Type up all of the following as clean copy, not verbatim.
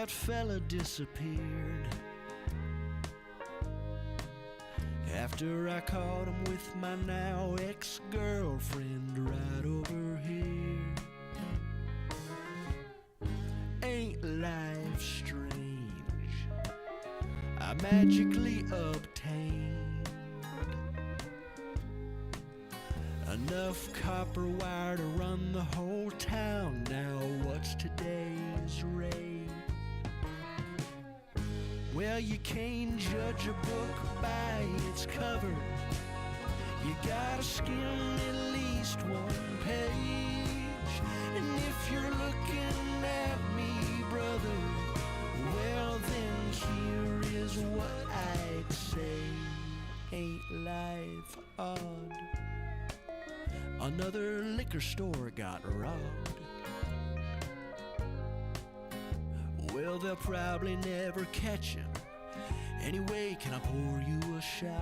that fella disappeared after I caught him with my now ex-girlfriend right over here. Ain't life strange? I magically obtained enough copper wire to run the whole town. Now what's today's rate? Well, you can't judge a book by its cover. You gotta skim at least one page. And if you're looking at me, brother, well then here is what I'd say. Ain't life odd? Another liquor store got robbed. Well, they'll probably never catch him. Anyway, can I pour you a shot?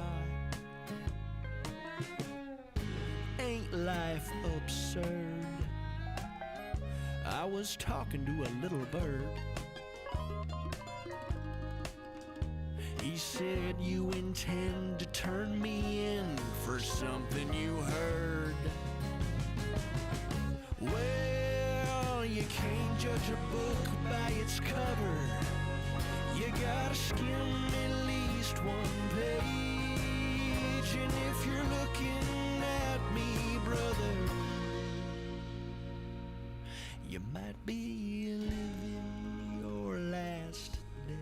Ain't life absurd? I was talking to a little bird. He said, you intend to turn me in for something you heard. Well, you can't judge a book by its cover. You gotta skim at least one page. And if you're looking at me, brother, you might be living your last day.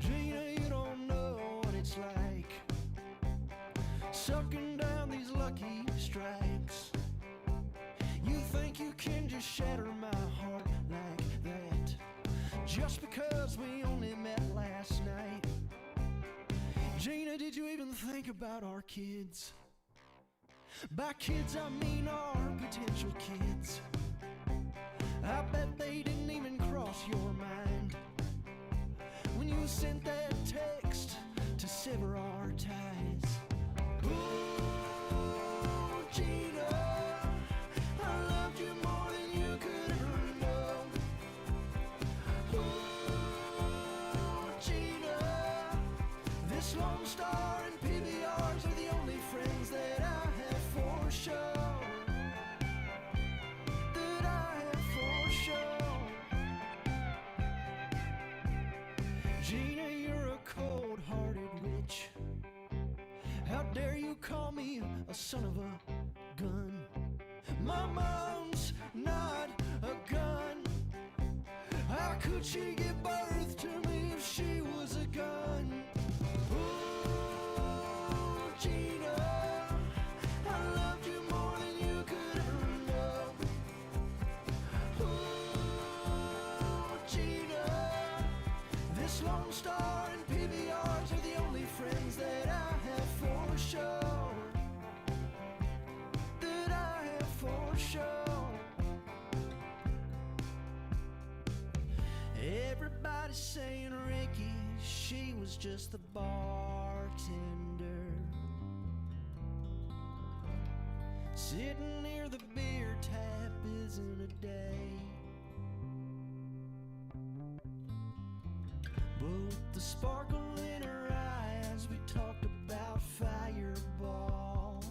Gina, you don't know what it's like, sucking down these lucky strikes. You think you can just shatter my heart like that, just because we only met last night. Gina, did you even think about our kids? By kids I mean our potential kids. I bet they didn't even cross your mind when you sent that text to sever our ties. Ooh, Gina, I loved you more than you could ever know. Ooh, Gina, this Lone Star and PBRs are the only friends that I have for sure. That I have for sure. Gina, you're a cold-hearted witch. How dare you call me a son of a gun? My mom's not a gun. How could she give birth to me if she was a gun? Ooh, Gina, I loved you more than you could ever know. Ooh, Gina, this Lone Star and PBRs are the only friends that I have for sure. That I have for sure. Everybody saying Ricky, she was just the bartender, sitting near the beer tap isn't a day. But the sparkle in her eyes, we talked about Fireball.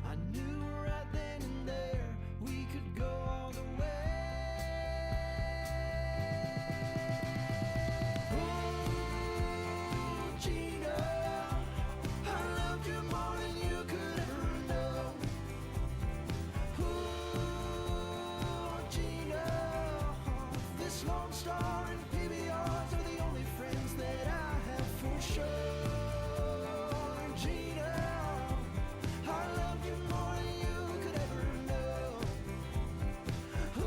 I knew right then and there we could go all the way. Oh, Gina, I loved you more than you could ever know. Oh, Gina, this Lone Star and PBRs are the only friends that I have for sure. Gina, I love you more than you could ever know. Ooh,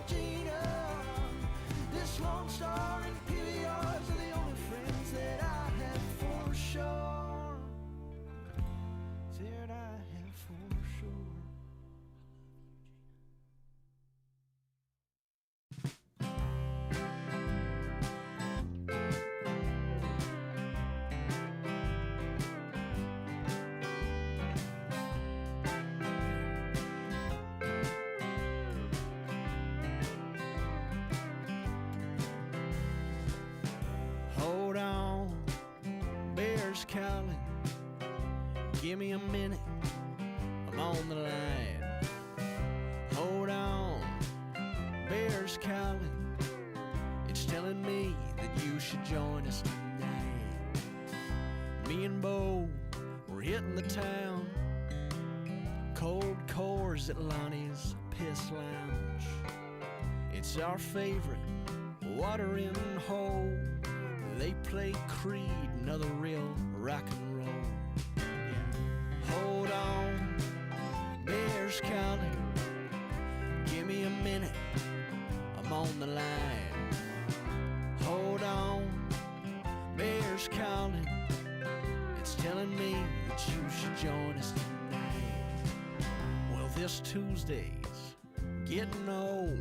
Gina, this Lone Star and PBRs are the only friends that I have for sure. That I have for sure. Hold on, bear's calling. Give me a minute, I'm on the line. Hold on, bear's calling. It's telling me that you should join us tonight. Me and Bo, we're hitting the town. Cold cores at Lonnie's Piss Lounge. It's our favorite watering hole. They play Creed and other real rock and roll. Hold on, bear's calling. Give me a minute, I'm on the line. Hold on, bear's calling. It's telling me that you should join us tonight. Well, this Tuesday's getting old.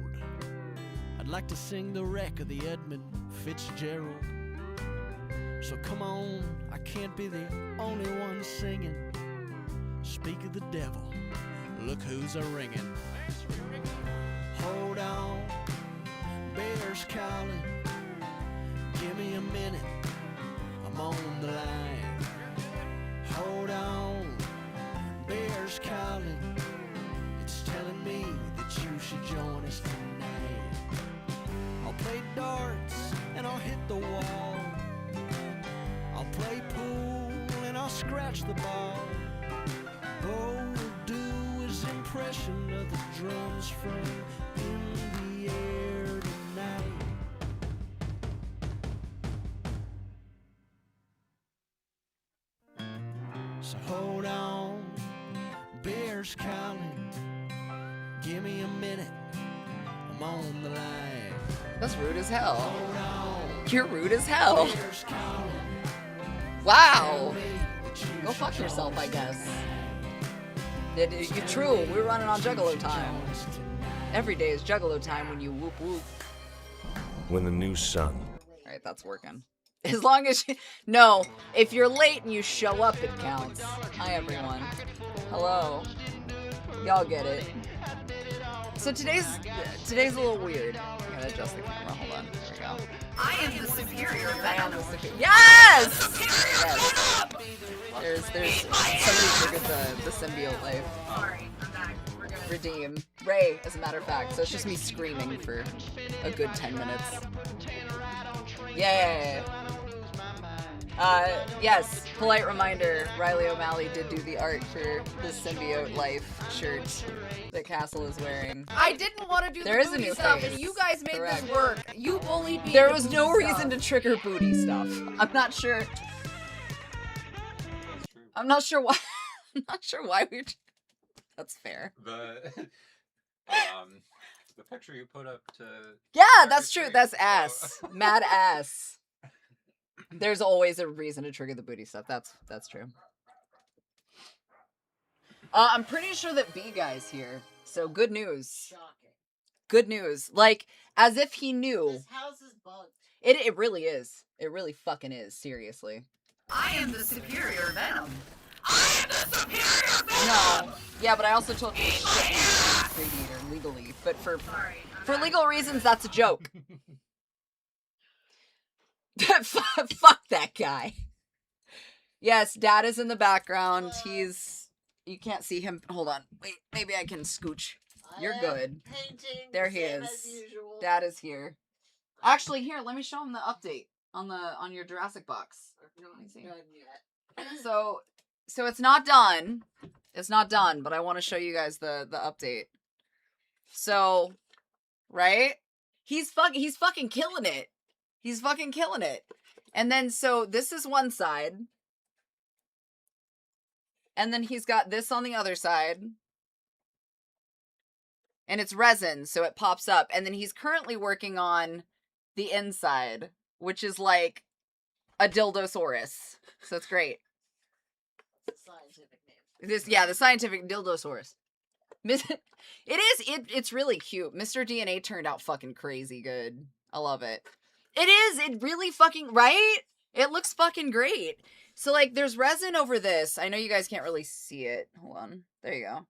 I'd like to sing the wreck of the Edmund Fitzgerald. So come on, I can't be the only one singing. Speak of the devil, look who's a-ringing. Hold on, bear's calling. Give me a minute, I'm on the line. Hold on, bear's calling. It's telling me that you should join us tonight. I'll play darts and I'll hit the wall. I'll play pool and I'll scratch the ball. All we'll do is impression of the drums from in the air tonight. So hold on, bear's calling. Give me a minute, I'm on the line. That's rude as hell. Hold on, You're rude as hell. bear's calling. Wow. Go fuck yourself, I guess. True, we're running on Juggalo time. Every day is Juggalo time when you whoop whoop. When the new sun. Alright, that's working. As long as you... No, if you're late and you show up, it counts. Hi, everyone. Hello. Y'all get it. So today's a little weird. I gotta adjust the camera. Hold on. There we go. I am the superior I am venom. the superior. Yes! Yes! There's somebody triggered the symbiote life. Sorry, I'm back. We're good. Redeem. Ray, as a matter of fact. So it's just me screaming for a good 10 minutes. Yay! Yes, polite reminder, Riley O'Malley did do the art for the symbiote life shirt that Castle is wearing. I didn't want to do There the is a booty new stuff, face. and you guys made Correct. this work. You bullied me. There into was booty no stuff. reason to trigger booty stuff. I'm not sure why. I'm not sure why we. That's fair. The picture you put up to. Yeah, that's true. That's ass. Mad ass. There's always a reason to trigger the booty stuff. That's true. I'm pretty sure that B guy's here. So good news. Good news. Like, as if he knew. This house is bugged. It really is. It really fucking is, seriously. I am the superior Venom. I am the superior Venom! No. Yeah, but I also told you shit radiator legally. But for legal reasons, that's a joke. Fuck that guy. Yes, Dad is in the background. He's... You can't see him. Hold on. Wait, maybe I can scooch. You're good. Painting. There he same is. As usual. Dad is here. Actually, here, let me show him the update on your Jurassic box. Let me see. Done yet. So it's not done. It's not done, but I want to show you guys the update. So, right? He's fucking killing it. He's fucking killing it. And then so this is one side. And then he's got this on the other side. And it's resin, so it pops up. And then he's currently working on the inside, which is like a dildosaurus. So it's great. Scientific name. The scientific dildosaurus. It's really cute. Mr. DNA turned out fucking crazy good. I love it. It really fucking, right? It looks fucking great. So like there's resin over this. I know you guys can't really see it. Hold on. There you go.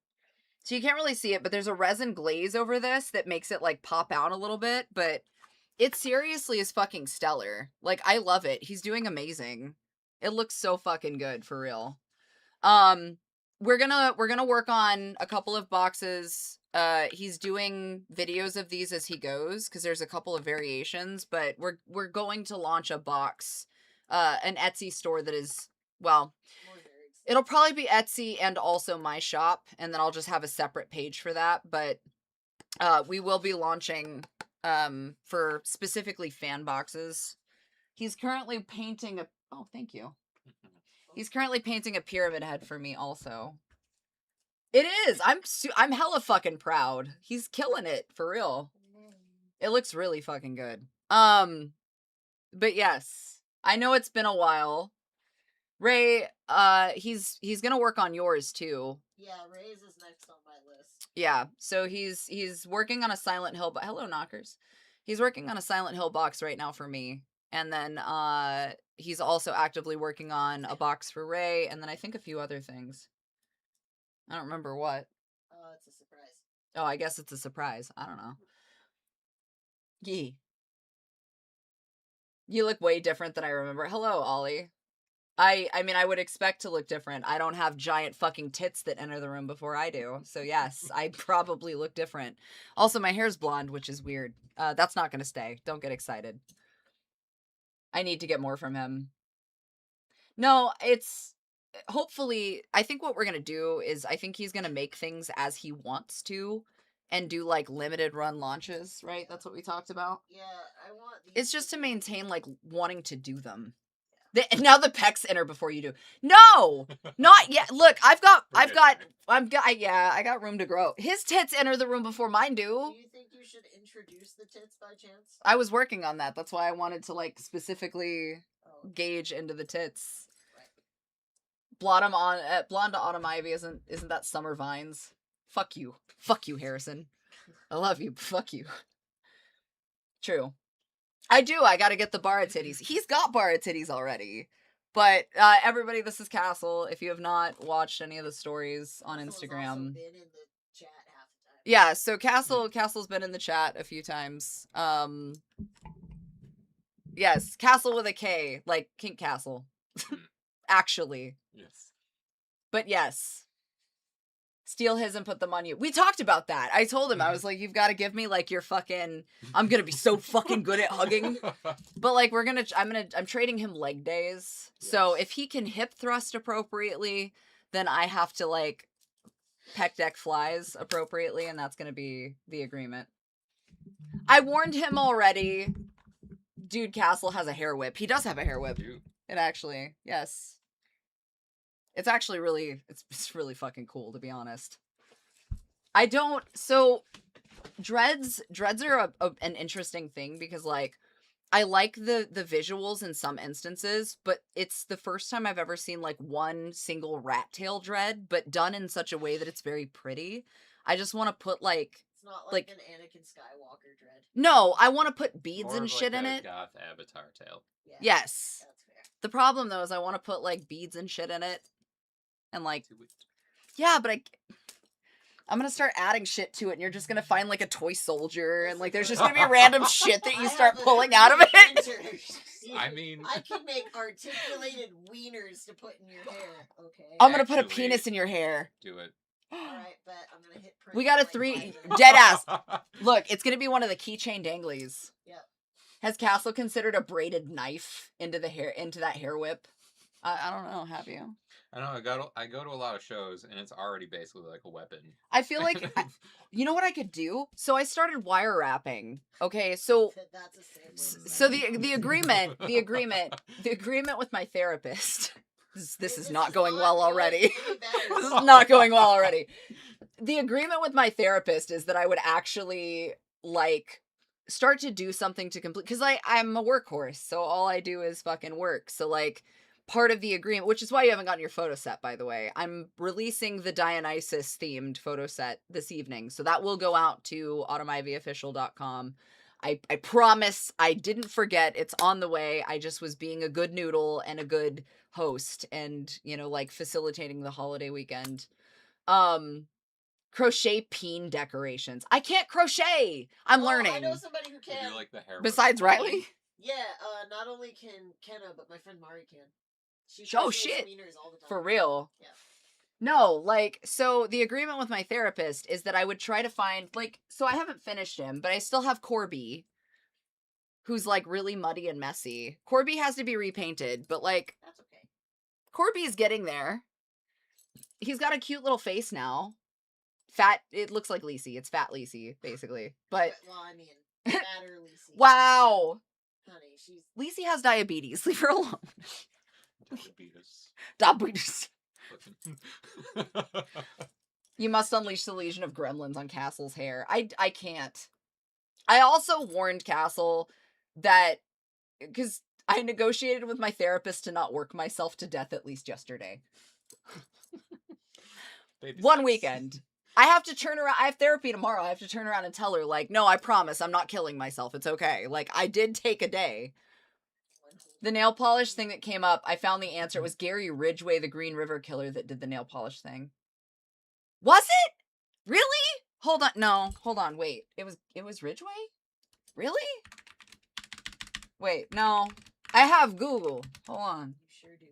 So you can't really see it, but there's a resin glaze over this that makes it like pop out a little bit, but it seriously is fucking stellar. Like I love it. He's doing amazing. It looks so fucking good for real. We're gonna work on a couple of boxes. He's doing videos of these as he goes because there's a couple of variations, but we're going to launch a box, an Etsy store that is, well, it'll probably be Etsy and also my shop, and then I'll just have a separate page for that. But we will be launching for specifically fan boxes. He's currently painting a... Oh, thank you. He's currently painting a pyramid head for me also. It is! I'm hella fucking proud. He's killing it, for real. It looks really fucking good. But yes, I know it's been a while. Ray, he's gonna work on yours too. Yeah, Ray's is next on my list. Yeah, so he's working on a Silent Hill, but hello knockers. He's working on a Silent Hill box right now for me. And then he's also actively working on a box for Ray, and then I think a few other things. I don't remember what. It's a surprise. Oh, I guess it's a surprise. I don't know. Yee. You look way different than I remember. Hello, Ollie. I mean, I would expect to look different. I don't have giant fucking tits that enter the room before I do. So yes, I probably look different. Also, my hair's blonde, which is weird. That's not going to stay. Don't get excited. I need to get more from him. No, it's... Hopefully, I think what we're going to do is I think he's going to make things as he wants to and do, like, limited run launches, right? That's what we talked about? Yeah, I want these. It's just to maintain, like, wanting to do them. Now the pecs enter before you do. No! Not yet. Look, I got room to grow. His tits enter the room before mine do. Do you think you should introduce the tits by chance? I was working on that. That's why I wanted to, like, specifically gauge into the tits. Blonde to Autumn Ivy isn't that Summer Vines? Fuck you, Harrison. I love you. Fuck you. True. I do. I gotta get the Barra titties. He's got Barra titties already. But everybody, this is Castle. If you have not watched any of the stories on Instagram, Been in the chat half the time. yeah. So Castle's been in the chat a few times. Yes, Castle with a K, like Kink Castle. Actually. Yes. But yes. Steal his and put them on you. We talked about that. I told him, I was like, you've got to give me like your fucking, I'm going to be so fucking good at hugging. But like, I'm trading him leg days. Yes. So if he can hip thrust appropriately, then I have to like pec deck flies appropriately. And that's going to be the agreement. I warned him already. Dude, Castle has a hair whip. He does have a hair whip. Dude. It actually, yes. It's actually really, it's really fucking cool, to be honest. So, dreads are an interesting thing because, like, I like the visuals in some instances, but it's the first time I've ever seen, like, one single rat tail dread, but done in such a way that it's very pretty. I just want to put, like... It's not like- like an Anakin Skywalker dread. No, I want to put beads More and of shit like in a it. goth avatar tail. Yeah, Yes. that's fair. The problem though is I want to put like beads and shit in it, and like Do it. yeah, but I'm gonna start adding shit to it, and you're just gonna find like a toy soldier, and like there's just gonna be random shit that you I start have a pulling out of it. printer. I mean, I can make articulated wieners to put in your hair. Okay. I'm gonna put a Actually- penis in your hair. do it. All right, bet I'm gonna hit print. We got a like 3 5 minutes. dead ass. Look, it's gonna be one of the keychain danglies. Yep. Has Castle considered a braided knife into that hair whip? I don't know. Have you? I know. I go to a lot of shows, and it's already basically like a weapon. I feel like you know what I could do. So I started wire wrapping. Okay, so That's a sandwich. so the agreement with my therapist. This is not going well already. This is not going well already. The agreement with my therapist is that I would actually like start to do something to complete, because I'm a workhorse, so all I do is fucking work. So like part of the agreement, which is why you haven't gotten your photo set, by the way. I'm releasing the Dionysus themed photo set this evening, so that will go out to automivyofficial.com. I promise I didn't forget. It's on the way. I just was being a good noodle and a good host, and like facilitating the holiday weekend. Crochet peen decorations. I can't crochet. I'm learning. I know somebody who Do can. you like the hair? Besides Riley. Yeah, not only can Kenna, but my friend Mari can. She Oh, crochets shit. wieners all the time. For real. Yeah. No, like, so the agreement with my therapist is that I would try to find, like, so I haven't finished him, but I still have Corby, who's, like, really muddy and messy. Corby has to be repainted, but, like, That's okay. Corby's getting there. He's got a cute little face now. Fat, it looks like Lacey. It's fat Lacey, basically. But, Well, I mean, fatter Lacey. wow! Honey, she's. Lacey has diabetes. Leave her alone. Diabetes. Diabetes. Looking. You must unleash the legion of gremlins on Castle's hair. I can't. I also warned Castle that, because I negotiated with my therapist to not work myself to death at least yesterday. Baby One steps. weekend. I have to turn around. I have therapy tomorrow. I have to turn around and tell her, like, no, I promise I'm not killing myself. It's okay. Like, I did take a day. The nail polish thing that came up, I found the answer. It was Gary Ridgway, the Green River Killer, that did the nail polish thing. Was it? Really? Hold on. No, hold on. Wait. It was Ridgway? Really? Wait, no. I have Google. Hold on. You sure do.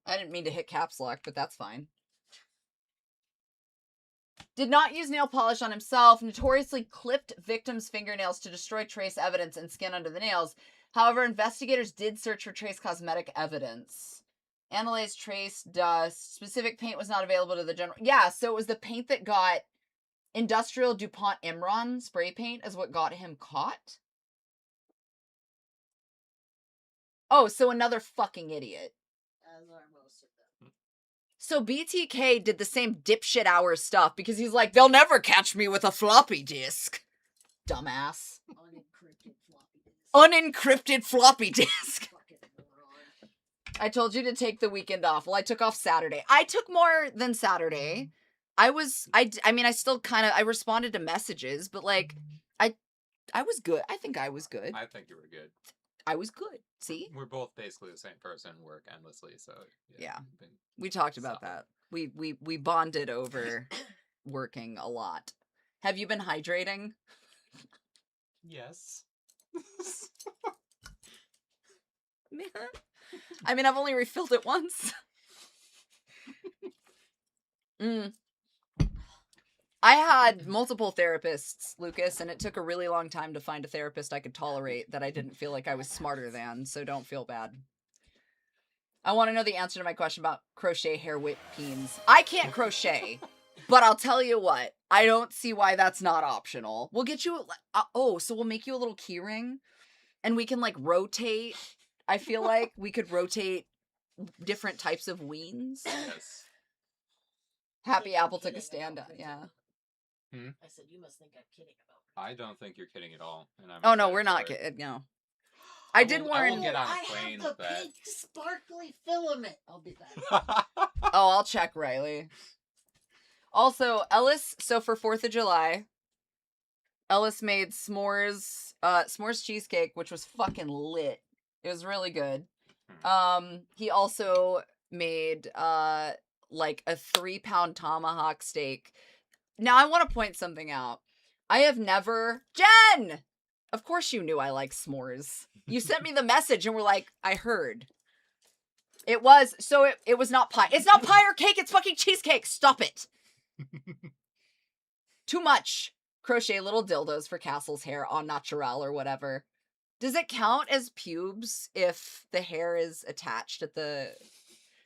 I didn't mean to hit caps lock, but that's fine. Did not use nail polish on himself. Notoriously clipped victims' fingernails to destroy trace evidence and skin under the nails. However, investigators did search for trace cosmetic evidence. Analyzed trace dust. Specific paint was not available to the general. Yeah, so it was the paint that got Industrial DuPont Imron spray paint is what got him caught. Oh, so another fucking idiot. As are most of them. So BTK did the same dipshit hours stuff because he's like, they'll never catch me with a floppy disk. Dumbass. Unencrypted floppy disk. Unencrypted floppy disk. Fucking moron. I told you to take the weekend off. Well, I took off Saturday. I took more than Saturday. I mean, I still kind of, I responded to messages, but like, I was good. I think I was good. I think you were good. I was good. See? We're both basically the same person, work endlessly, so Yeah. you've been- We talked about Solid. that. We bonded over working a lot. Have you been hydrating? Yes. I mean, I've only refilled it once. I had multiple therapists, Lucas, and it took a really long time to find a therapist I could tolerate that I didn't feel like I was smarter than, so don't feel bad. I want to know the answer to my question about crochet hair whip peens. I can't crochet, but I'll tell you what, I don't see why that's not optional. We'll get you, so we'll make you a little key ring, and we can, like, rotate. I feel like we could rotate different types of weens. Yes. Happy Apple took a stand up, yeah. I said, you must think I'm kidding about it. I don't think you're kidding at all. And I'm Oh, no, excited we're for not it. kidding, no. I did will warn. get on a I plane have with the that. pink sparkly filament. I'll be back. Oh, I'll check Riley. Also, Ellis. So for 4th of July, Ellis made s'mores cheesecake, which was fucking lit. It was really good. He also made like a 3-pound tomahawk steak. Now I want to point something out. I have never Jen. Of course you knew I like s'mores. You sent me the message and were like, I heard. It was not pie. It's not pie or cake. It's fucking cheesecake. Stop it. Too much. Crochet little dildos for Castle's hair en natural or whatever. Does it count as pubes if the hair is attached at the...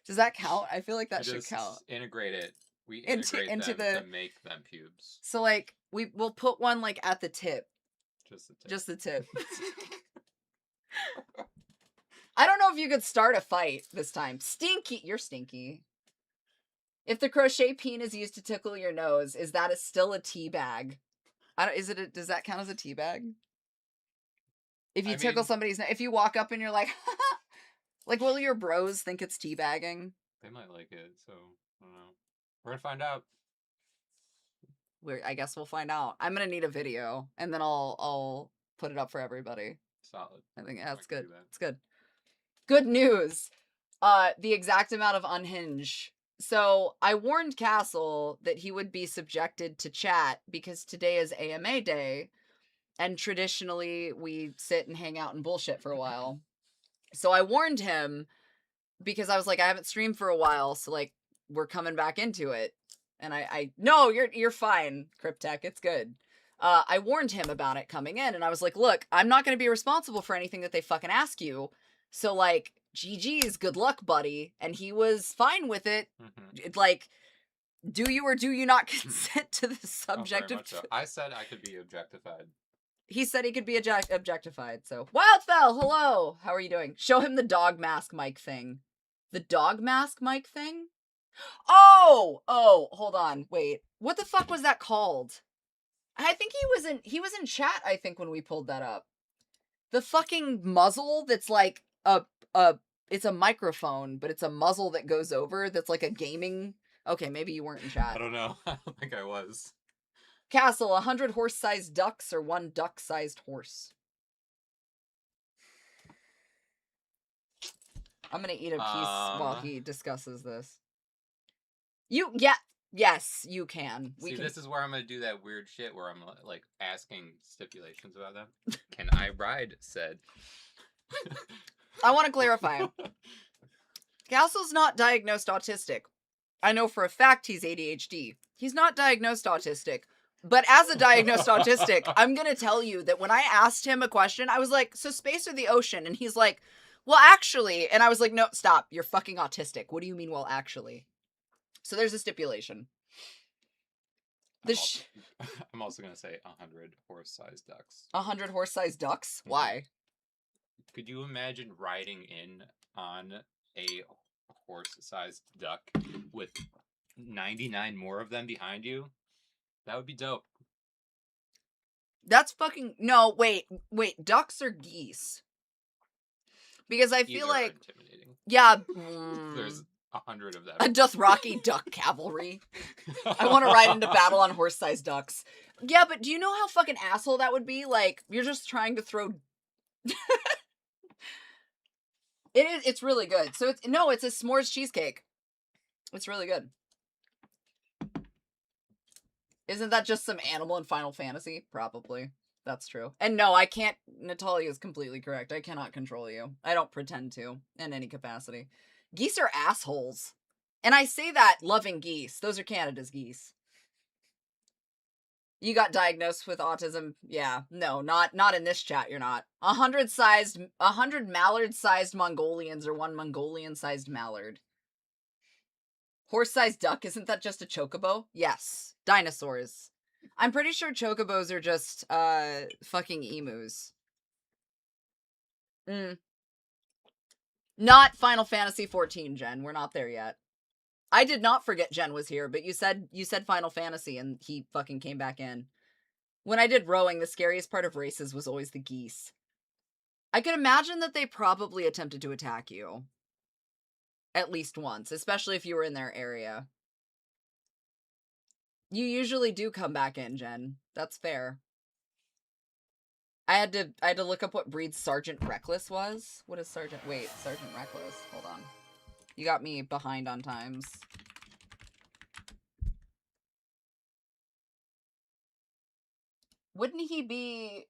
Does that count? I feel like that should count. Integrate it. We Into integrate them the... to make them pubes. So, like, we'll put one, like, at the tip. Just the tip. Just the tip. I don't know if you could start a fight this time. Stinky. You're stinky. If the crochet peen is used to tickle your nose, is that still a tea bag? Does that count as a tea bag? If you tickle somebody's nose, if you walk up and you're like, like, will your bros think it's teabagging? They might like it, so I don't know. We're gonna find out. I guess we'll find out. I'm gonna need a video, and then I'll put it up for everybody. Solid. I think that's good. That. It's good. Good news. The exact amount of unhinge. So I warned Castle that he would be subjected to chat because today is AMA day, and traditionally we sit and hang out and bullshit for a while. So I warned him because I was like, I haven't streamed for a while, so like we're coming back into it. And no, you're fine, Cryptech, it's good. I warned him about it coming in, and I was like, look, I'm not going to be responsible for anything that they fucking ask you. So like, GG's, good luck, buddy. And he was fine with it. Mm-hmm. Like, do you or do you not consent to the subject of... So. I said I could be objectified. He said he could be objectified, so... Wildfell, hello! How are you doing? Show him the dog mask mic thing. The dog mask mic thing? Oh, hold on, wait. What the fuck was that called? I think he was in chat, I think, when we pulled that up. The fucking muzzle that's like it's a microphone, but it's a muzzle that goes over that's like a gaming... Okay, maybe you weren't in chat. I don't know. I don't think I was. Castle, 100 horse-sized ducks or 1 duck-sized horse? I'm gonna eat a piece while he discusses this. Yes, you can. This is where I'm gonna do that weird shit where I'm like asking stipulations about them. Can I ride said? I want to clarify. Castle's not diagnosed autistic. I know for a fact he's ADHD. He's not diagnosed autistic. But as a diagnosed autistic, I'm going to tell you that when I asked him a question, I was like, so space or the ocean? And he's like, well, actually. And I was like, no, stop. You're fucking autistic. What do you mean, well, actually? So there's a stipulation. I'm also going to say 100 horse-sized ducks. 100 horse-sized ducks? Why? Could you imagine riding in on a horse-sized duck with 99 more of them behind you? That would be dope. That's fucking... No, wait. Ducks or geese? Because I feel like... Intimidating. Yeah. There's 100 of them. A Dothraki duck cavalry. I want to ride into battle on horse-sized ducks. Yeah, but do you know how fucking asshole that would be? Like, you're just trying to throw... It's really good. So it's a s'mores cheesecake. It's really good. Isn't that just some animal in Final Fantasy? Probably. That's true. And no, I can't... Natalia is completely correct. I cannot control you. I don't pretend to, in any capacity. Geese are assholes. And I say that loving geese. Those are Canada's geese. You got diagnosed with autism? Yeah. No, not in this chat, you're not. 100 mallard-sized Mongolians or 1 Mongolian-sized mallard. Horse-sized duck, isn't that just a chocobo? Yes. Dinosaurs. I'm pretty sure chocobos are just, fucking emus. Not Final Fantasy 14, Jen. We're not there yet. I did not forget Jen was here, but you said Final Fantasy and he fucking came back in. When I did rowing, the scariest part of races was always the geese. I can imagine that they probably attempted to attack you. At least once, especially if you were in their area. You usually do come back in, Jen. That's fair. I had to look up what breed Sergeant Reckless was. What is Sergeant Reckless. Hold on. You got me behind on times. Wouldn't he be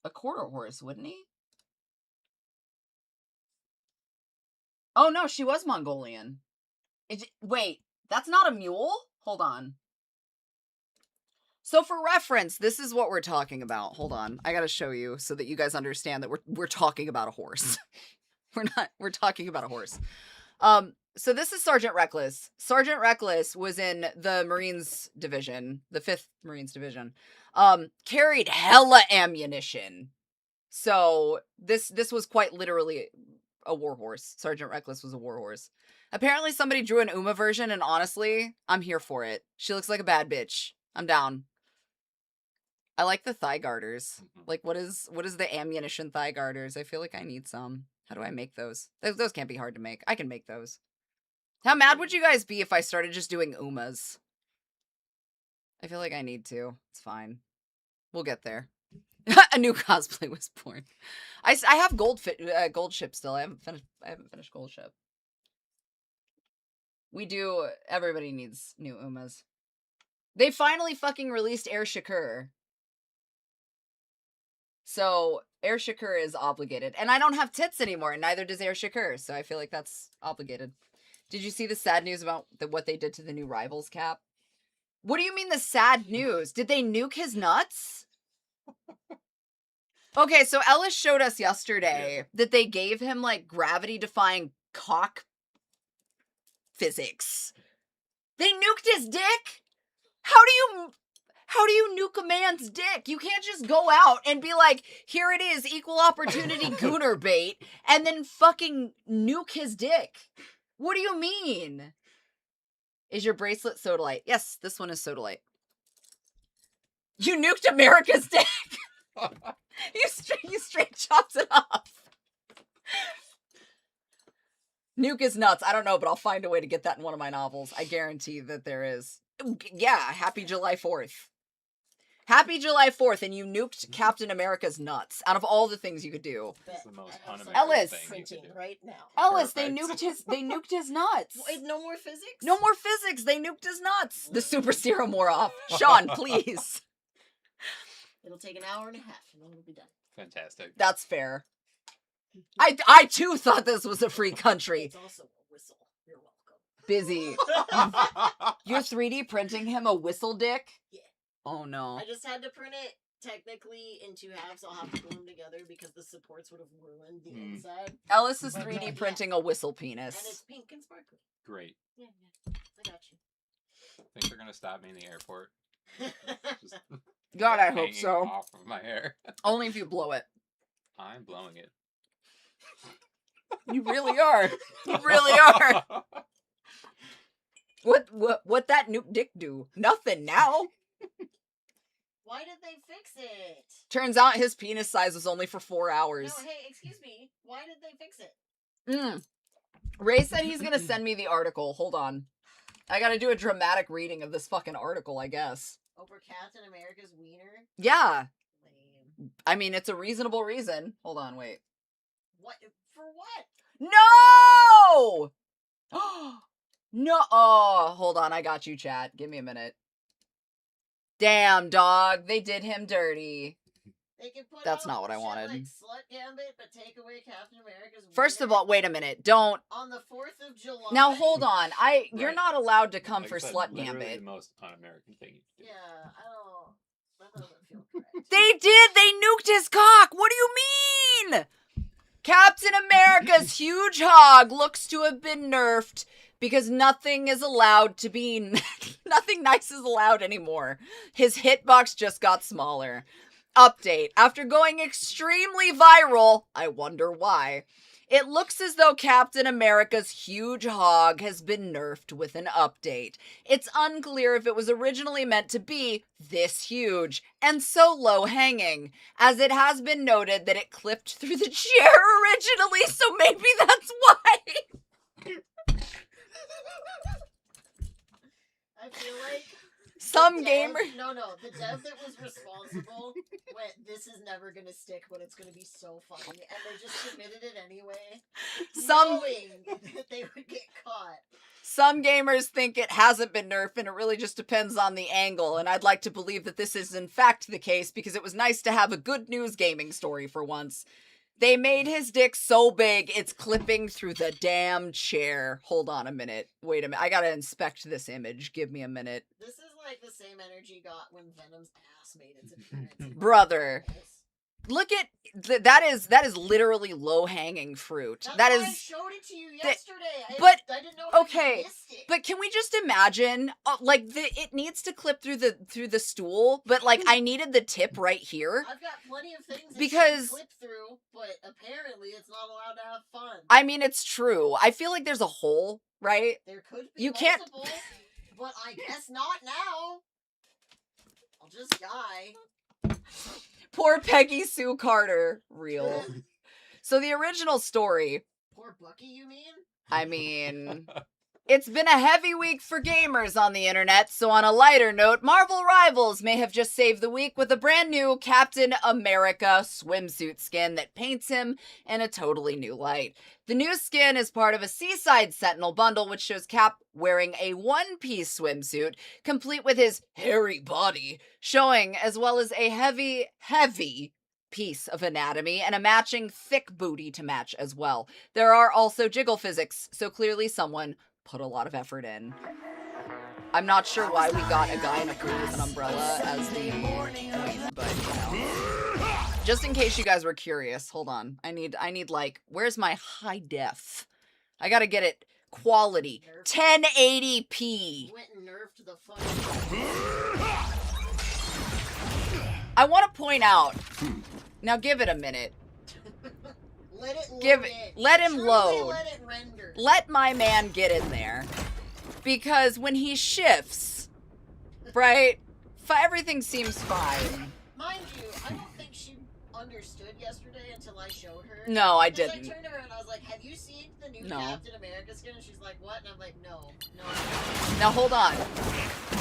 a quarter horse, wouldn't he? Oh no, she was Mongolian. Wait, that's not a mule? Hold on. So for reference, this is what we're talking about. Hold on. I gotta show you so that you guys understand that we're talking about a horse. We're talking about a horse. So this is Sergeant Reckless. Sergeant Reckless was in the Marines Division, the 5th Marines Division. Carried hella ammunition. So this was quite literally a war horse. Sergeant Reckless was a war horse. Apparently somebody drew an Uma version, and honestly, I'm here for it. She looks like a bad bitch. I'm down. I like the thigh garters. Like, what is the ammunition thigh garters? I feel like I need some. How do I make those? Those can't be hard to make. I can make those. How mad would you guys be if I started just doing Umas? I feel like I need to. It's fine. We'll get there. A new cosplay was born. I have gold ship still. I haven't finished gold ship. We do. Everybody needs new Umas. They finally fucking released Air Shakur. So Air Shakur is obligated. And I don't have tits anymore, and neither does Air Shakur, so I feel like that's obligated. Did you see the sad news about what they did to the new Rivals cap? What do you mean the sad news? Did they nuke his nuts? Okay, so Ellis showed us yesterday that they gave him, like, gravity-defying cock physics. They nuked his dick? How do you nuke a man's dick? You can't just go out and be like, here it is, equal opportunity gooner bait, and then fucking nuke his dick. What do you mean? Is your bracelet sodalite? Yes, this one is sodalite. You nuked America's dick! You straight chopped it off. Nuke is nuts. I don't know, but I'll find a way to get that in one of my novels. I guarantee that there is. Yeah, happy July 4th. Happy July 4th, and you nuked Captain America's nuts. Out of all the things you could do. It's the most un-American Ellis. thing you could do. Right now. Ellis, they Perfect. nuked his nuts. Wait, no more physics? No more physics. They nuked his nuts. The super serum wore off. Sean, please. It'll take an hour and a half, and then it'll be done. Fantastic. That's fair. I too thought this was a free country. It's also a whistle. You're welcome. Busy. You're 3D printing him a whistle dick? Yeah. Oh no. I just had to print it technically in 2 halves. I'll have to glue them together because the supports would have ruined the inside. Ellis is But 3D yeah. printing a whistle And penis. it's pink and sparkly. Great. Yeah, I got you. Think they're gonna stop me in the airport? Just God, I hope hanging so. Off of my hair. Only if you blow it. I'm blowing it. You really are. You really are. What that nuke dick do? Nothing now. Why did they fix it? Turns out his penis size was only for 4 hours. No, hey, excuse me. Why did they fix it? Ray said he's gonna send me the article. Hold on. I gotta do a dramatic reading of this fucking article, I guess. Over Captain America's wiener? Yeah. Lame. I mean, it's a reasonable reason. Hold on, wait. What? For what? No! No. Oh, hold on. I got you, chat. Give me a minute. Damn, dog. They did him dirty. They could put That's out not what I shit wanted. Like Slut Gambit, but take away Captain America's First of wiener all, wait a minute. Don't. on the 4th of July. Now, hold on. You're Right. not allowed to come Like for I said, Slut literally Gambit. the most un-American thing you could do. Yeah, that doesn't feel correct. They did! They nuked his cock! What do you mean? Captain America's huge hog looks to have been nerfed because nothing is allowed to be... nothing nice is allowed anymore. His hitbox just got smaller. Update. After going extremely viral, I wonder why, It looks as though Captain America's huge hog has been nerfed with an update. It's unclear if it was originally meant to be this huge and so low-hanging, as it has been noted that it clipped through the chair originally, so maybe that's why. I feel like Some the gamer... the dev that was responsible went, this is never gonna stick, but it's gonna be so funny, and they just submitted it anyway, knowing that they would get caught. Some gamers think it hasn't been nerfed, and it really just depends on the angle, and I'd like to believe that this is in fact the case, because it was nice to have a good news gaming story for once. They made his dick so big, it's clipping through the damn chair. Hold on a minute. Wait a minute. I gotta inspect this image. Give me a minute. This is like the same energy got when Venom's ass made its appearance. Brother. Look at... that is literally low-hanging fruit. That's why I showed it to you yesterday. But, I didn't know if okay, you missed it. but can we just imagine, it needs to clip through the stool, but, like, I needed the tip right here. I've got plenty of things that Because... clip through, but apparently it's not allowed to have fun. I mean, it's true. I feel like there's a hole, right? There could be Can't... multiple, but I guess not now. I'll just die. Poor Peggy Sue Carter. Real. So the original story... Poor Bucky, you mean? I mean... It's been a heavy week for gamers on the internet, so on a lighter note, Marvel Rivals may have just saved the week with a brand new Captain America swimsuit skin that paints him in a totally new light. The new skin is part of a Seaside Sentinel bundle, which shows Cap wearing a one-piece swimsuit, complete with his hairy body, showing as well as a heavy, heavy piece of anatomy and a matching thick booty to match as well. There are also jiggle physics, so clearly someone put a lot of effort in. I'm not sure why we got a guy in a pool with an umbrella as the queen, but you know. Just in case you guys were curious, hold on. I need like, where's my high def? I gotta get it quality. 1080p. Went and nerfed the fucking... I want to point out. Now give it a minute. Let it load Let him Truly load. Let it render. Let my man get in there. Because when he shifts, right, everything seems fine. Mind you, I don't think she understood yesterday until I showed her. No, I Because didn't. I turned to her and I was like, have you seen the new No. Captain America skin? And she's like, what? And I'm like, no. Now hold on.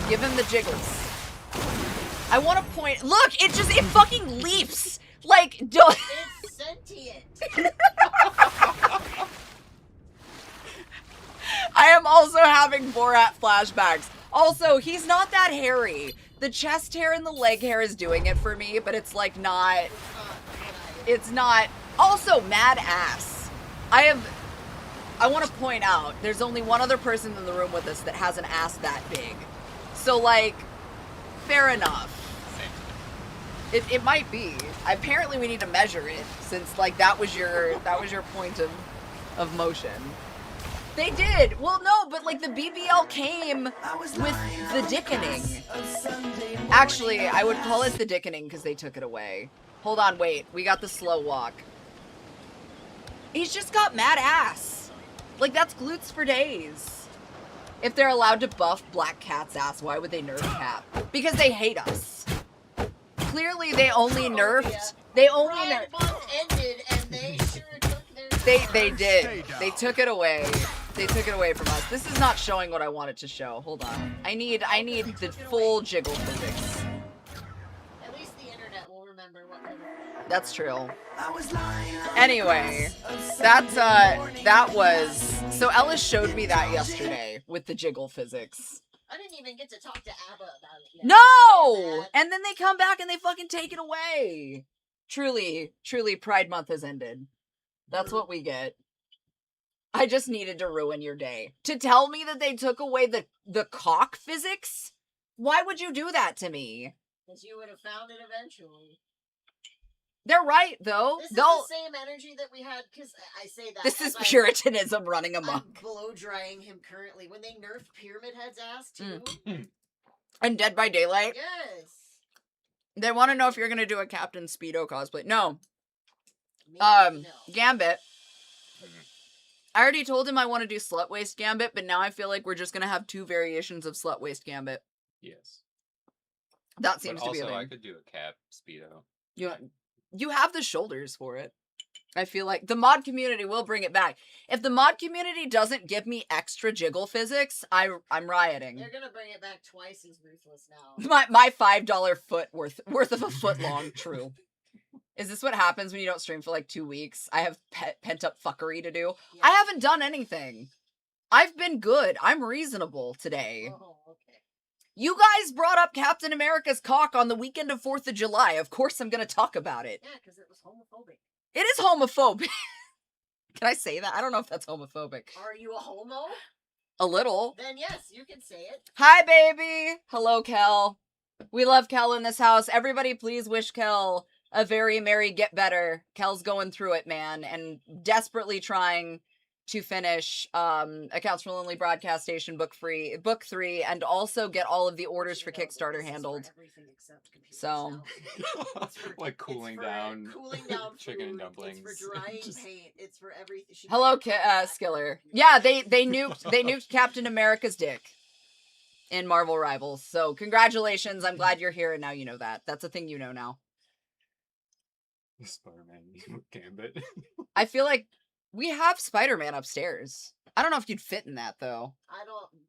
Give him the jiggles. I want to point... Look, it fucking leaps. Like, don't... It's sentient. I am also having Borat flashbacks. Also, he's not that hairy. The chest hair and the leg hair is doing it for me, but it's like not... It's not... Also, mad ass. I want to point out, there's only one other person in the room with us that has an ass that big. So, like, fair enough. It might be. Apparently we need to measure it, since, like, that was your point of motion. They did! Well, no, but, like, the BBL came with the dickening. Actually, I would call it the dickening because they took it away. Hold on, wait. We got the slow walk. He's just got mad ass. Like, that's glutes for days. If they're allowed to buff Black Cat's ass, why would they nerf Cap? Because they hate us. Clearly, they only nerfed... They only nerfed... Pride Month ended and they sure took their... They did. They took it away. They took it away from us. This is not showing what I want it to show. Hold on. I need the full jiggle physics. At least the internet will remember what they were... That's true. Anyway, that was... So Ellis showed me that yesterday with the jiggle physics. I didn't even get to talk to ABBA about it yet. No! And then they come back and they fucking take it away. Truly, Pride Month has ended. That's what we get. I just needed to ruin your day. To tell me that they took away the cock physics? Why would you do that to me? Because you would have found it eventually. They're right, though. This is the same energy that we had, because I say that. This is Puritanism running amok. I'm blow drying him currently. When they nerfed Pyramid Head's ass, too. And Dead by Daylight? Yes. They want to know if you're going to do a Captain Speedo cosplay. No. Maybe no. Gambit. I already told him I want to do Slut Waist Gambit, but now I feel like we're just going to have 2 variations of Slut Waist Gambit. Yes. That seems but to be a also, I thing. could do a cap speedo. You have the shoulders for it. I feel like the mod community will bring it back. If the mod community doesn't give me extra jiggle physics, I'm rioting. They're gonna bring it back twice as ruthless now. My $5 foot worth of a foot long. True. Is this what happens when you don't stream for like 2 weeks? I have pent up fuckery to do. Yeah. I haven't done anything. I've been good. I'm reasonable today. Oh, okay. You guys brought up Captain America's cock on the weekend of 4th of July. Of course I'm going to talk about it. Yeah, because it was homophobic. It is homophobic. Can I say that? I don't know if that's homophobic. Are you a homo? A little. Then yes, you can say it. Hi, baby. Hello, Kel. We love Kel in this house. Everybody please wish Kel a very merry get better. Kel's going through it, man, and desperately trying to finish Accounts for Lonely Broadcast Station book 3, and also get all of the orders for Kickstarter handled. So, like cooling down chicken and food, dumplings. It's for drying paint. It's for everything. hello, Skiller. Yeah, they nuked Captain America's dick in Marvel Rivals. So, congratulations. I'm glad you're here, and now you know that. That's a thing you know now. Spider-Man Gambit. I feel like we have Spider-Man upstairs. I don't know if you'd fit in that, though. I don't.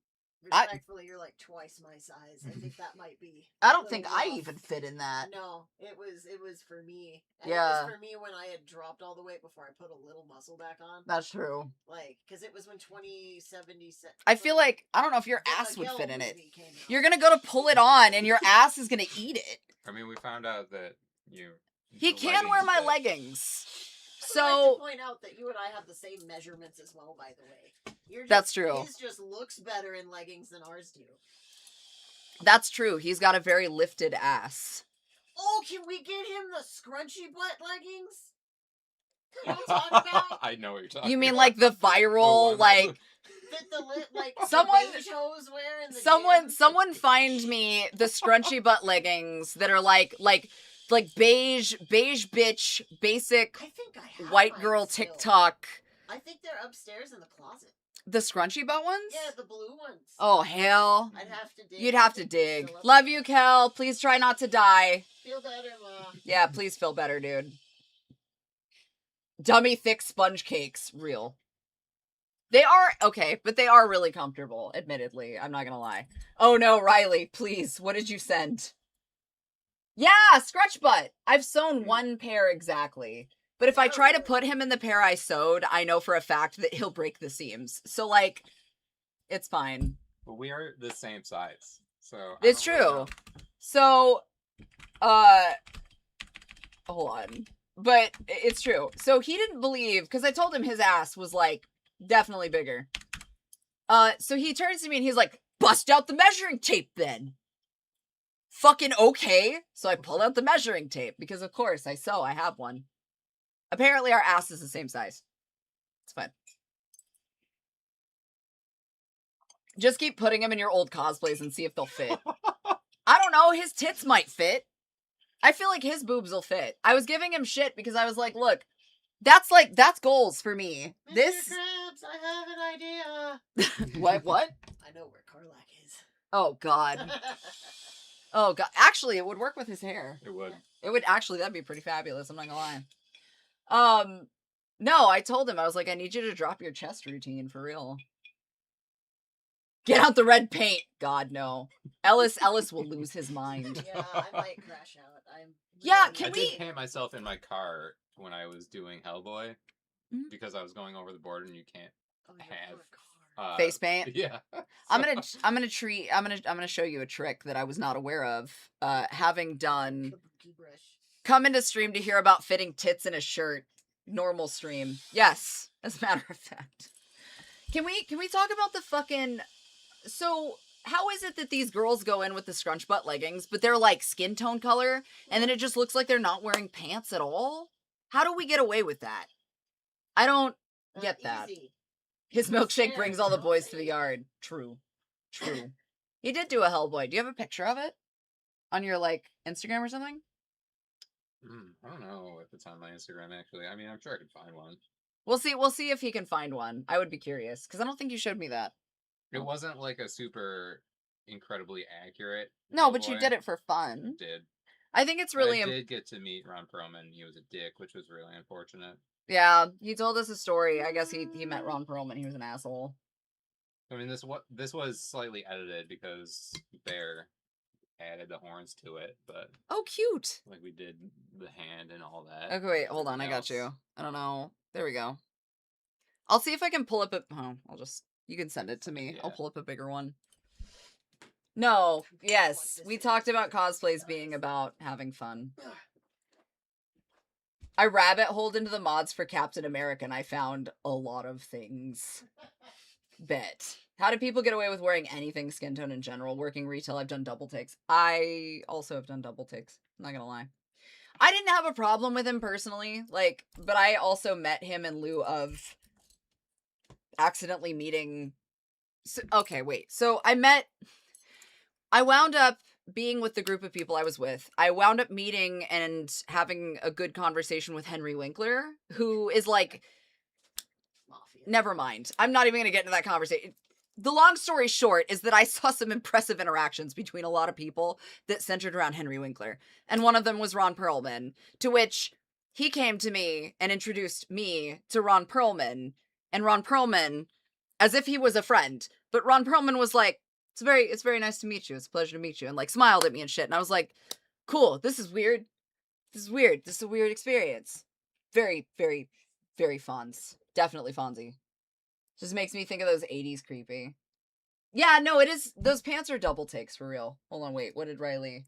Respectfully, you're like twice my size. I think that might be. I don't think I even fit in that. No, it was for me. And Yeah. It was for me when I had dropped all the weight before I put a little muscle back on. That's true. Like, because it was when 2070. I feel like, I don't know if your the ass would Miguel fit in it. movie came out. You're gonna go to pull it on, and your ass is gonna eat it. I mean, we found out that He the can wear my fit. leggings. I would like So, to point out that you and I have the same measurements as well, by the way. That's true. His just looks better in leggings than ours do. that's true. He's got a very lifted ass. Oh, can we get him the scrunchy butt leggings? You know what I'm talking about? I know what you're talking. You mean about. like the viral, one. like... That the like Someone- the beige hoes wear in the Someone gym? find me the scrunchy butt leggings that are like beige bitch, basic I think I have white mine girl still. TikTok. I think they're upstairs in the closet. The scrunchy butt ones? Yeah, the blue ones. Oh, hell. I'd have to dig. You'd have to I think they're dig. still up Love there. you, Kel. Please try not to die. Feel better, Ma. Yeah, please feel better, dude. Dummy thick sponge cakes. Real. They are, okay, but they are really comfortable, admittedly. I'm not gonna lie. Oh no, Riley, please. What did you send? Yeah, scratch butt. I've sewn one pair exactly. But if I try to put him in the pair I sewed, I know for a fact that he'll break the seams. So, like, it's fine. But we are the same size, so It's I don't really true. know. So, hold on. But it's true. So he didn't believe, because I told him his ass was, like, definitely bigger. So he turns to me and he's like, bust out the measuring tape then. Fucking okay. So I pulled out the measuring tape, because of course I have one. Apparently our ass is the same size. It's fine. Just keep putting him in your old cosplays and see if they'll fit. I don't know, his tits might fit. I feel like his boobs will fit. I was giving him shit because I was like, look, that's goals for me. Mr. This Krabs, I have an idea. what? I know where Carlac is. Oh god. Oh god. Actually, it would work with his hair. It would. It would actually, that'd be pretty fabulous, I'm not gonna lie. No, I told him, I was like, I need you to drop your chest routine for real. Get out the red paint. God, no. Ellis will lose his mind. Yeah, I might crash out. Yeah, I can did we- paint myself in my car when I was doing Hellboy Mhm. because I was going over the border and you can't have Face paint? Yeah. I'm gonna show you a trick that I was not aware of. Having done come into stream to hear about fitting tits in a shirt. Normal stream. Yes, as a matter of fact. Can we talk about the fucking... So, how is it that these girls go in with the scrunch butt leggings, but they're like skin tone color, and then it just looks like they're not wearing pants at all? How do we get away with that? I don't get that. Easy. His milkshake Fair, brings all the I'll boys say to the it. yard. True. He did do a Hellboy. Do you have a picture of it? On your, like, Instagram or something? I don't know if it's on my Instagram, actually. I mean, I'm sure I could find one. We'll see if he can find one. I would be curious because I don't think you showed me that. It wasn't like a super incredibly accurate. No, but you Hellboy. did it for fun. Did. I think it's really. I did get to meet Ron Perlman. He was a dick, which was really unfortunate. Yeah, he told us a story. I guess he met Ron Perlman. He was an asshole. I mean, this was slightly edited because Bear added the horns to it, but Oh, cute. like we did the hand and all that. Okay, wait, hold on. I got you. I don't know. There we go. I'll see if I can pull up a. Oh, you can send it to me. Yeah. I'll pull up a bigger one. No, yes, we talked about cosplays being about having fun. I rabbit holed into the mods for Captain America and I found a lot of things. Bet. How do people get away with wearing anything skin tone in general? Working retail, I've done double takes. I also have done double takes. I'm not gonna lie. I didn't have a problem with him personally, but I also met him in lieu of accidentally meeting. Okay, wait. So I wound up being with the group of people I was with. I wound up meeting and having a good conversation with Henry Winkler, who is like, Mafia. never mind. I'm not even going to get into that conversation. The long story short is that I saw some impressive interactions between a lot of people that centered around Henry Winkler. And one of them was Ron Perlman, to which he came to me and introduced me to Ron Perlman. And Ron Perlman, as if he was a friend, but Ron Perlman was like, it's very nice to meet you. It's a pleasure to meet you. And like smiled at me and shit. And I was like, cool, this is weird. This is weird. This is a weird experience. Very, very, very Fonz. Definitely Fonzie. Just makes me think of those 80s creepy. Yeah, no, it is. Those pants are double takes for real. Hold on, wait. What did Riley?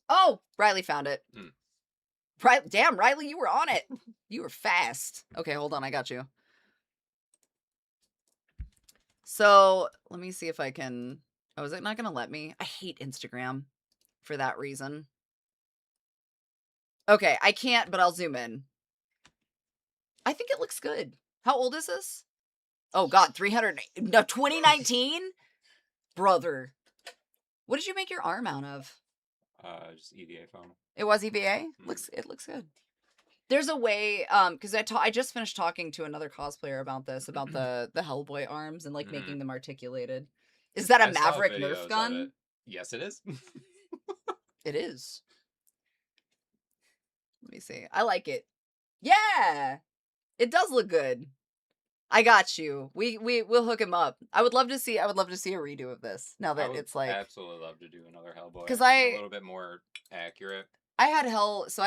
Oh, Riley found it. Damn, Riley, you were on it. You were fast. Okay, hold on. I got you. So let me see if I can. Oh, is it not going to let me? I hate Instagram for that reason. Okay, I can't, but I'll zoom in. I think it looks good. How old is this? Oh, God, 2019? Brother. What did you make your arm out of? Just EVA foam. It was EVA? It looks good. There's a way, because I just finished talking to another cosplayer about this, about the Hellboy arms and like making them articulated. Is that a Maverick Nerf gun? Yes, it is. It is. Let me see. I like it. Yeah, it does look good. I got you. We'll hook him up. I would love to see a redo of this. Now that it's like, absolutely love to do another Hellboy. Because a little bit more accurate. I had Hellboy /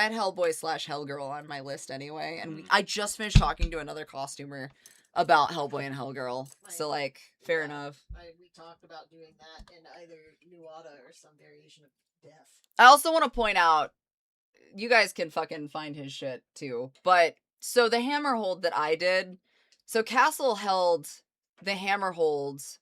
Hellgirl on my list anyway, and I just finished talking to another costumer about Hellboy and Hellgirl. So like, fair enough. We talked about doing that in either Nuada or some variation of death. I also want to point out, you guys can fucking find his shit too. But so the hammer hold that I did, so Castle held the hammer holds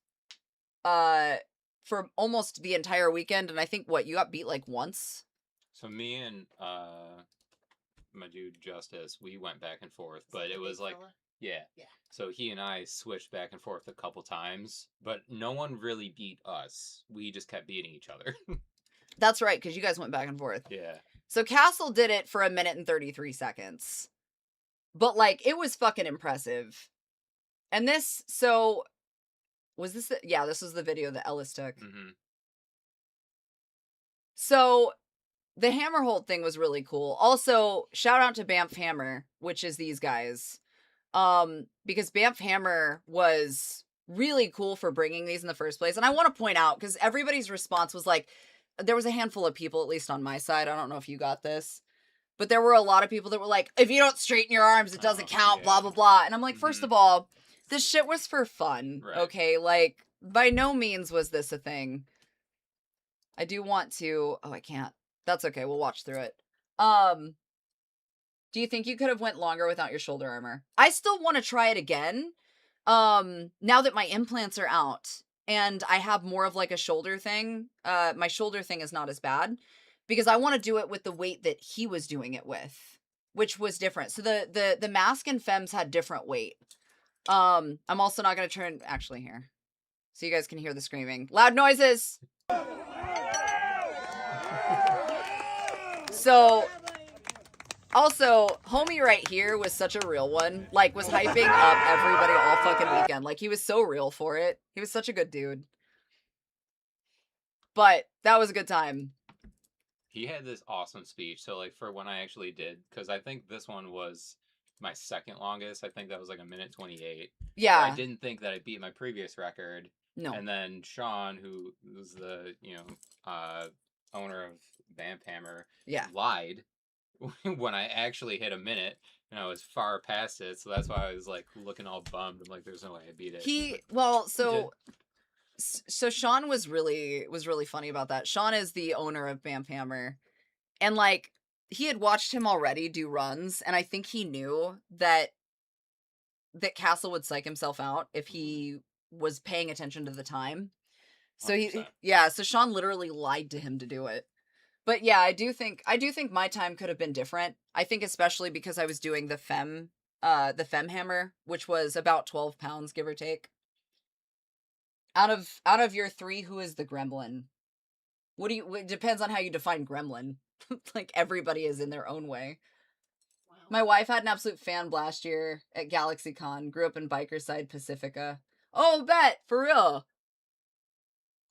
for almost the entire weekend, and I think you got beat like once. So me and my dude Justice, we went back and forth, but it was like, yeah. So he and I switched back and forth a couple times, but no one really beat us. We just kept beating each other. That's right, because you guys went back and forth. Yeah. So Castle did it for 1 minute and 33 seconds. But like, it was fucking impressive. And this, so, was this, this was the video that Ellis took. Mm-hmm. So, the hammer hold thing was really cool. Also, shout out to Banff Hammer, which is these guys. Because Banff Hammer was really cool for bringing these in the first place. And I want to point out, because everybody's response was like, there was a handful of people, at least on my side. I don't know if you got this. But there were a lot of people that were like, if you don't straighten your arms, it doesn't count, blah, blah, blah. And I'm like, first of all, this shit was for fun, okay? Like, by no means was this a thing. I do want to... Oh, I can't. That's okay. We'll watch through it. Do you think you could have went longer without your shoulder armor? I still want to try it again. Now that my implants are out and I have more of like a shoulder thing, my shoulder thing is not as bad because I want to do it with the weight that he was doing it with, which was different. So the mask and femmes had different weight. I'm also not going to turn actually here so you guys can hear the screaming. Loud noises. So Also, homie right here was such a real one. Like, was hyping up everybody all fucking weekend. Like, he was so real for it. He was such a good dude. But that was a good time. He had this awesome speech. So, like, for when I actually did, because I think this one was my second longest. I think that was like 1:28. Yeah. Where I didn't think that I beat my previous record. No. And then Sean, who was the, owner of Vamp Hammer, lied when I actually hit a minute. And I was far past it, so that's why I was like looking all bummed. I'm like, "There's no way I beat it." So Sean was really funny about that. Sean is the owner of Vamp Hammer, and like he had watched him already do runs, and I think he knew that Castle would psych himself out if he was paying attention to the time. So 100%. So Sean literally lied to him to do it. But yeah, I do think my time could have been different. I think especially because I was doing the Fem Hammer, which was about 12 pounds, give or take. Out of your three, who is the gremlin? It depends on how you define gremlin. Like, everybody is in their own way. Wow. My wife had an absolute fan blast year at GalaxyCon. Grew up in Bikerside, Pacifica. Oh, bet, for real.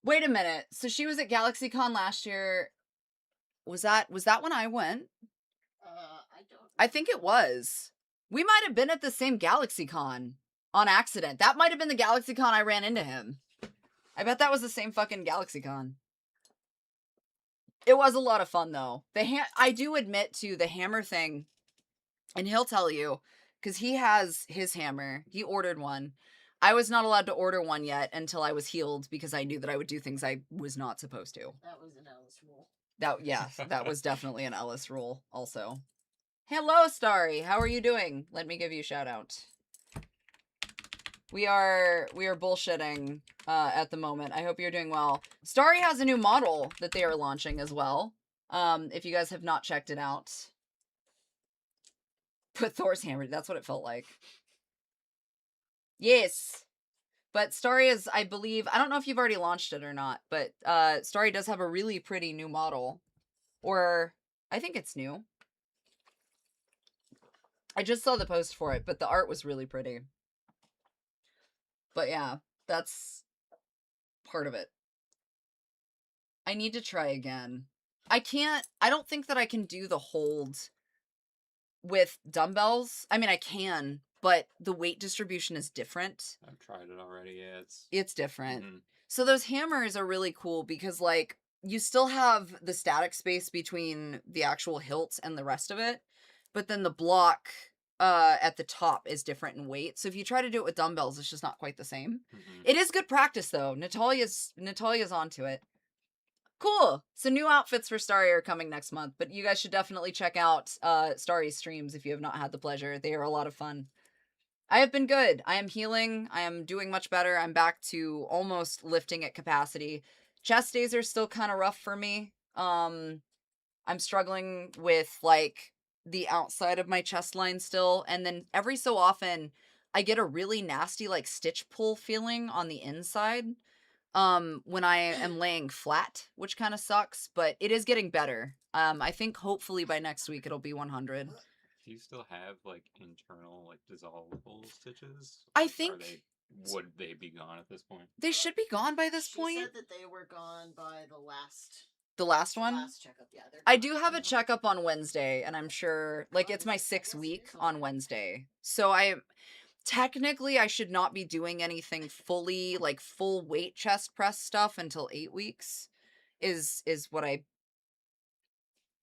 Wait a minute. So she was at GalaxyCon last year. Was that when I went? I don't know. I think it was. We might have been at the same GalaxyCon on accident. That might have been the GalaxyCon I ran into him. I bet that was the same fucking GalaxyCon. It was a lot of fun, though. I do admit to the hammer thing, and he'll tell you, because he has his hammer. He ordered one. I was not allowed to order one yet until I was healed, because I knew that I would do things I was not supposed to. That was an Ellis rule. That was definitely an Ellis rule, also. Hello, Starry. How are you doing? Let me give you a shout out. We are bullshitting at the moment. I hope you're doing well. Starry has a new model that they are launching as well. If you guys have not checked it out. Put Thor's hammer. That's what it felt like. Yes. But Starry is, I believe, I don't know if you've already launched it or not, but Starry does have a really pretty new model. Or, I think it's new. I just saw the post for it, but the art was really pretty. But yeah, that's part of it. I need to try again. I don't think that I can do the hold with dumbbells. I mean, I can, but the weight distribution is different. I've tried it already. Yeah, it's different. Mm-hmm. So those hammers are really cool because, like, you still have the static space between the actual hilt and the rest of it, but then the block at the top is different in weight. So if you try to do it with dumbbells, it's just not quite the same. Mm-hmm. It is good practice, though. Natalia's onto it. Cool. So new outfits for Starry are coming next month, but you guys should definitely check out Starry's streams if you have not had the pleasure. They are a lot of fun. I have been good. I am healing. I am doing much better. I'm back to almost lifting at capacity. Chest days are still kind of rough for me. I'm struggling with, like, the outside of my chest line still, and then every so often I get a really nasty, like, stitch pull feeling on the inside when I am laying flat, which kind of sucks, but it is getting better. I think hopefully by next week it'll be 100. Do you still have, like, internal, like, dissolvable stitches? I think... Would they be gone at this point? They should be gone by this point. She said that they were gone by the last... The last one? Last checkup, yeah. I do have a checkup on Wednesday, and I'm sure, like, it's my 6th week on Wednesday. So technically, I should not be doing anything fully, like, full weight chest press stuff until 8 weeks, is what I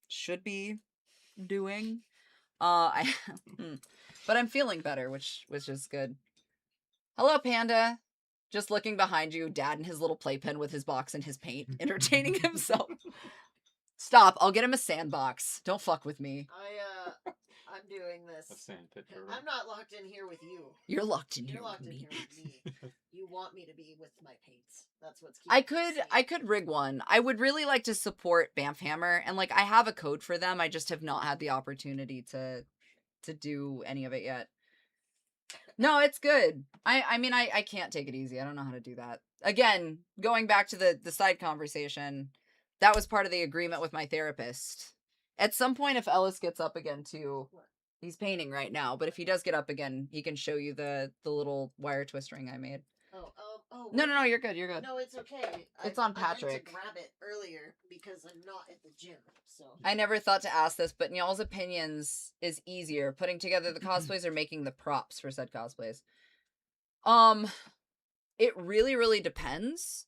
should be doing. But I'm feeling better, which is good. Hello, Panda. Just looking behind you, Dad and his little playpen with his box and his paint, entertaining himself. Stop, I'll get him a sandbox. Don't fuck with me. I'm doing this. A sandpit. I'm not locked in here with you. You're locked in here You're locked with in me. here with me. You want me to be with my paints. That's what's keeping I could rig one. I would really like to support Banff Hammer, and, like, I have a code for them. I just have not had the opportunity to do any of it yet. No, it's good. I mean, I can't take it easy. I don't know how to do that. Again, going back to the side conversation, that was part of the agreement with my therapist. At some point, if Ellis gets up again too, he's painting right now, but if he does get up again, he can show you the little wire twist ring I made. No, you're good. No, it's okay. It's on I meant Patrick. to grab it earlier because I'm not at the gym, so. I never thought to ask this, but y'all's opinions is easier, putting together the cosplays or making the props for said cosplays. It really, really depends.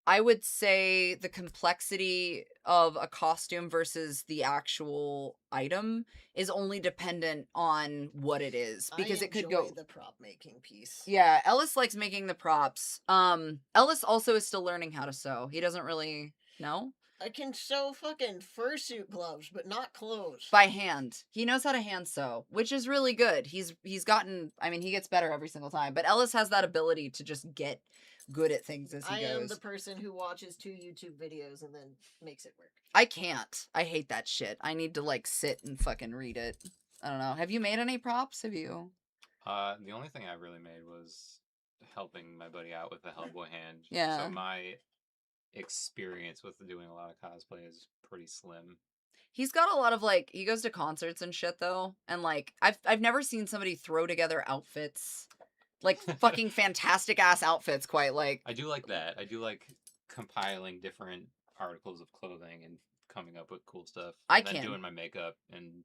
I would say the complexity of a costume versus the actual item is only dependent on what it is, because it could go the prop making piece. Yeah, Ellis likes making the props. Ellis also is still learning how to sew. He doesn't really know. I can sew fucking fursuit gloves, but not clothes. By hand. He knows how to hand sew, which is really good. He's gotten, I mean, he gets better every single time, but Ellis has that ability to just get good at things as he goes. I am the person who watches 2 YouTube videos and then makes it work. I can't. I hate that shit. I need to like sit and fucking read it. I don't know. Have you made any props? Have you? The only thing I really made was helping my buddy out with the Hellboy hand. Yeah. So my experience with doing a lot of cosplay is pretty slim. He's got a lot of like, he goes to concerts and shit though, and like I've never seen somebody throw together outfits, like fucking fantastic ass outfits. Quite like, I do like that. I do like compiling different articles of clothing and coming up with cool stuff. I and then can. doing my makeup and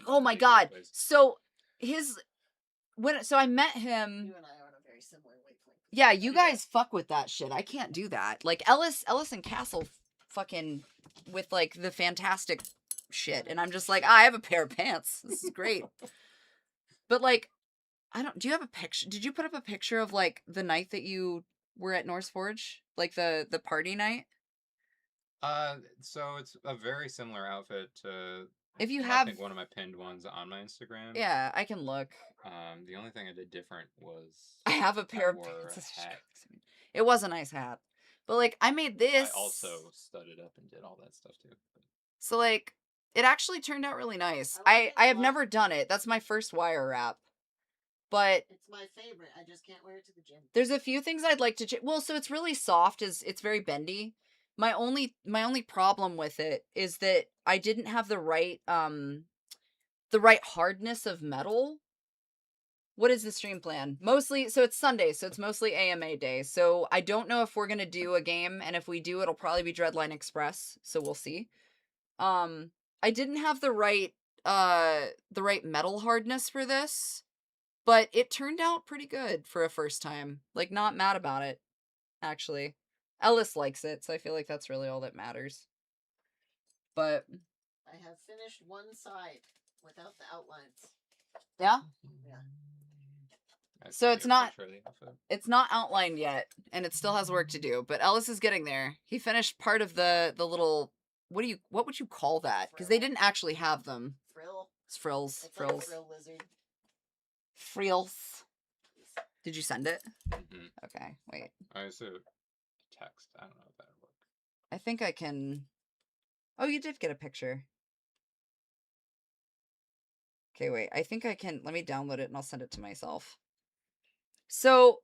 oh my god. So I met him. You and I are on a very similar wavelength. Yeah, you guys fuck with that shit. I can't do that. Like Ellis and Castle fucking with like the fantastic shit, and I'm just like, I have a pair of pants. This is great. But like, do you have a picture? Did you put up a picture of like the night that you were at Norse Forge? Like the party night? So it's a very similar outfit to, if you I have, think one of my pinned ones on my Instagram. Yeah, I can look. The only thing I did different was I have a pair of wore pants. a hat. It was a nice hat. But like, I made this. I also studded up and did all that stuff too. So like, it actually turned out really nice. I like it I a have lot. never done it. That's my first wire wrap. But It's my favorite. I just can't wear it to the gym. there's a few things I'd like to well, so it's really soft, it's very bendy. My only problem with it is that I didn't have the right hardness of metal. What is the stream plan? Mostly, so it's Sunday, so it's mostly AMA day. So I don't know if we're going to do a game, and if we do, it'll probably be Dreadline Express, so we'll see. I didn't have the right metal hardness for this, but it turned out pretty good for a first time. Like, not mad about it, actually. Ellis likes it, so I feel like that's really all that matters. But I have finished one side without the outlines. yeah. Yeah. So it's not outlined yet, and it still has work to do, but Ellis is getting there. He finished part of the little, what would you call that? Because they didn't actually have them. Frill. It's frills. It's like a frill lizard. Frills. Did you send it? Mm-hmm. Okay, wait. I also text. I don't know if that'll work. I think I can. Oh, you did get a picture. Okay, wait. I think I can. Let me download it and I'll send it to myself. So,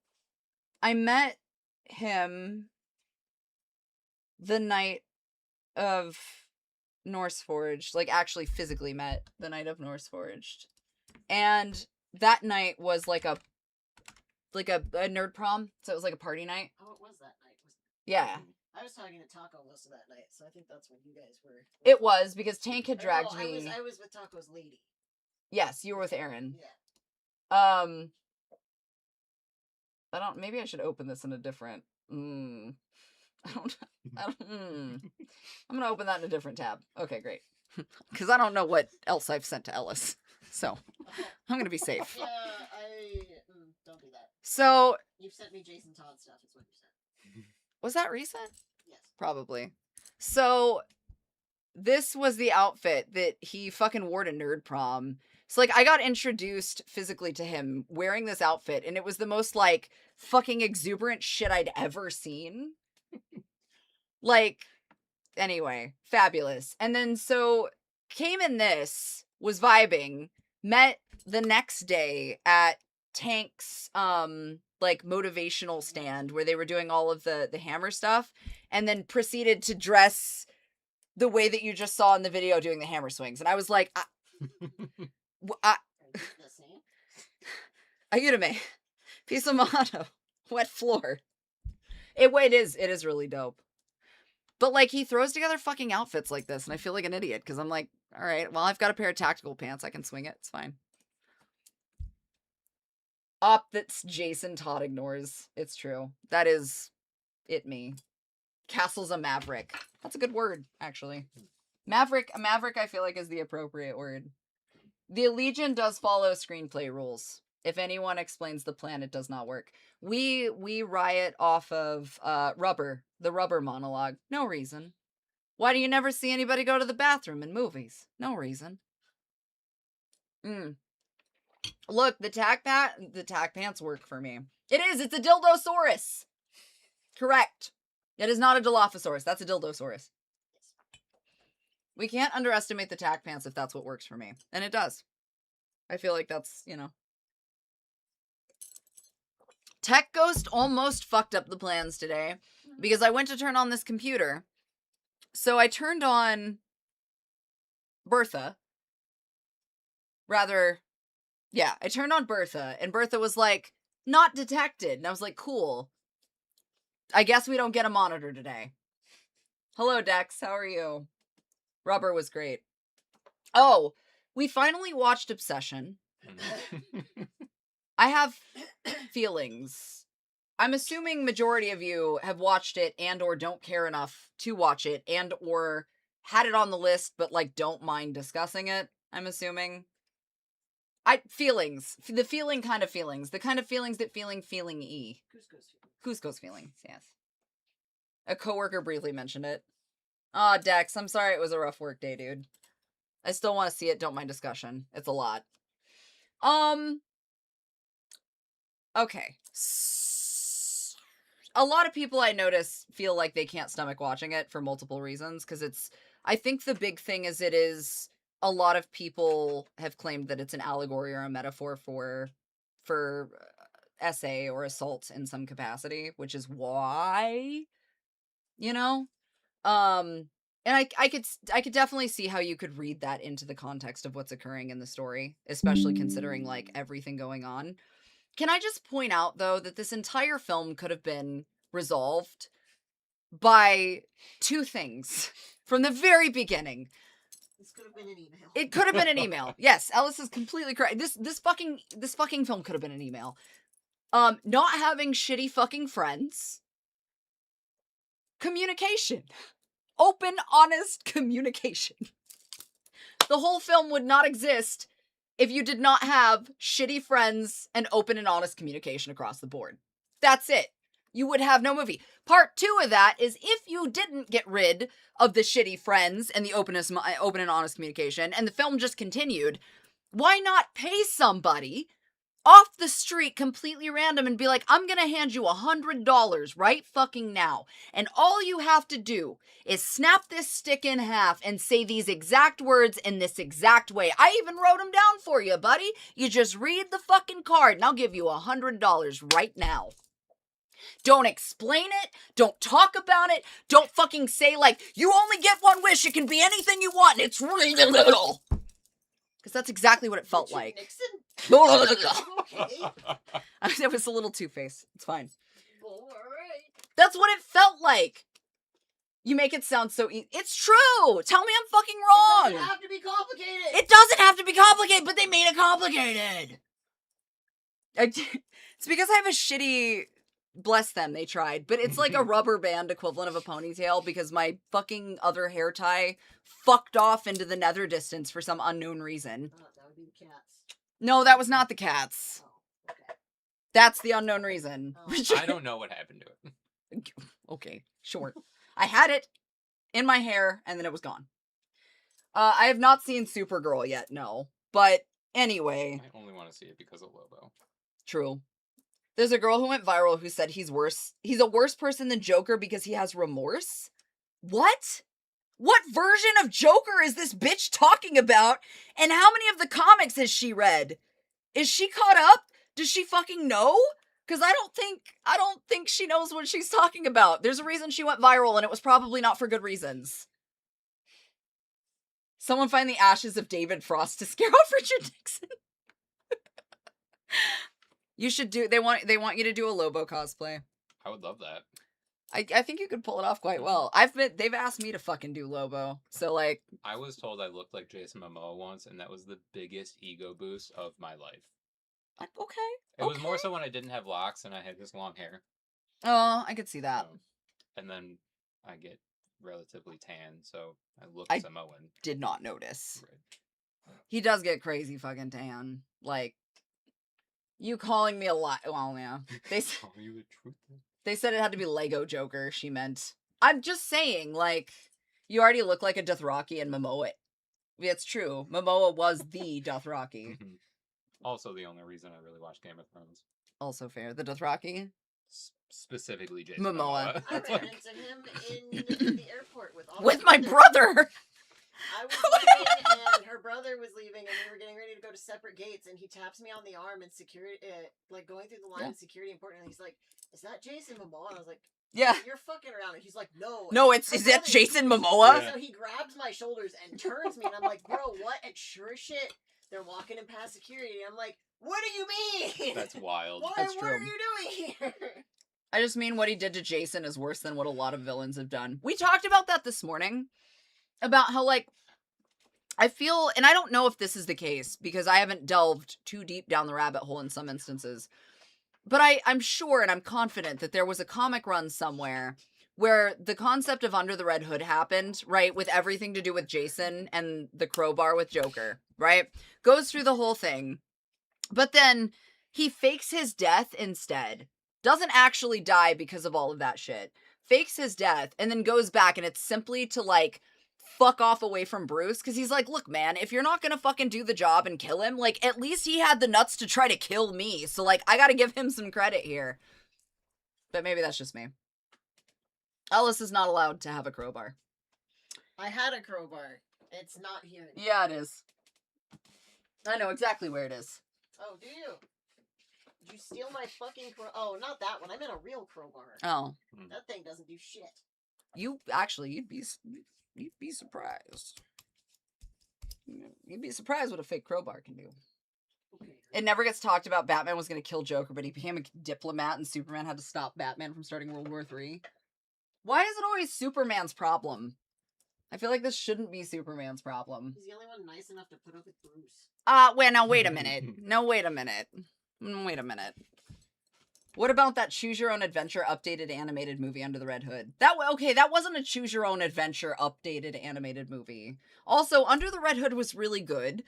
I met him the night of Norse Forged. Like, actually physically met the night of Norse Forged. And that night was like a nerd prom. So it was like a party night. Oh, it was that night. Yeah. I was talking to Taco most of that night, so I think that's when you guys were. It was, because Tank had Or dragged no, me. I was with Taco's lady. Yes, you were with Aaron. Yeah. Maybe I should open this in a different. I'm gonna open that in a different tab. Okay, great. Because I don't know what else I've sent to Ellis, so I'm gonna be safe. Yeah, don't do that. So You've sent me Jason Todd stuff. Is what you said. was that recent? Yes. Probably. So this was the outfit that he fucking wore to nerd prom. So like, I got introduced physically to him wearing this outfit, and it was the most like fucking exuberant shit I'd ever seen. Like, anyway, fabulous. And then so came in this, was vibing, met the next day at Tank's like motivational stand where they were doing all of the hammer stuff, and then proceeded to dress the way that you just saw in the video doing the hammer swings. And I was like, ayúdame. Piso mojado. Wet floor. It is really dope. But, like, he throws together fucking outfits like this, and I feel like an idiot, because I'm like, all right, well, I've got a pair of tactical pants. I can swing it. It's fine. Op that's Jason Todd ignores. It's true. That is it me. Castle's a maverick. That's a good word, actually. Maverick, I feel like, is the appropriate word. The Legion does follow screenplay rules. If anyone explains the plan, it does not work. We riot off of Rubber, the Rubber monologue. No reason. Why do you never see anybody go to the bathroom in movies? No reason. Look, the tack pants work for me. It is. It's a dildosaurus. Correct. It is not a Dilophosaurus. That's a dildosaurus. We can't underestimate the tack pants if that's what works for me. And it does. I feel like that's, you know. Tech Ghost almost fucked up the plans today because I went to turn on this computer. So I turned on Bertha. I turned on Bertha, and Bertha was like, not detected. And I was like, cool. I guess we don't get a monitor today. Hello, Dex. How are you? Rubber was great. Oh, we finally watched Obsession. I have feelings. I'm assuming majority of you have watched it and or don't care enough to watch it and or had it on the list but like don't mind discussing it, I'm assuming. Feelings. The feeling kind of feelings. The kind of feelings that feeling-y. Cusco's feelings, yes. A coworker briefly mentioned it. Aw, Dex, I'm sorry it was a rough work day, dude. I still want to see it, don't mind discussion. It's a lot. Okay. A lot of people I notice feel like they can't stomach watching it for multiple reasons, because I think the big thing is a lot of people have claimed that it's an allegory or a metaphor for essay or assault in some capacity, which is why, you know? And I could definitely see how you could read that into the context of what's occurring in the story, especially considering, like, everything going on. Can I just point out, though, that this entire film could have been resolved by two things from the very beginning. This could have been an email. It could have been an email. Yes, Ellis is completely correct. This fucking film could have been an email. Not having shitty fucking friends. Communication. Open, honest communication. The whole film would not exist if you did not have shitty friends and open and honest communication across the board. That's it. You would have no movie. Part 2 of that is if you didn't get rid of the shitty friends and the open and honest communication, and the film just continued, why not pay somebody off the street completely random and be like, I'm gonna hand you $100 right fucking now. And all you have to do is snap this stick in half and say these exact words in this exact way. I even wrote them down for you, buddy. You just read the fucking card and I'll give you $100 right now. Don't explain it. Don't talk about it. Don't fucking say like, you only get one wish. It can be anything you want. And it's really little. Because that's exactly what it felt Richard like. Nixon? Okay. It was a little Two-Face. It's fine. All right. That's what it felt like. You make it sound so easy. It's true. Tell me I'm fucking It wrong. doesn't have to be complicated. It doesn't have to be complicated, but they made it complicated. It's because I have a shitty... Bless them, they tried. But it's like a rubber band equivalent of a ponytail because my fucking other hair tie fucked off into the nether distance for some unknown reason. Oh, that would be the cats. No, that was not the cats. Oh, okay. That's the unknown reason. Oh. I don't know what happened to it. Okay, sure. I had it in my hair, and then it was gone. I have not seen Supergirl yet, no. But anyway. I only want to see it because of Lobo. True. There's a girl who went viral who said he's worse. He's a worse person than Joker because he has remorse? What? What version of Joker is this bitch talking about? And how many of the comics has she read? Is she caught up? Does she fucking know? Because I don't think she knows what she's talking about. There's a reason she went viral, and it was probably not for good reasons. Someone find the ashes of David Frost to scare off Richard Nixon. You should do. They want you to do a Lobo cosplay. I would love that. I think you could pull it off quite well. They've asked me to fucking do Lobo, so like. I was told I looked like Jason Momoa once, and that was the biggest ego boost of my life. Okay. It was more so when I didn't have locks and I had this long hair. Oh, I could see that. And then I get relatively tan, so I look Samoan. Did not notice. Right. He does get crazy fucking tan. Like, you calling me a lie? Well, yeah. Are you a truth? They said it had to be Lego Joker, she meant. I'm just saying, like, you already look like a Dothraki in Momoa. It's true. Momoa was the Dothraki. Also the only reason I really watched Game of Thrones. Also fair. The Dothraki? Specifically Jason Momoa. I ran into him in the airport with my brother! I was leaving, and her brother was leaving, and we were getting ready to go to separate gates, and he taps me on the arm, and security, like, going through the line of security important, and he's like, is that Jason Momoa? And I was like, yeah. You're fucking around. And he's like, no. No, is that Jason Momoa? So he grabs my shoulders and turns me, and I'm like, bro, what? And sure as shit, they're walking in past security, and I'm like, what do you mean? That's wild. What are you doing here? I just mean what he did to Jason is worse than what a lot of villains have done. We talked about that this morning. About how, like, I feel, and I don't know if this is the case, because I haven't delved too deep down the rabbit hole in some instances, but I'm sure and I'm confident that there was a comic run somewhere where the concept of Under the Red Hood happened, right, with everything to do with Jason and the crowbar with Joker, right? Goes through the whole thing, but then he fakes his death instead. Doesn't actually die because of all of that shit. Fakes his death and then goes back, and it's simply to, like, fuck off away from Bruce, because he's like, look, man, if you're not gonna fucking do the job and kill him, like, at least he had the nuts to try to kill me, so, like, I gotta give him some credit here. But maybe that's just me. Ellis is not allowed to have a crowbar. I had a crowbar. It's not here anymore. Yeah, it is. I know exactly where it is. Oh, do you? Did you steal my fucking Oh, not that one. I meant a real crowbar. Oh. That thing doesn't do shit. You'd be surprised. You'd be surprised what a fake crowbar can do. Okay. It never gets talked about Batman was going to kill Joker, but he became a diplomat and Superman had to stop Batman from starting World War III. Why is it always Superman's problem? I feel like this shouldn't be Superman's problem. He's the only one nice enough to put up with Bruce. Wait a minute. Wait a minute. What about that Choose Your Own Adventure updated animated movie Under the Red Hood? That wasn't a Choose Your Own Adventure updated animated movie. Also, Under the Red Hood was really good.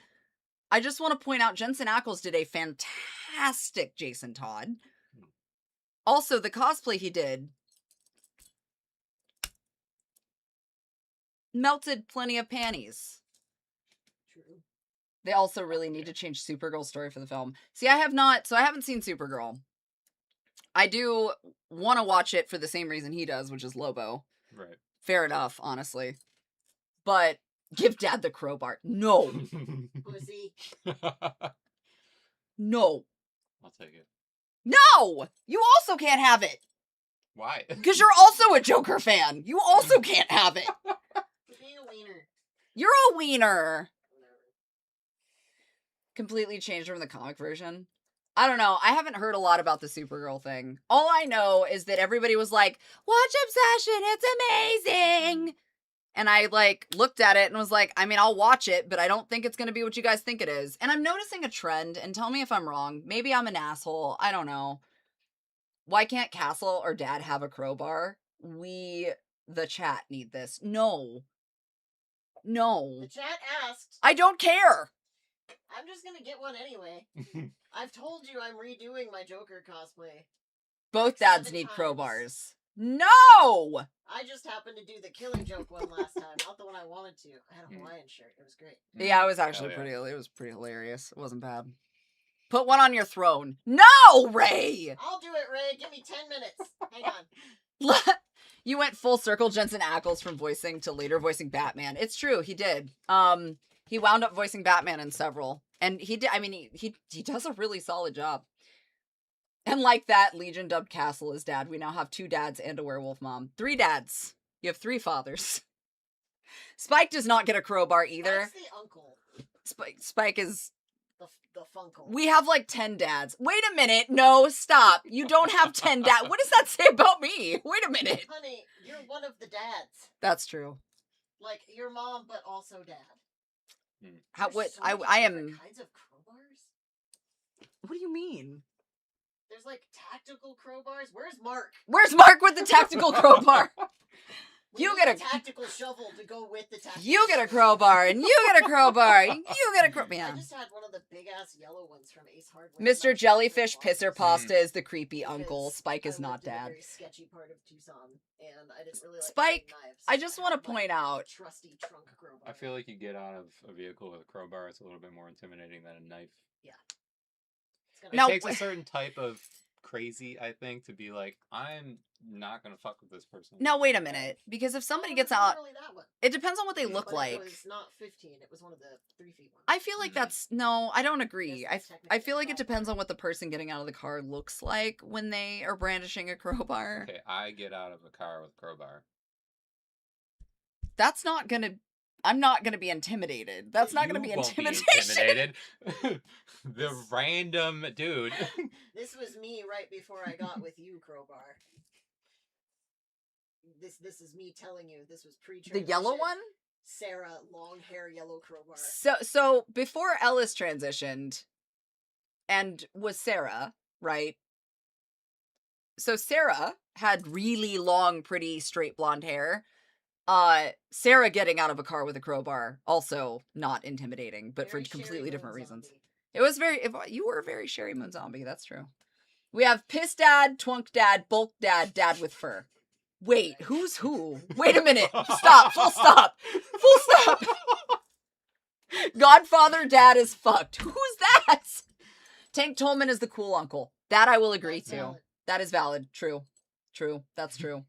I just want to point out Jensen Ackles did a fantastic Jason Todd. Also, the cosplay he did melted plenty of panties. True. They also really need to change Supergirl's story for the film. See, I haven't seen Supergirl. I do want to watch it for the same reason he does, which is Lobo. Right. Fair enough, honestly. But give Dad the crowbar. No. Pussy. No. I'll take it. No! You also can't have it. Why? Because you're also a Joker fan. You also can't have it. Being a wiener. You're a wiener. Completely changed from the comic version. I don't know. I haven't heard a lot about the Supergirl thing. All I know is that everybody was like, watch Obsession, it's amazing. And I, like, looked at it and was like, I mean, I'll watch it, but I don't think it's going to be what you guys think it is. And I'm noticing a trend, and tell me if I'm wrong. Maybe I'm an asshole. I don't know. Why can't Castle or Dad have a crowbar? We, the chat, need this. No. The chat asked. I don't care. I'm just gonna get one anyway. I've told you I'm redoing my Joker cosplay. Both Like dads 7 need times. crowbars. No! I just happened to do the Killing Joke one last time, not the one I wanted to. I had a Hawaiian shirt. It was great. Yeah, it was actually Hell yeah. it was pretty hilarious. It wasn't bad. Put one on your throne. No, Ray! I'll do it, Ray. Give me 10 minutes. Hang on. You went full circle Jensen Ackles from voicing to later voicing Batman. It's true, he did. He wound up voicing Batman in several. And he did, I mean, he does a really solid job. And like that, Legion dubbed Castle as Dad. We now have 2 dads and a werewolf mom. 3 dads. You have 3 fathers. Spike does not get a crowbar either. Spike's the uncle. Spike is... The funkle. We have like 10 dads. Wait a minute. No, stop. You don't have 10 dads. What does that say about me? Wait a minute. Honey, you're one of the dads. That's true. Like, your mom, but also dad. How, what, There's so many I am... different kinds of crowbars. What do you mean? There's, like, tactical crowbars. Where's Mark? Where's Mark with the tactical crowbar? We You need get a tactical shovel to go with the tactical You get a shovel. crowbar, and you get a crowbar, and you get a crowbar. I Yeah. just had one of the big-ass yellow ones from Ace Hardware. Mr. Jellyfish Pisser Pasta. Pasta is the creepy uncle. Spike is not I lived in a dad. very sketchy part of Tucson, and I didn't really like Spike, carrying knives. I just want to had my point out... trusty trunk crowbar. I feel like you get out of a vehicle with a crowbar, it's a little bit more intimidating than a knife. It's gonna It Now- takes a certain type of crazy, I think, to be like, I'm not gonna fuck with this person. Now, wait a minute. Because if somebody gets out... Really that one. It depends on what they look But like. It was not 15. It was one of the 3 feet ones. I feel like that's... No, I don't agree. That's I technically feel like it a crowbar. depends on what the person getting out of the car looks like when they are brandishing a crowbar. Okay, I get out of a car with a crowbar. That's not gonna... I'm not gonna be intimidated. That's not gonna be You won't intimidation. intimidated. The random dude. This was me right before I got with you, crowbar. This is me telling you this was pre. The yellow one? Sarah, long hair, yellow crowbar. So before Ellis transitioned and was Sarah, right? So Sarah had really long, pretty, straight blonde hair. Sarah getting out of a car with a crowbar, also not intimidating, but Very for completely Sherry different Moon reasons. zombie. It was you were a very Sherry Moon zombie, that's true. We have Piss Dad, Twunk Dad, Bulk Dad, Dad with Fur. Wait, who's who? Wait a minute. Stop. Full stop. Full stop. Godfather Dad is fucked. Who's that? Tank Tolman is the cool uncle. That I will agree That's to. valid. That is valid. True. That's true.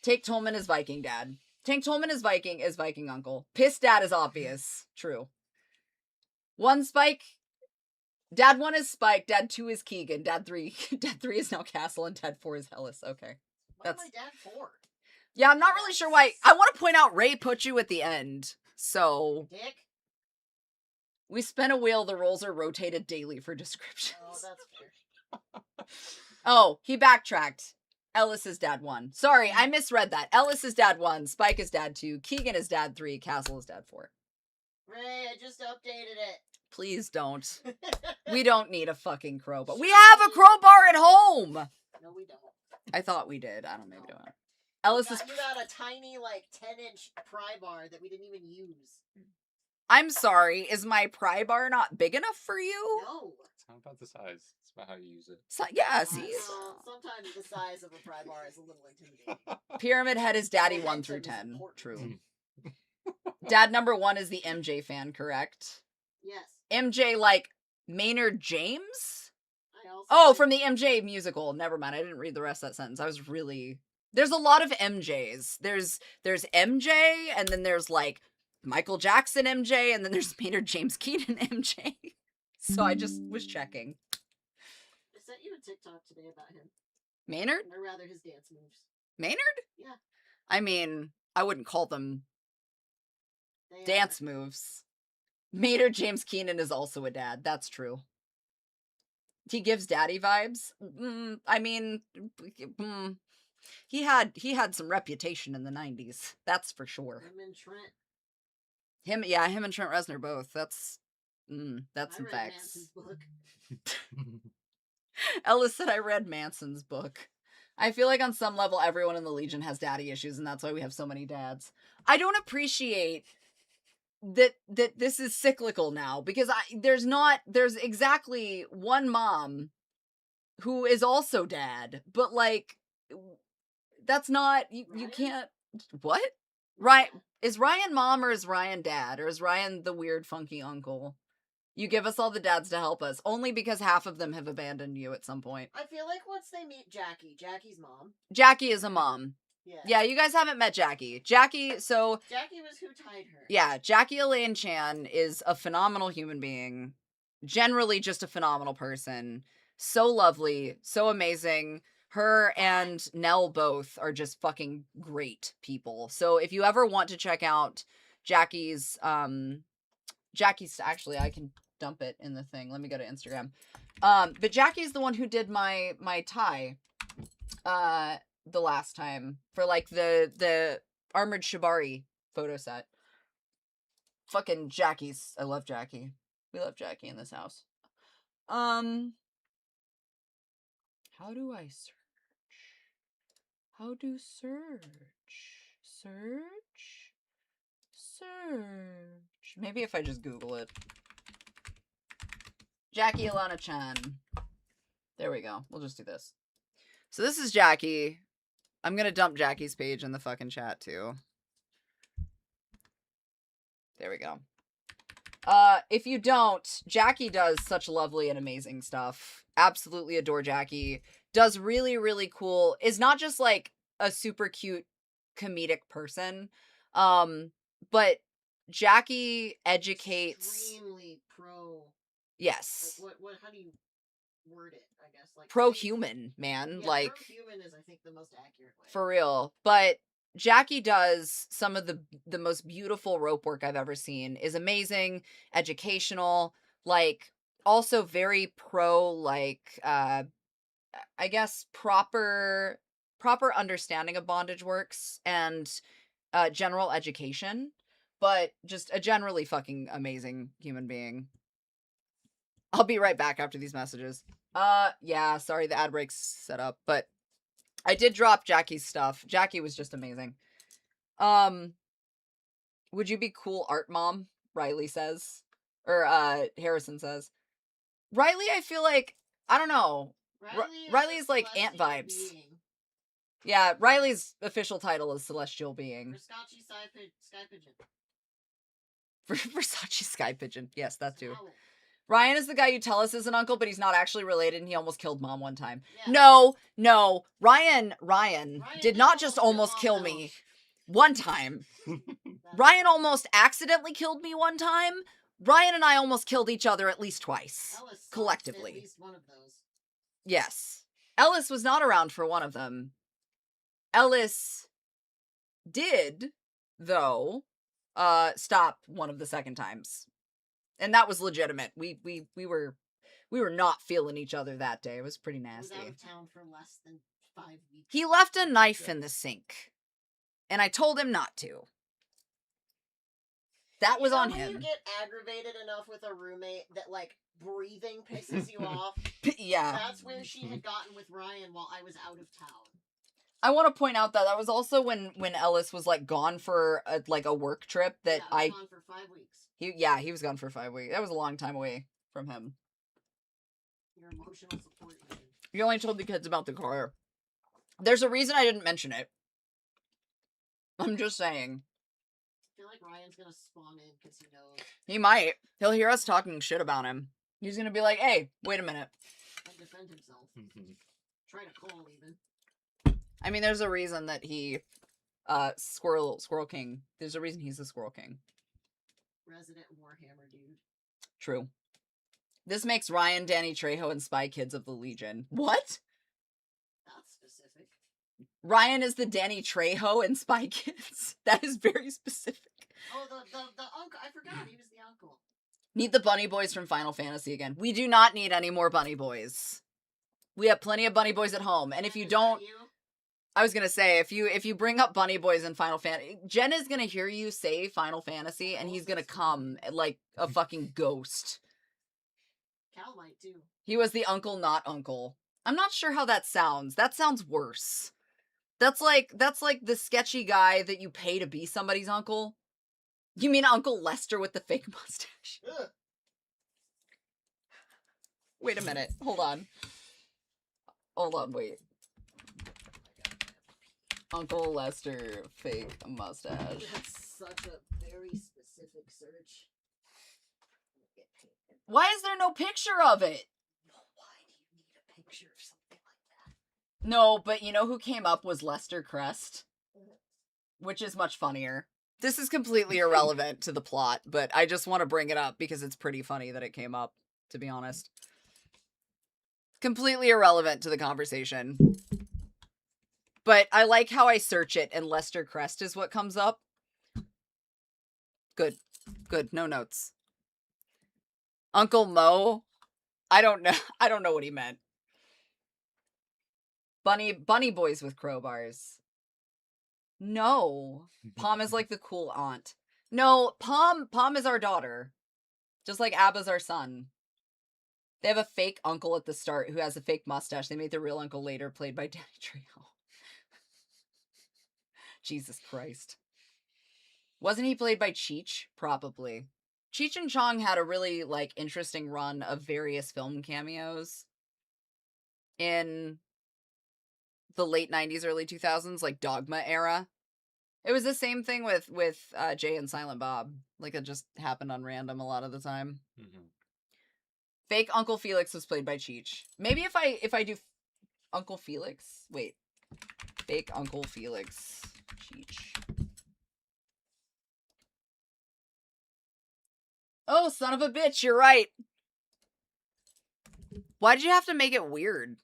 Tank Tolman is Viking Dad. Tank Tolman is Viking uncle. Piss Dad is obvious. True. One Spike. Dad 1 is Spike. Dad 2 is Keegan. Dad 3 is now Castle, and Dad 4 is Ellis. Okay. Why That's- my dad 4? Yeah, I'm not really sure why. I want to point out Ray put you at the end. So, Dick? we spin a wheel, the rolls are rotated daily for descriptions. Oh, that's fair. Oh, he backtracked. Ellis is Dad 1. Sorry, I misread that. Ellis is Dad 1, Spike is Dad 2, Keegan is Dad 3, Castle is Dad 4. Ray, I just updated it. Please don't. We don't need a fucking crowbar. We have a crowbar at home! No, we don't. I thought we did. I don't know, maybe we don't. Ellis is... You got a tiny, like, 10-inch pry bar that we didn't even use. I'm sorry, is my pry bar not big enough for you? No. It's not about the size, it's about how you use it. So, yeah, see? Well, sometimes the size of a pry bar is a little intimidating. Pyramid Head is Daddy Well, 1 that through is 10. important. True. Dad number 1 is the MJ fan, correct? Yes. MJ, like, Maynard James? I also Oh, like- from the MJ musical. Never mind, I didn't read the rest of that sentence. I was really... There's a lot of MJs. There's MJ, and then there's, like, Michael Jackson MJ, and then there's Maynard James Keenan MJ. So I just was checking. I sent you a TikTok today about him. Maynard? Or rather, his dance moves. Maynard? Yeah. I mean, I wouldn't call them They dance moves. Maynard James Keenan is also a dad. That's true. He gives daddy vibes. I mean, he had some reputation in the 90s. That's for sure. Him and Trent. Him and Trent Reznor both. That's I some read facts. Manson's book. Ellis said I read Manson's book. I feel like on some level everyone in the Legion has daddy issues, and that's why we have so many dads. I don't appreciate that this is cyclical now, because there's exactly one mom who is also dad, but like that's not you Ryan? can't. What? Right, is Ryan mom or is Ryan dad, or is Ryan the weird funky uncle? You give us all the dads to help us, only because half of them have abandoned you at some point. I feel like once they meet Jackie's mom. Jackie is a mom. Yeah. Yeah, you guys haven't met Jackie. Jackie was who tied her. Yeah, Jackie Elaine Chan is a phenomenal human being. Generally just a phenomenal person. So lovely, so amazing. Her and Nell both are just fucking great people. So if you ever want to check out Jackie's, actually, I can dump it in the thing. Let me go to Instagram. But Jackie's the one who did my tie, the last time for like the Armored Shibari photo set. Fucking Jackie's. I love Jackie. We love Jackie in this house. How do I search? How do search? Search? Search. Maybe if I just Google it. Jackie Alana Chan. There we go. We'll just do this. So this is Jackie. I'm gonna dump Jackie's page in the fucking chat too. There we go. If you don't, Jackie does such lovely and amazing stuff. Absolutely adore Jackie. Does really, really cool. Is not just like a super cute comedic person. But Jackie educates. Extremely pro. Yes. Like how do you word it? I guess like pro-human, man. Yeah, like pro-human is I think the most accurate way. For real. But Jackie does some of the most beautiful rope work I've ever seen. Is amazing, educational, like also very pro, like I guess proper understanding of bondage works and general education, but just a generally fucking amazing human being. I'll be right back after these messages. Yeah, sorry the ad break's set up, but I did drop Jackie's stuff. Jackie was just amazing. Would you be cool art mom? Riley says. Or, Harrison says. Riley, I feel like, I don't know. Riley's like ant vibes. Being. Yeah, Riley's official title is Celestial Being. Versace Sky Pigeon. Versace Sky Pigeon. Yes, that too. Owl. Ryan is the guy you tell us is an uncle, but he's not actually related, and he almost killed Mom one time. Yeah. No. Ryan did not just almost kill me one time. Ryan almost accidentally killed me one time. Ryan and I almost killed each other at least twice. Ellis collectively. At least one of those. Yes. Ellis was not around for one of them. Ellis did, though, stop one of the second times. And that was legitimate. We were not feeling each other that day. It was pretty nasty. He was out of town for less than 5 weeks. He left a knife in the sink. And I told him not to. That was on him. When you get aggravated enough with a roommate that, like, breathing pisses you off. Yeah. That's where she had gotten with Ryan while I was out of town. I want to point out that was also when Ellis was, like, gone for, a work trip that I was gone for 5 weeks. He was gone for 5 weeks. That was a long time away from him. Your emotional support. You only told the kids about the car. There's a reason I didn't mention it. I'm just saying. I feel like Ryan's gonna spawn in because he knows. He might. He'll hear us talking shit about him. He's gonna be like, hey, wait a minute. And defend himself. Try to call even. I mean, there's a reason that he, Squirrel King. There's a reason he's the Squirrel King. Resident Warhammer dude. True. This makes Ryan, Danny Trejo, and Spy Kids of the Legion. What? That's specific. Ryan is the Danny Trejo in Spy Kids. That is very specific. Oh, the uncle. I forgot he was the uncle. Need the bunny boys from Final Fantasy again. We do not need any more bunny boys. We have plenty of bunny boys at home. And if you don't... I was gonna say, if you bring up bunny boys in Final Fantasy... Jen is gonna hear you say Final Fantasy, and he's gonna come like a fucking ghost. Cal might too. He was the uncle, not uncle. I'm not sure how that sounds. That sounds worse. That's like the sketchy guy that you pay to be somebody's uncle. You mean Uncle Lester with the fake mustache? Ugh. Wait a minute. Hold on, wait. Uncle Lester, fake mustache. That's such a very specific search. Why is there no picture of it? Why do you need a picture of something like that? No, but you know who came up was Lester Crest, which is much funnier. This is completely irrelevant to the plot, but I just want to bring it up because it's pretty funny that it came up, to be honest. Completely irrelevant to the conversation. But I like how I search it and Lester Crest is what comes up. Good. Good. No notes. Uncle Mo? I don't know. I don't know what he meant. Bunny boys with crowbars. No. Pom is like the cool aunt. No, Pom is our daughter. Just like Abba's our son. They have a fake uncle at the start who has a fake mustache. They made the real uncle later, played by Danny Trejo. Jesus Christ. Wasn't he played by Cheech? Probably. Cheech and Chong had a really, like, interesting run of various film cameos in the late 90s, early 2000s, like Dogma era. It was the same thing with Jay and Silent Bob. Like, it just happened on random a lot of the time. Mm-hmm. Fake Uncle Felix was played by Cheech. Maybe if I do Uncle Felix. Wait. Fake Uncle Felix. Cheech. Oh, son of a bitch, you're right. Why did you have to make it weird?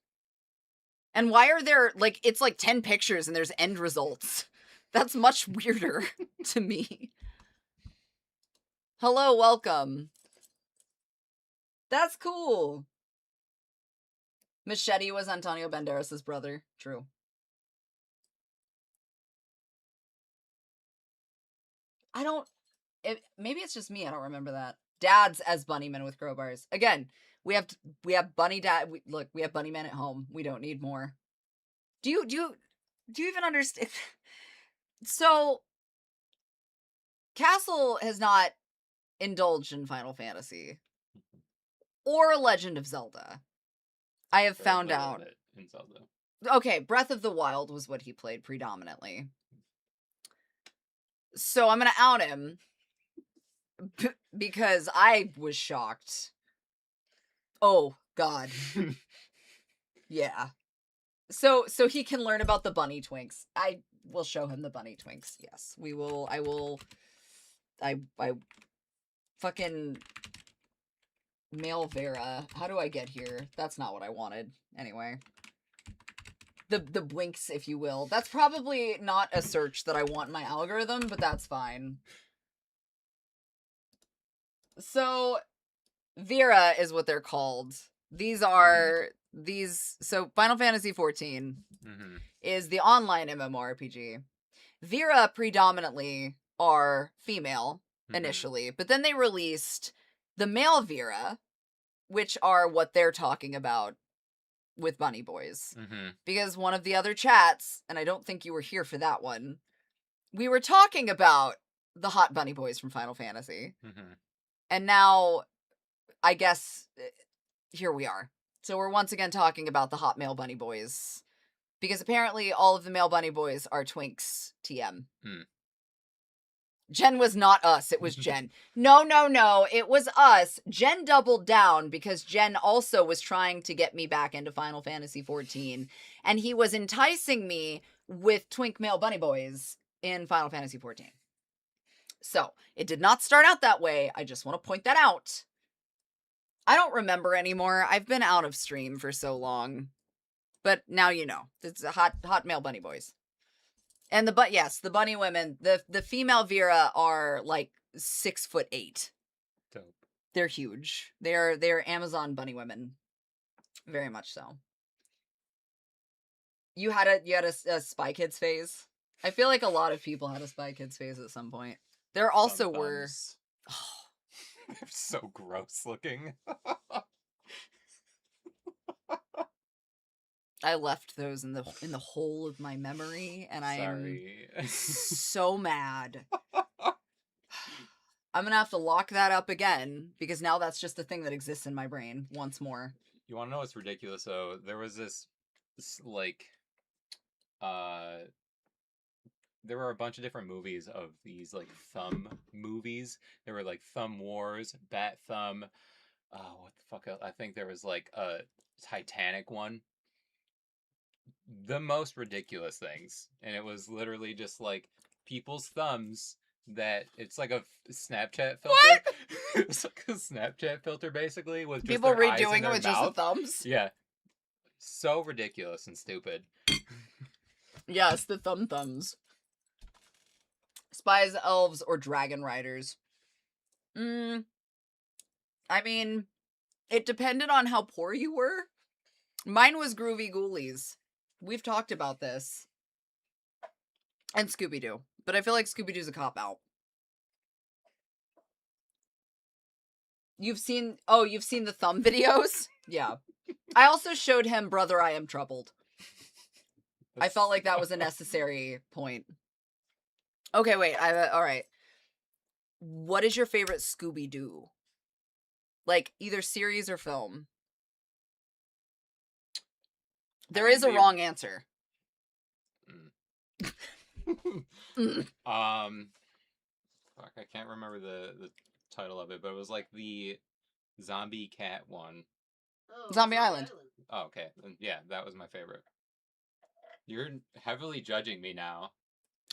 And why are there, like, it's like 10 pictures and there's end results? That's much weirder to me. Hello, welcome. That's cool. Machete was Antonio Banderas' brother. True. Maybe it's just me. I don't remember that. Dads as bunnymen with crowbars. Again, we have bunny dad. We have bunnymen at home. We don't need more. Do you even understand? So, Castle has not indulged in Final Fantasy or Legend of Zelda. I have found out. In Zelda. Okay, Breath of the Wild was what he played predominantly. So I'm gonna out him because I was shocked. Oh God. Yeah. So he can learn about the bunny twinks. I will show him the bunny twinks. Yes, we will. I fucking mail Vera. How do I get here? That's not what I wanted. Anyway. The blinks, if you will. That's probably not a search that I want in my algorithm, but that's fine. So, Vera is what they're called. These are so Final Fantasy XIV is the online MMORPG. Vera predominantly are female initially, but then they released the male Vera, which are what they're talking about with Bunny Boys. Because one of the other chats, and I don't think you were here for that one, we were talking about the hot Bunny Boys from Final Fantasy. And now, I guess, here we are. So we're once again talking about the hot male Bunny Boys. Because apparently all of the male Bunny Boys are twinks TM. Jen was not us, it was Jen. No, it was us. Jen doubled down because Jen also was trying to get me back into Final Fantasy XIV. And he was enticing me with twink male Bunny Boys in Final Fantasy XIV. So, it did not start out that way. I just want to point that out. I don't remember anymore. I've been out of stream for so long. But now you know. It's a hot male Bunny Boys. And the bunny women, the female Vera are like 6'8". Dope. They're huge. They're Amazon bunny women. Very much so. You had a Spy Kids phase. I feel like a lot of people had a Spy Kids phase at some point. There also were. Oh. They're so gross looking. I left those in the hole of my memory, and I am so mad. I'm gonna have to lock that up again, because now that's just a thing that exists in my brain once more. You wanna know what's ridiculous, though? There was this like, there were a bunch of different movies of these, like, thumb movies. There were, like, Thumb Wars, Bat Thumb, what the fuck else? I think there was, like, a Titanic one. The most ridiculous things. And it was literally just, like, people's thumbs that... It's like a Snapchat filter. What? It's like a Snapchat filter, basically, with just people their eyes redoing and their it with mouth. just the thumbs? Yeah. So ridiculous and stupid. Yes, the thumbs. Spies, elves, or dragon riders. I mean, it depended on how poor you were. Mine was Groovy Ghoulies. We've talked about this. And Scooby-Doo. But I feel like Scooby-Doo's a cop-out. You've seen the thumb videos? Yeah. I also showed him Brother, I Am Troubled. I felt like that was a necessary point. Okay, wait. All right. What is your favorite Scooby-Doo? Like, either series or film. There is a wrong answer. Fuck, I can't remember the title of it, but it was like the zombie cat one. Oh, Zombie Island. Oh, okay. Yeah, that was my favorite. You're heavily judging me now.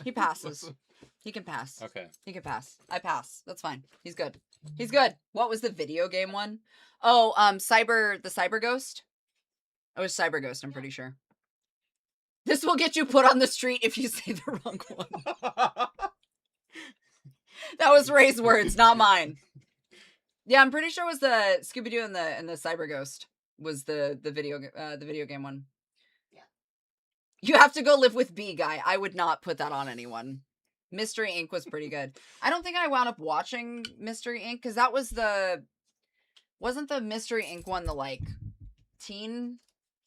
He passes. He can pass. Okay. He can pass. I pass. That's fine. He's good. He's good. What was the video game one? Oh, the Cyber Ghost? It was Cyber Ghost, I'm pretty sure. This will get you put on the street if you say the wrong one. That was Ray's words, not mine. Yeah, I'm pretty sure it was the Scooby-Doo and the Cyber Ghost was the video game one. Yeah. You have to go live with B guy. I would not put that on anyone. Mystery Inc. was pretty good. I don't think I wound up watching Mystery Inc. because that was wasn't the Mystery Inc. one the like teen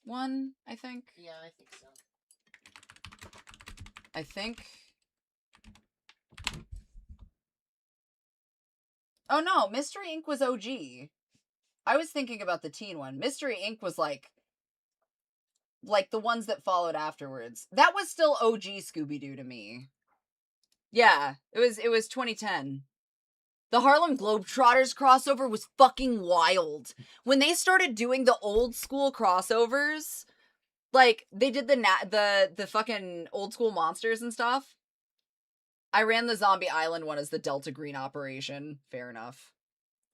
one, I think? Yeah, I think so. I think. Oh no, Mystery Inc. was OG. I was thinking about the teen one. Mystery Inc. was like the ones that followed afterwards. That was still OG Scooby-Doo to me. Yeah, it was 2010. The Harlem Globetrotters crossover was fucking wild. When they started doing the old school crossovers, like they did the fucking old school monsters and stuff. I ran the Zombie Island one as the Delta Green operation. Fair enough.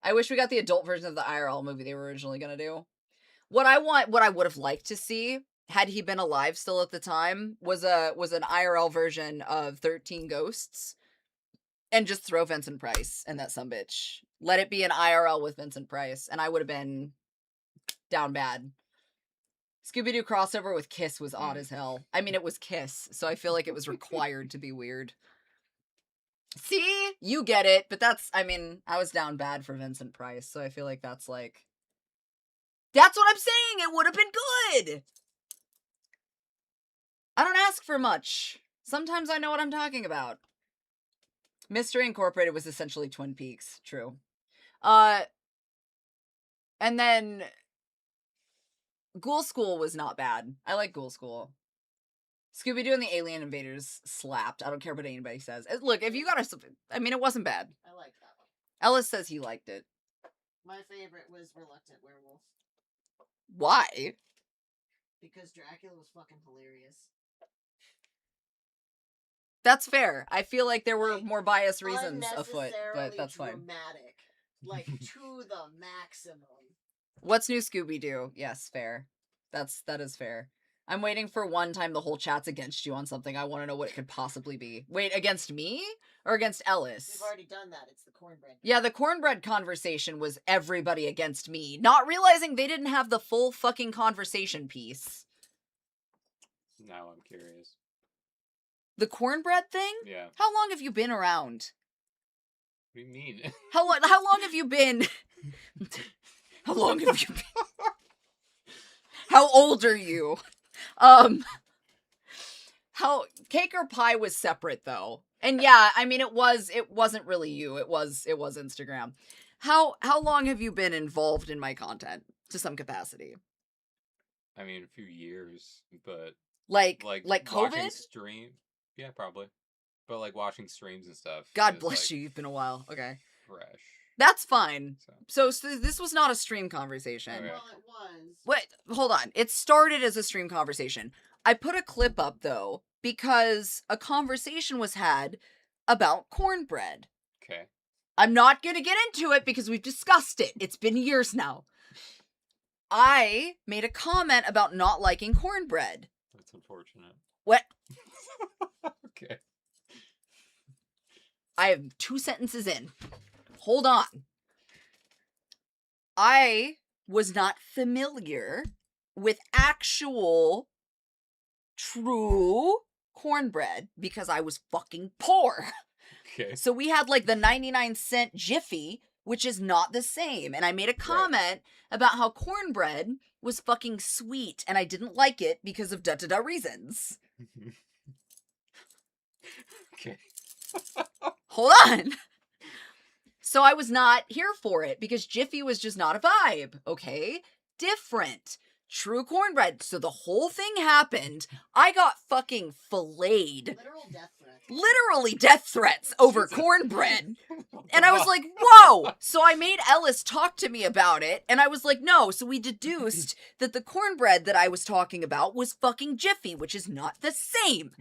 I wish we got the adult version of the IRL movie they were originally gonna do. What I would have liked to see, had he been alive still at the time, was an IRL version of 13 Ghosts. And just throw Vincent Price and that sumbitch. Let it be an IRL with Vincent Price, and I would have been down bad. Scooby-Doo crossover with Kiss was odd as hell. I mean, it was Kiss, so I feel like it was required to be weird. See? You get it, but I was down bad for Vincent Price, so I feel like that's what I'm saying! It would have been good! I don't ask for much. Sometimes I know what I'm talking about. Mystery Incorporated was essentially Twin Peaks. True. And then Ghoul School was not bad. I like Ghoul School. Scooby-Doo and the Alien Invaders slapped. I don't care what anybody says. Look, if you got it wasn't bad. I like that one. Ellis says he liked it. My favorite was Reluctant Werewolf. Why? Because Dracula was fucking hilarious. That's fair. I feel like there were more biased reasons afoot, but that's fine. Dramatic. Like, to the maximum. What's new, Scooby-Doo? Yes, fair. That is fair. I'm waiting for one time the whole chat's against you on something. I want to know what it could possibly be. Wait, against me? Or against Ellis? We've already done that. It's the cornbread. Yeah, the cornbread conversation was everybody against me, not realizing they didn't have the full fucking conversation piece. Now I'm curious. The cornbread thing? Yeah. How long have you been around? What do you mean? How long have you been? How long have you been? How old are you? How Cake or Pie was separate though. And yeah, I mean it wasn't really you. It was Instagram. How long have you been involved in my content to some capacity? I mean, a few years, but like watching COVID? stream. Yeah, probably. But like watching streams and stuff. God bless you. You've been a while. Okay. Fresh. That's fine. So this was not a stream conversation. Okay. Well, it was. Wait, hold on. It started as a stream conversation. I put a clip up, though, because a conversation was had about cornbread. Okay. I'm not going to get into it because we've discussed it. It's been years now. I made a comment about not liking cornbread. That's unfortunate. What? Okay. I have 2 sentences in. Hold on. I was not familiar with actual true cornbread because I was fucking poor. Okay. So we had like the 99-cent Jiffy, which is not the same. And I made a comment about how cornbread was fucking sweet and I didn't like it because of da-da-da reasons. Okay. Hold on. So I was not here for it because Jiffy was just not a vibe, okay? Different. True cornbread. So the whole thing happened. I got fucking filleted. Literal death threats. Literally death threats over cornbread. And I was like, whoa! So I made Ellis talk to me about it, and I was like, no. So we deduced that the cornbread that I was talking about was fucking Jiffy, which is not the same.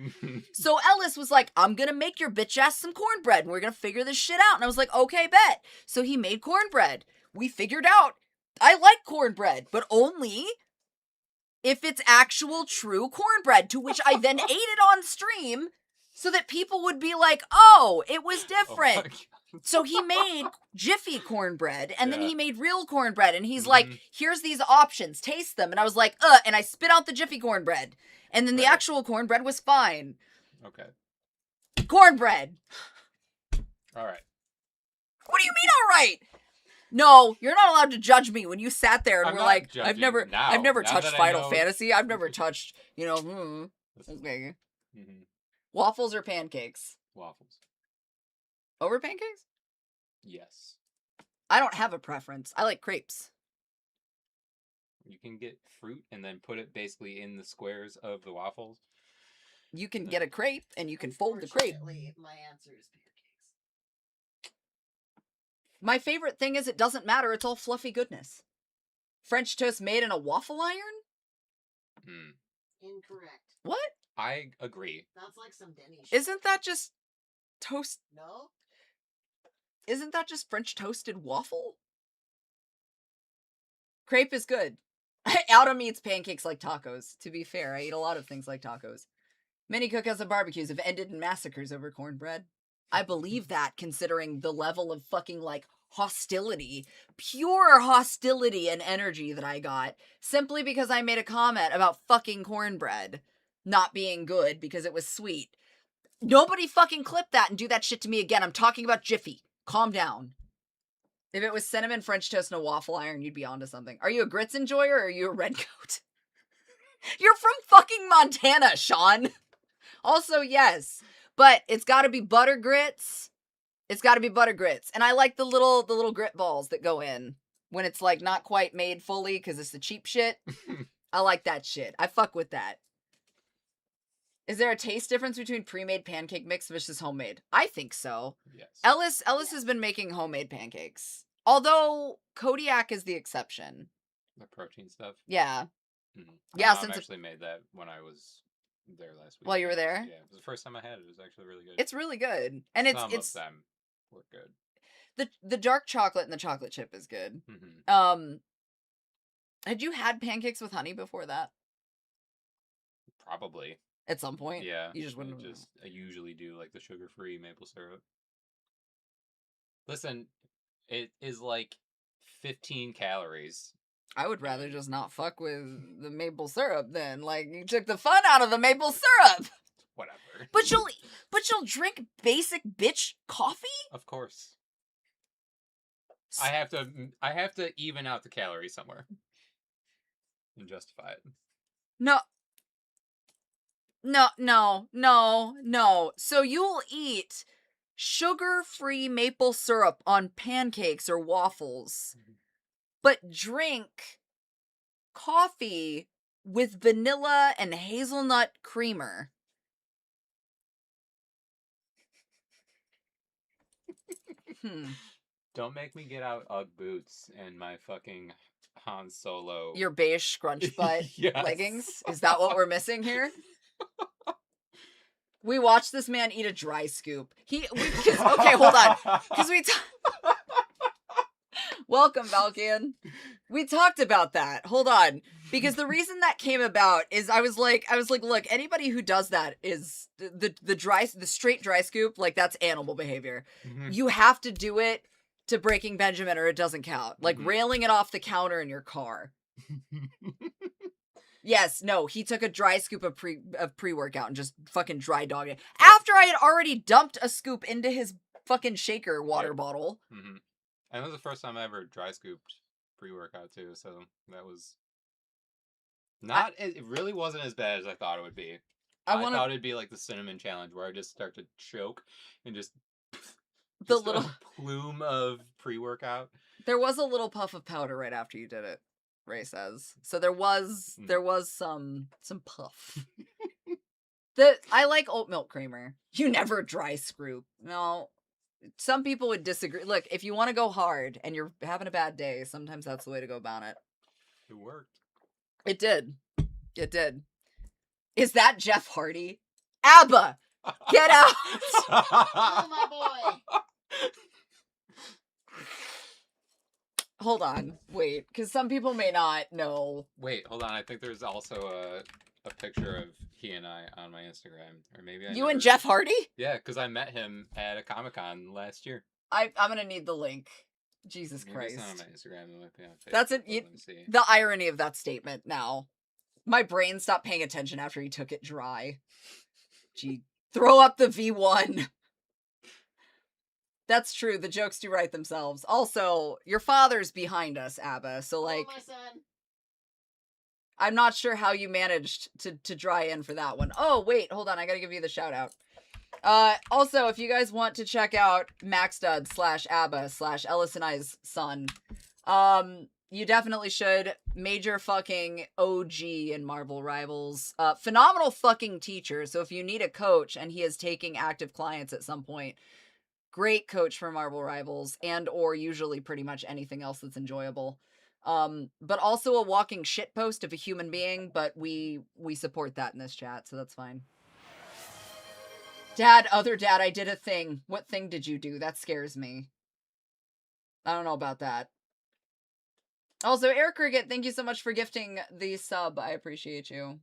So Ellis was like, I'm gonna make your bitch ass some cornbread, and we're gonna figure this shit out. And I was like, okay, bet. So he made cornbread. We figured out I like cornbread, but only if it's actual true cornbread, to which I then ate it on stream so that people would be like, oh, it was different. So he made Jiffy cornbread, and then he made real cornbread, and he's like, here's these options, taste them. And I was like, and I spit out the Jiffy cornbread. And then the actual cornbread was fine. Okay. Cornbread. All right. What do you mean, all right? No, you're not allowed to judge me when you sat there and I'm were not like, judging I've never now touched that I Final know. Fantasy. I've never touched, okay. Mhm. Waffles or pancakes? Waffles. Over pancakes? Yes. I don't have a preference. I like crepes. You can get fruit and then put it basically in the squares of the waffles. You can get a crepe and you can fold the crepe. Unfortunately, my answer is pancakes. My favorite thing is it doesn't matter. It's all fluffy goodness. French toast made in a waffle iron? Hmm. Incorrect. What? I agree. That's like some Denny shit. Isn't that just toast? No? Isn't that just French toasted waffle? Crepe is good. Autumn eats pancakes like tacos. To be fair, I eat a lot of things like tacos. Many cookouts and barbecues have ended in massacres over cornbread. I believe that, considering the level of fucking, like, hostility, pure hostility and energy that I got, simply because I made a comment about fucking cornbread not being good because it was sweet. Nobody fucking clip that and do that shit to me again. I'm talking about Jiffy. Calm down. If it was cinnamon French toast and a waffle iron, you'd be onto something. Are you a grits enjoyer or are you a redcoat? You're from fucking Montana, Sean. Also, yes. But it's gotta be butter grits. It's gotta be butter grits. And I like the little grit balls that go in when it's like not quite made fully because it's the cheap shit. I like that shit. I fuck with that. Is there a taste difference between pre-made pancake mix versus homemade? I think so. Yes. Ellis has been making homemade pancakes. Although Kodiak is the exception. The protein stuff. Yeah. Mm-hmm. Yeah, My mom since actually made that when I was there last week. While you were there? Yeah, it was the first time I had it. It was actually really good. It's really good. And it's Some of them were good. the dark chocolate and the chocolate chip is good. Mm-hmm. Had you had pancakes with honey before that? Probably. At some point? Yeah. You just wouldn't have. I usually do like the sugar-free maple syrup. Listen, it is like 15 calories. I would rather just not fuck with the maple syrup then. Like, you took the fun out of the maple syrup. Whatever. But you'll drink basic bitch coffee? Of course. I have to even out the calories somewhere. And justify it. No. So you'll eat sugar-free maple syrup on pancakes or waffles, but drink coffee with vanilla and hazelnut creamer. Don't make me get out Ugg boots and my fucking Han Solo. Your beige scrunch butt Yes. leggings? Is that what we're missing here? We watched this man eat a dry scoop. Okay, hold on. Because welcome, Valkian. We talked about that. Hold on. Because the reason that came about is I was like, look, anybody who does that is the straight dry scoop, like that's animal behavior. You have to do it to Breaking Benjamin or it doesn't count. Like railing it off the counter in your car. Yes, no, he took a dry scoop of pre-workout and just fucking dry dogged it. After I had already dumped a scoop into his fucking shaker water bottle. And that was the first time I ever dry scooped pre-workout too, so that was not it really wasn't as bad as I thought it would be. I thought it'd be like the cinnamon challenge where I just start to choke and just the little plume of pre-workout. There was a little puff of powder right after you did it, Ray says. So there was some puff. I like oat milk creamer. You never dry scoop. No. Some people would disagree. Look, if you want to go hard and you're having a bad day, sometimes that's the way to go about it. It worked. It did. It did. Is that Jeff Hardy? ABBA! Get out! Oh, my boy! Hold on. Wait, because some people may not know. Wait, hold on. I think there's also a picture of he and I on my Instagram. Or maybe You and Jeff Hardy? Yeah, because I met him at a Comic-Con last year. I'm going to need the link. Jesus maybe Christ. It's not on my Instagram. It might be on Facebook. That's it. Let me see. The irony of that statement now. My brain stopped paying attention after he took it dry. Gee, throw up the V1. That's true. The jokes do write themselves. Also, your father's behind us, ABBA. So, like, Oh, my son. I'm not sure how you managed to dry in for that one. Oh, wait, hold on. I gotta give you the shout out. Also, if you guys want to check out Maxdud/ABBA/Ellis and I's son, you definitely should. Major fucking OG in Marvel Rivals. Phenomenal fucking teacher. So if you need a coach and he is taking active clients at some point, great coach for Marvel Rivals and or usually pretty much anything else that's enjoyable. But also a walking shitpost of a human being, but we support that in this chat, so that's fine. Dad, I did a thing. What thing did you do? That scares me. I don't know about that. Also, Eric Cricket, thank you so much for gifting the sub. I appreciate you.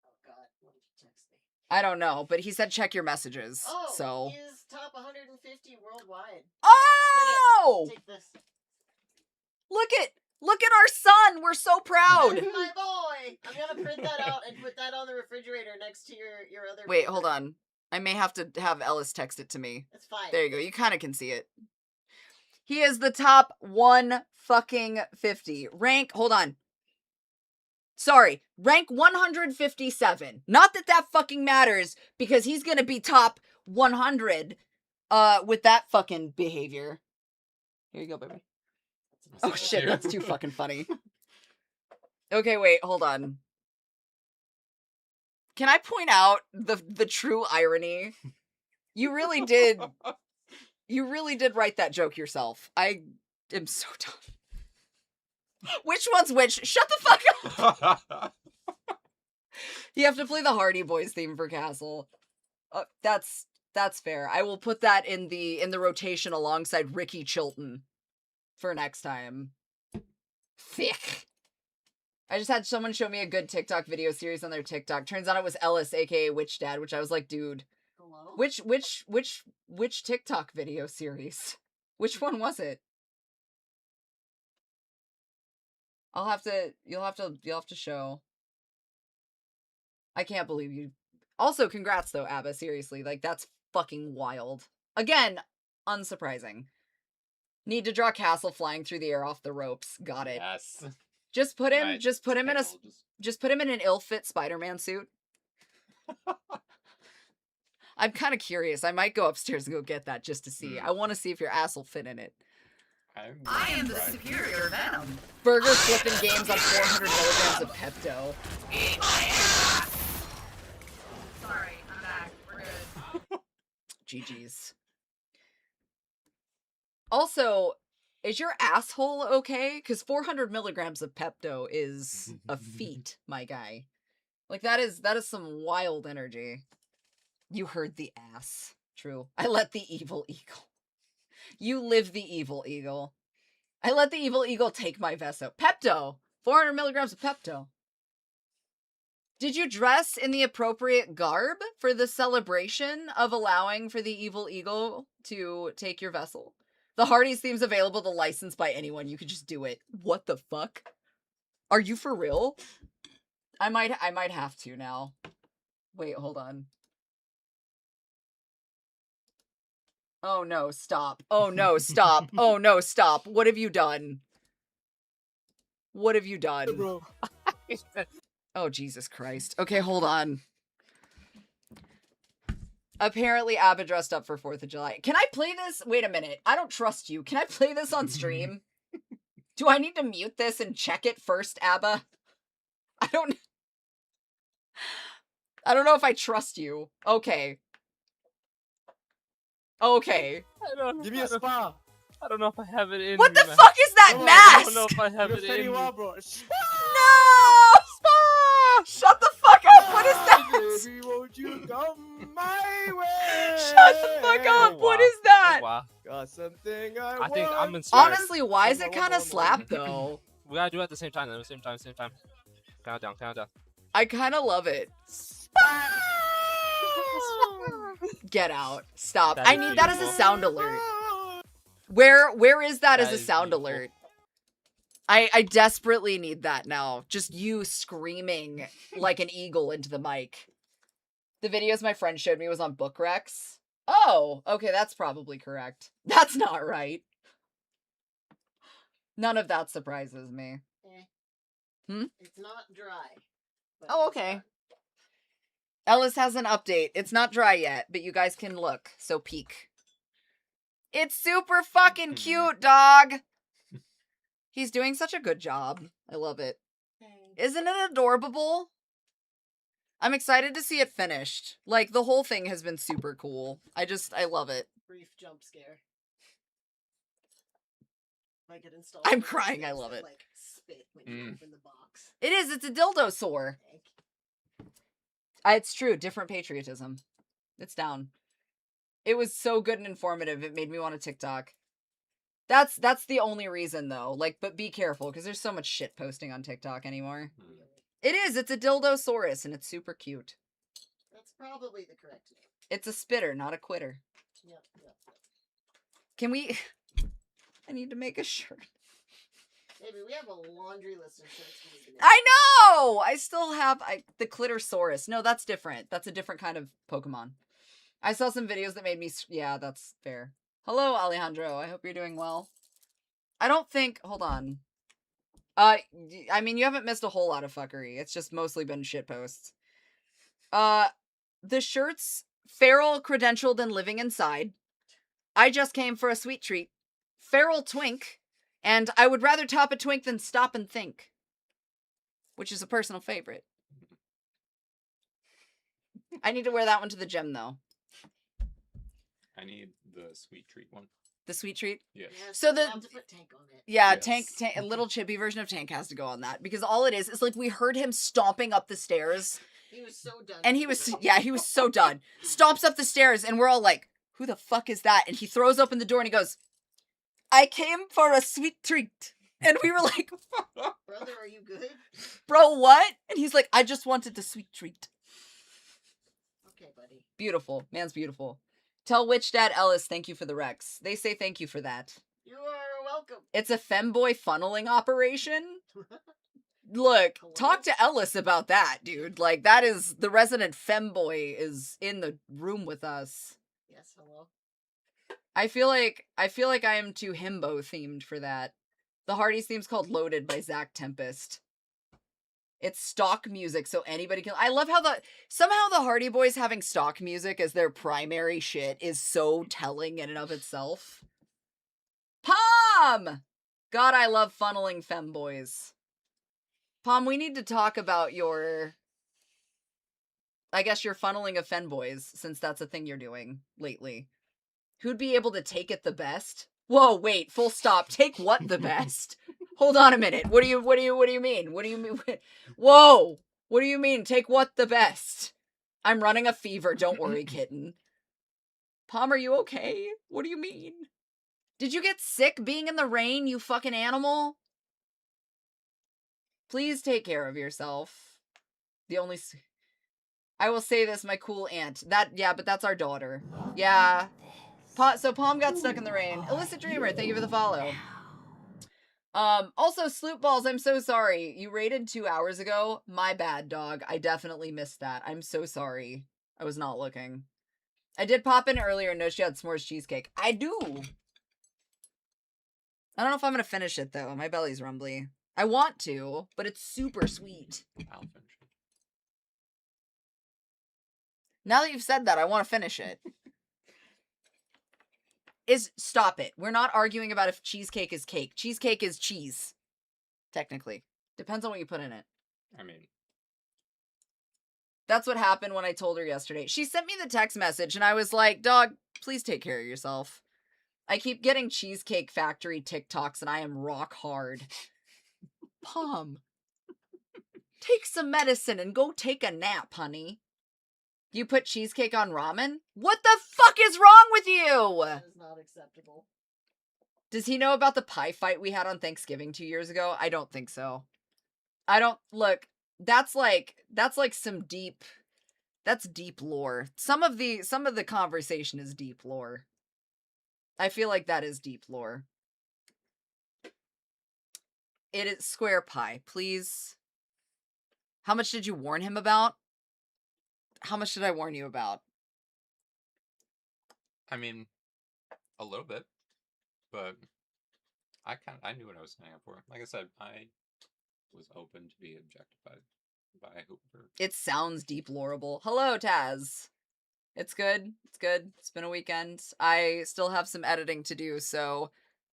Oh, God. What did you text me? I don't know, but he said check your messages. Oh, so. he is top 150 worldwide. Oh! Take this. Look at our son. We're so proud. That's my boy. I'm gonna print that out and put that on the refrigerator next to your other. Wait, paper. hold on. I may have to have Ellis text it to me. It's fine. There you go. You kind of can see it. He is the top 150. Hold on. Sorry, rank 157. Not that that fucking matters, because he's gonna be top 100 with that fucking behavior. Here you go, baby. Oh shit, that's too fucking funny. Okay, wait, hold on. Can I point out the true irony? You really did write that joke yourself. I am so dumb. Which one's which? Shut the fuck up! You have to play the Hardy Boys theme for Castle. That's fair. I will put that in the rotation alongside Ricky Chilton for next time. Thick. I just had someone show me a good TikTok video series on their TikTok. Turns out it was Ellis, aka Witch Dad, which I was like, dude. Hello? Which TikTok video series? Which one was it? You'll have to show. I can't believe you. Also, congrats though, ABBA, seriously. Like, that's fucking wild. Again, unsurprising. Need to draw Castle flying through the air off the ropes. Got it. Yes. Just put him in an ill-fit Spider-Man suit. I'm kind of curious. I might go upstairs and go get that just to see. I want to see if your ass will fit in it. I am the superior Venom. Burger flipping games on 400 milligrams of Pepto. Eat my ass! Sorry, I'm back. We're good. GG's. Also, is your asshole okay? Because 400 milligrams of Pepto is a feat, my guy. Like, that is some wild energy. You heard the ass. True. I let the evil eagle. You live the evil eagle. I let the evil eagle take my Veso. Pepto! 400 milligrams of Pepto. Did you dress in the appropriate garb for the celebration of allowing for the evil eagle to take your vessel? The Hardy's theme's available to license by anyone. You could just do it. What the fuck? Are you for real? I might have to now. Wait, hold on. Oh no, stop. Oh no, stop. Oh no, stop. What have you done? What have you done? Bro. Oh, Jesus Christ. Okay, hold on. Apparently, Abba dressed up for 4th of July. Can I play this? Wait a minute. I don't trust you. Can I play this on stream? Do I need to mute this and check it first, Abba? I don't know if I trust you. Okay. Okay. Give me a spa. I don't know if I have it in. What the man. fuck is that Come on, I don't know mask? if I have You're it in. Fetty me. Wap, bro. No! Shut the fuck up! What is that? Baby, won't you come my way? Shut the fuck up! Oh, What wow. is that? Oh, wow. Got something I think I'm want. inspired. Honestly, why is it kind of One more. slap though? We gotta do it at the same time. Same time. Countdown. I kind of love it. Get out! Stop! That I is need that as a beautiful. sound alert. Where is that as That a is sound beautiful. alert? I desperately need that now. Just you screaming like an eagle into the mic. The videos my friend showed me was on Book Recs. Oh, okay, that's probably correct. That's not right. None of that surprises me. It's not dry. but Oh, it's okay. done. Ellis has an update. It's not dry yet, but you guys can look. So peek. It's super fucking cute, dog. He's doing such a good job. I love it. Isn't it adorable? I'm excited to see it finished. Like, the whole thing has been super cool. I love it. Brief jump scare. Like it installed. I'm with those crying, I things love that, it. Like spit when you open the box. It is, it's a dildo sore. It's true, different patriotism. It's down. It was so good and informative, it made me want a TikTok. That's the only reason, though. Like, but be careful, because there's so much shit posting on TikTok anymore. It is, it's a dildosaurus, and it's super cute. That's probably the correct name. It's a spitter, not a quitter. Yep. Can we... I need to make a shirt. Maybe we have a laundry list of shirts we need to make. I know! I still have the Clittersaurus. No, that's different. That's a different kind of Pokemon. I saw some videos that made me... Yeah, that's fair. Hello, Alejandro. I hope you're doing well. I don't think... Hold on. I mean, you haven't missed a whole lot of fuckery. It's just mostly been shitposts. The shirts, feral, credentialed, and living inside. I just came for a sweet treat. Feral twink. And I would rather top a twink than stop and think. Which is a personal favorite. I need to wear that one to the gym, though. I need the sweet treat one. The sweet treat? Yes. Yes, So we the- have to put Tank on it. Yeah, Yes. Tank, a little chippy version of Tank has to go on that. Because all it is like we heard him stomping up the stairs. He was so done. And he was so done. Stomps up the stairs, and we're all like, who the fuck is that? And he throws open the door and he goes, I came for a sweet treat. And we were like, Brother, are you good? bro, what? And he's like, I just wanted the sweet treat. Okay, buddy. Beautiful. Man's beautiful. Tell Witch Dad Ellis thank you for the Rex. They say thank you for that. You are welcome. It's a femboy funneling operation. Look, Hello? talk to Ellis about that, dude. Like, that is, the resident femboy is in the room with us. Yes, hello. I feel like I am too himbo themed for that. The Hardy's theme's called Loaded by Zach Tempest. It's stock music, so anybody can... I love how somehow the Hardy Boys having stock music as their primary shit is so telling in and of itself. Pom! God, I love funneling femboys. Pom, we need to talk about your... I guess your funneling of femboys, since that's a thing you're doing lately. Who'd be able to take it the best? Whoa, wait, full stop. Take what the best? Hold on a minute. What do you mean? What do you mean? Whoa! What do you mean? Take what the best? I'm running a fever. Don't worry, kitten. Pom, are you okay? What do you mean? Did you get sick being in the rain, you fucking animal? Please take care of yourself. I will say this, my cool aunt. But that's our daughter. Yeah. So Palm got stuck in the rain. Illicit Dreamer, thank you for the follow. Also, Sloop Balls, I'm so sorry. You raided 2 hours ago. My bad, dog. I definitely missed that. I'm so sorry. I was not looking. I did pop in earlier and know she had s'mores cheesecake. I do. I don't know if I'm gonna finish it, though. My belly's rumbly. I want to, but it's super sweet. I'll finish it. Now that you've said that, I want to finish it. Stop it. We're not arguing about if cheesecake is cake. Cheesecake is cheese. Technically. Depends on what you put in it. I mean, that's what happened when I told her yesterday. She sent me the text message and I was like, dog, please take care of yourself. I keep getting Cheesecake Factory TikToks and I am rock hard. Palm, take some medicine and go take a nap, honey. You put cheesecake on ramen? What the fuck is wrong with you? That is not acceptable. Does he know about the pie fight we had on Thanksgiving 2 years ago? I don't think so. Look, that's like some deep, that's deep lore. Some of the conversation is deep lore. I feel like that is deep lore. It is square pie, please. How much did you warn him about? How much did I warn you about? I mean, a little bit, but I knew what I was signing up for. Like I said, I was open to be objectified by whoever. It sounds deep loreable. Hello, Taz. It's good. It's good. It's been a weekend. I still have some editing to do, so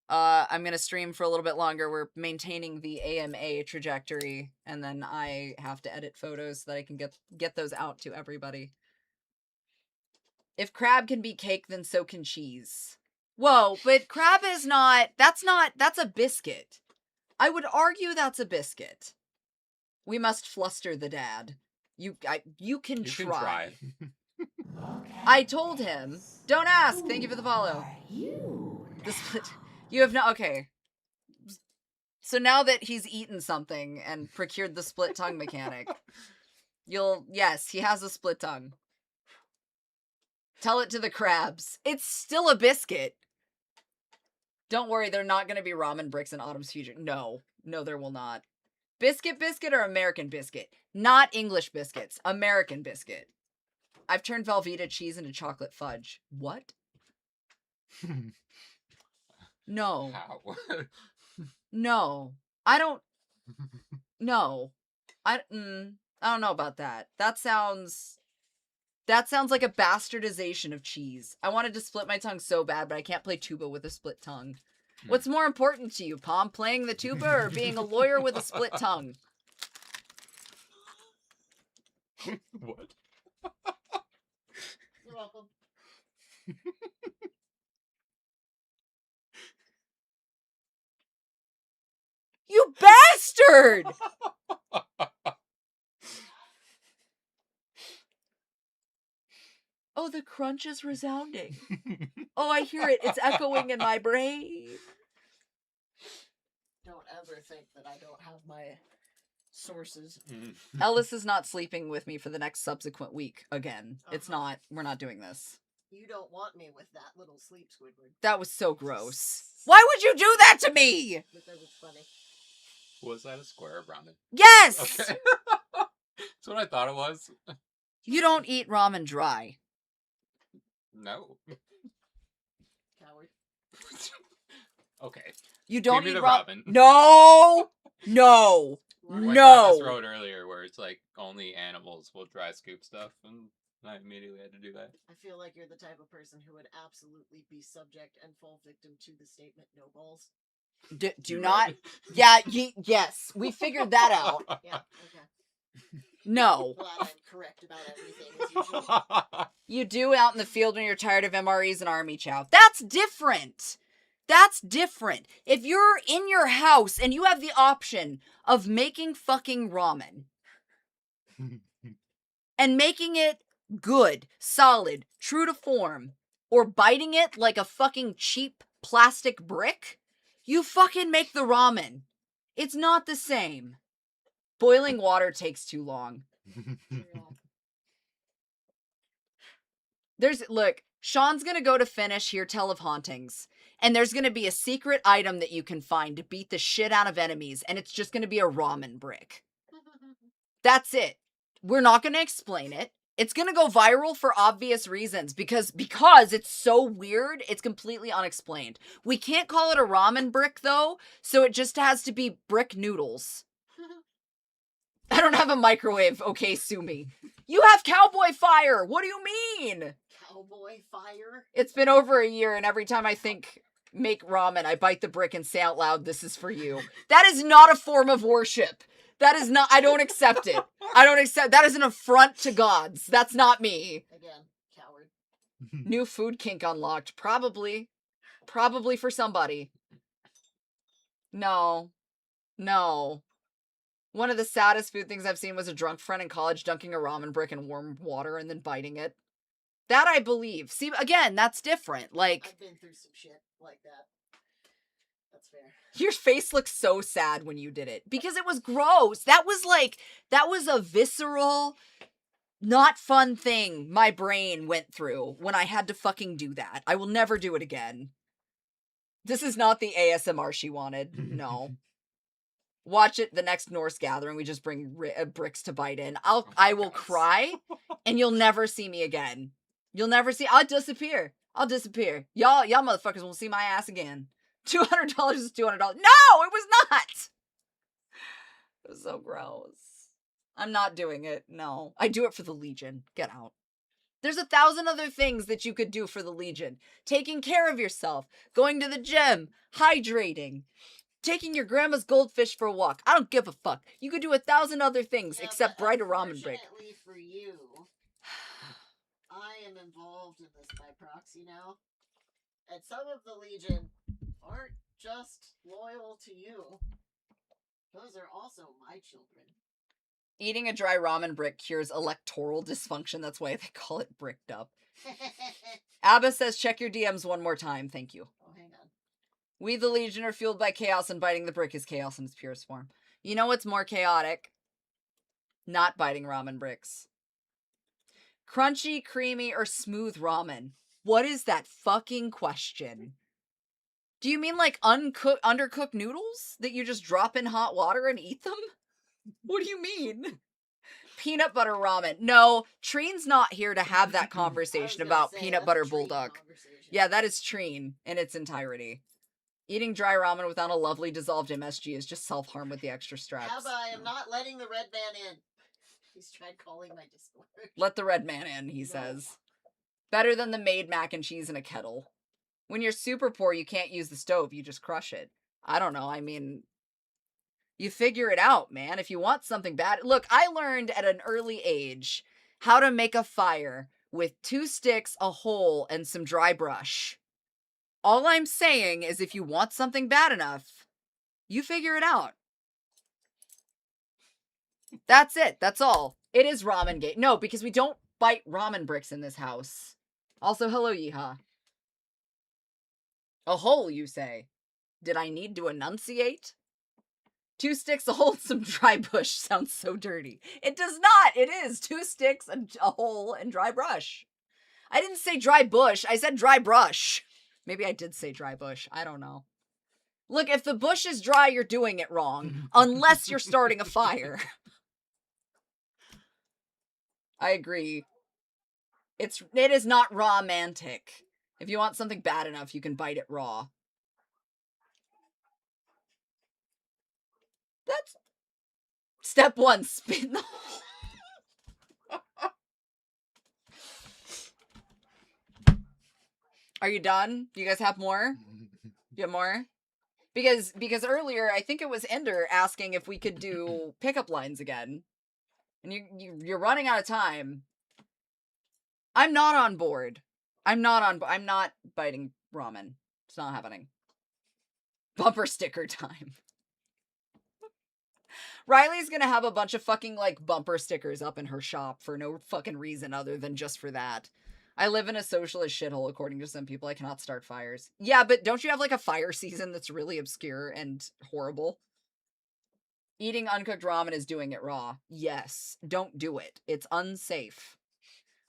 I'm gonna stream for a little bit longer. We're maintaining the AMA trajectory, and then I have to edit photos so that I can get those out to everybody. If crab can be cake, then so can cheese. Whoa, but crab is not, that's a biscuit. I would argue that's a biscuit. We must fluster the dad. You can try. I told him, don't ask. Thank you for the follow. The split. You have not. Okay. So now that he's eaten something and procured the split tongue mechanic, yes, he has a split tongue. Tell it to the crabs. It's still a biscuit. Don't worry, they're not going to be ramen bricks in Autumn's Future. No, there will not. Biscuit or American biscuit? Not English biscuits. American biscuit. I've turned Velveeta cheese into chocolate fudge. What? No. How? No. I don't. No. I don't know about that. That sounds like a bastardization of cheese. I wanted to split my tongue so bad, but I can't play tuba with a split tongue. What's more important to you, Palm? Playing the tuba or being a lawyer with a split tongue? What? You're welcome. You bastard! Oh, the crunch is resounding. Oh, I hear it. It's echoing in my brain. Don't ever think that I don't have my sources. Ellis is not sleeping with me for the next subsequent week again. It's not. We're not doing this. You don't want me with that little sleep, Squidward. That was so gross. Why would you do that to me? Because it's funny. Was that a square of ramen? Yes! Okay. That's what I thought it was. You don't eat ramen dry. No. Coward. Okay. You don't Give me eat the ramen. No! No! Like No! this road earlier where it's like only animals will dry scoop stuff, and I immediately had to do that. I feel like you're the type of person who would absolutely be subject and fall victim to the statement "no balls." Do not. Yeah. Yes. We figured that out. Yeah. Okay. No. Glad I'm correct about everything as usual. You do out in the field when you're tired of MREs and army chow. That's different. That's different. If you're in your house and you have the option of making fucking ramen and making it good, solid, true to form, or biting it like a fucking cheap plastic brick, you fucking make the ramen. It's not the same. Boiling water takes too long. Look, Sean's gonna go to finish Here Tell of Hauntings, and there's gonna be a secret item that you can find to beat the shit out of enemies, and it's just gonna be a ramen brick. That's it. We're not gonna explain it. It's gonna go viral for obvious reasons, because it's so weird, it's completely unexplained. We can't call it a ramen brick, though, so it just has to be brick noodles. I don't have a microwave, okay, sue me. You have cowboy fire! What do you mean? Cowboy fire? It's been over a year, and every time I think make ramen, I bite the brick and say out loud, this is for you. That is not a form of worship. That is not, I don't accept it. That is an affront to gods. That's not me. Again, coward. New food kink unlocked. Probably for somebody. No. One of the saddest food things I've seen was a drunk friend in college dunking a ramen brick in warm water and then biting it. That I believe. See, again, that's different. Like, I've been through some shit like that. That's fair. Your face looks so sad when you did it. Because it was gross. That was a visceral, not fun thing my brain went through when I had to fucking do that. I will never do it again. This is not the ASMR she wanted. No. Watch it the next Norse gathering. We just bring bricks to bite in. I will cry, and you'll never see me again. I'll disappear. Y'all motherfuckers won't see my ass again. $200 is $200. No, it was not. It was so gross. I'm not doing it. No, I do it for the Legion. Get out. There's 1,000 other things that you could do for the Legion. Taking care of yourself, going to the gym, hydrating, taking your grandma's goldfish for a walk. I don't give a fuck. You could do 1,000 other things except bright a ramen brick. Unfortunately for you, I am involved in this by proxy now. And some of the Legion aren't just loyal to you. Those are also my children. Eating a dry ramen brick cures electoral dysfunction. That's why they call it bricked up. Abba says, check your DMs one more time. Thank you. Oh, hang on. We, the Legion, are fueled by chaos, and biting the brick is chaos in its purest form. You know what's more chaotic? Not biting ramen bricks. Crunchy, creamy, or smooth ramen? What is that fucking question? Do you mean like undercooked noodles that you just drop in hot water and eat them? What do you mean? Peanut butter ramen. No, Treen's not here to have that conversation about peanut butter bulldog. Yeah, that is Treen in its entirety. Eating dry ramen without a lovely dissolved MSG is just self-harm with the extra straps. Abba, I am not letting the red man in. He's tried calling my Discord. Let the red man in, he says. Better than the made mac and cheese in a kettle. When you're super poor, you can't use the stove. You just crush it. I don't know. I mean, you figure it out, man. If you want something bad. Look, I learned at an early age how to make a fire with 2 sticks, a hole, and some dry brush. All I'm saying is if you want something bad enough, you figure it out. That's it. That's all. It is ramen gate. No, because we don't bite ramen bricks in this house. Also, hello, Yeehaw. A hole, you say? Did I need to enunciate? 2 sticks, a hole, some dry bush. Sounds so dirty. It does not. It is 2 sticks, a hole, and dry brush. I didn't say dry bush. I said dry brush. Maybe I did say dry bush. I don't know. Look, if the bush is dry, you're doing it wrong. Unless you're starting a fire. I agree. It is not raw-mantic. If you want something bad enough, you can bite it raw. That's... Step 1, spin the hole. Are you done? Do you guys have more? You have more? Because earlier, I think it was Ender asking if we could do pickup lines again. And you're running out of time. I'm not on board. I'm not biting ramen. It's not happening. Bumper sticker time. Riley's gonna have a bunch of fucking, like, bumper stickers up in her shop for no fucking reason other than just for that. I live in a socialist shithole, according to some people. I cannot start fires. Yeah, but don't you have, like, a fire season that's really obscure and horrible? Eating uncooked ramen is doing it raw. Yes. Don't do it. It's unsafe.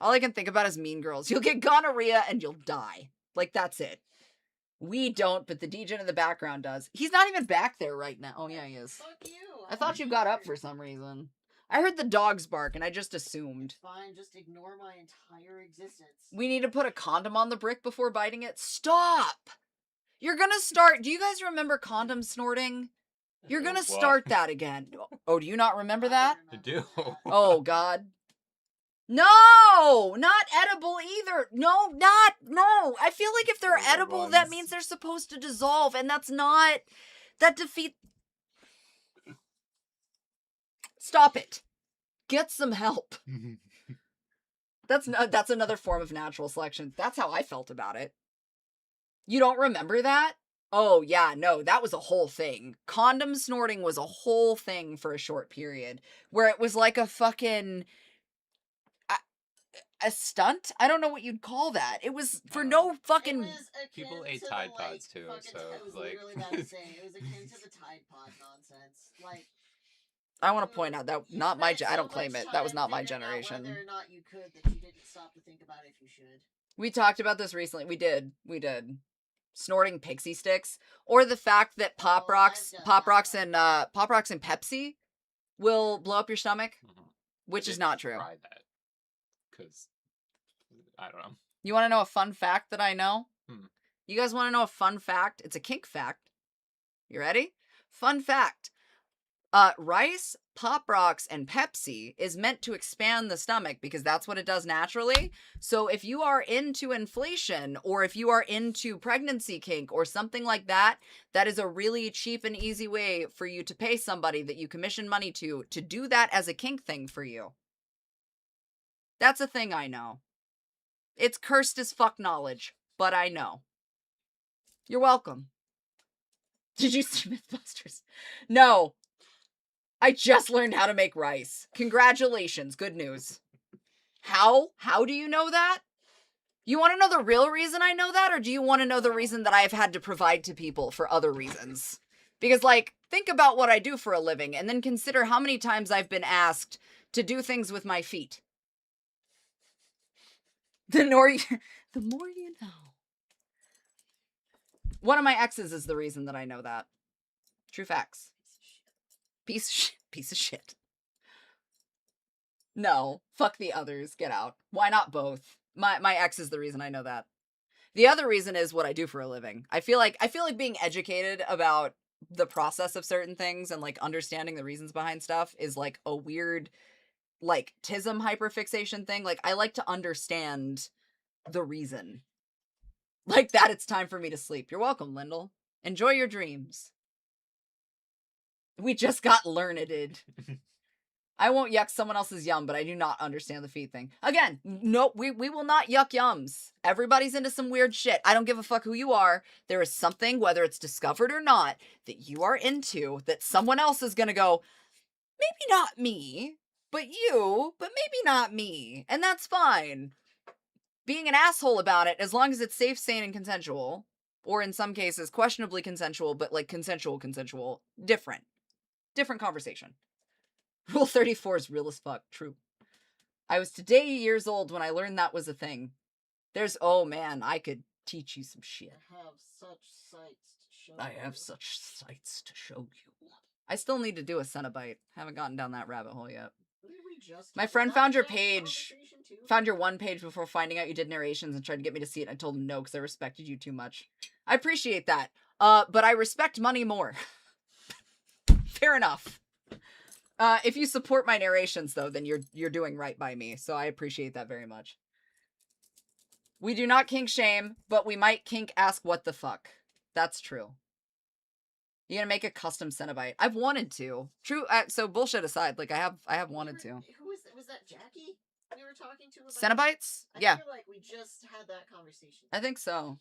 All I can think about is Mean Girls. You'll get gonorrhea and you'll die. Like, that's it. We don't, but the DJ in the background does. He's not even back there right now. Oh, yeah, he is. Fuck you. I thought you got up for some reason. I heard the dogs bark and I just assumed. Fine, just ignore my entire existence. We need to put a condom on the brick before biting it. Stop! You're gonna start. Do you guys remember condom snorting? You're gonna What? start that again. Oh, do you not remember that? I do. Oh, God. No! Not edible either. No. I feel like if they're Those are edible, that ones. means they're supposed to dissolve, and that's not... That defeat... Stop it. Get some help. That's another form of natural selection. That's how I felt about it. You don't remember that? Oh, yeah, no, that was a whole thing. Condom snorting was a whole thing for a short period, where it was like a fucking... A stunt? I don't know what you'd call that. It was for no fucking... It was akin People ate to Tide the, like, Pods, too, fucking- so, I was like- literally about to say, it was akin to the Tide Pod nonsense. Like, I want to point out that you not my... spent I so don't claim much it. That was time not my figuring out generation. Whether or not you could, that you didn't stop to think about if you should. We talked about this recently. We did. Snorting pixie sticks, or the fact that Pop Oh, Rocks, I've done Pop that. Rocks and Pepsi will blow up your stomach, Mhm. which I is didn't not true. Try that. Because, I don't know. You want to know a fun fact that I know? Hmm. You guys want to know a fun fact? It's a kink fact. You ready? Fun fact. Rice, Pop Rocks, and Pepsi is meant to expand the stomach because that's what it does naturally. So if you are into inflation or if you are into pregnancy kink or something like that, that is a really cheap and easy way for you to pay somebody that you commission money to do that as a kink thing for you. That's a thing I know. It's cursed as fuck knowledge, but I know. You're welcome. Did you see Mythbusters? No. I just learned how to make rice. Congratulations. Good news. How? How do you know that? You want to know the real reason I know that, or do you want to know the reason that I've had to provide to people for other reasons? Because, like, think about what I do for a living, and then consider how many times I've been asked to do things with my feet. The more you know. One of my exes is the reason that I know that. True facts. Piece of shit. No, fuck the others. Get out. Why not both? My ex is the reason I know that. The other reason is what I do for a living. I feel like being educated about the process of certain things and like understanding the reasons behind stuff is like a weird like tism hyperfixation thing. Like I like to understand the reason. Like that it's time for me to sleep. You're welcome, Lyndall. Enjoy your dreams. We just got learned. I won't yuck someone else's yum, but I do not understand the feet thing. Again, no, we will not yuck yums. Everybody's into some weird shit. I don't give a fuck who you are. There is something, whether it's discovered or not, that you are into that someone else is gonna go, maybe not me, but you, but maybe not me. And that's fine. Being an asshole about it, as long as it's safe, sane, and consensual, or in some cases, questionably consensual, but like consensual, different conversation. Rule 34 is real as fuck. True. I was today years old when I learned that was a thing. Oh man, I could teach you some shit. I have such sights to show I you. have such sights to show you. I still need to do a Cenobite. Haven't gotten down that rabbit hole yet. Didn't we just My was friend that found your a page. conversation too? Found your one page before finding out you did narrations and tried to get me to see it. I told him no because I respected you too much. I appreciate that. But I respect money more. Fair enough. If you support my narrations, though, then you're doing right by me, so I appreciate that very much. We do not kink shame, but we might kink ask what the fuck. That's true. You gonna make a custom Cenobite? I've wanted to. True. So bullshit aside, like I have wanted to. Who was that? Jackie we were talking to about Cenobites? I Yeah, feel like we just had that conversation. I think so.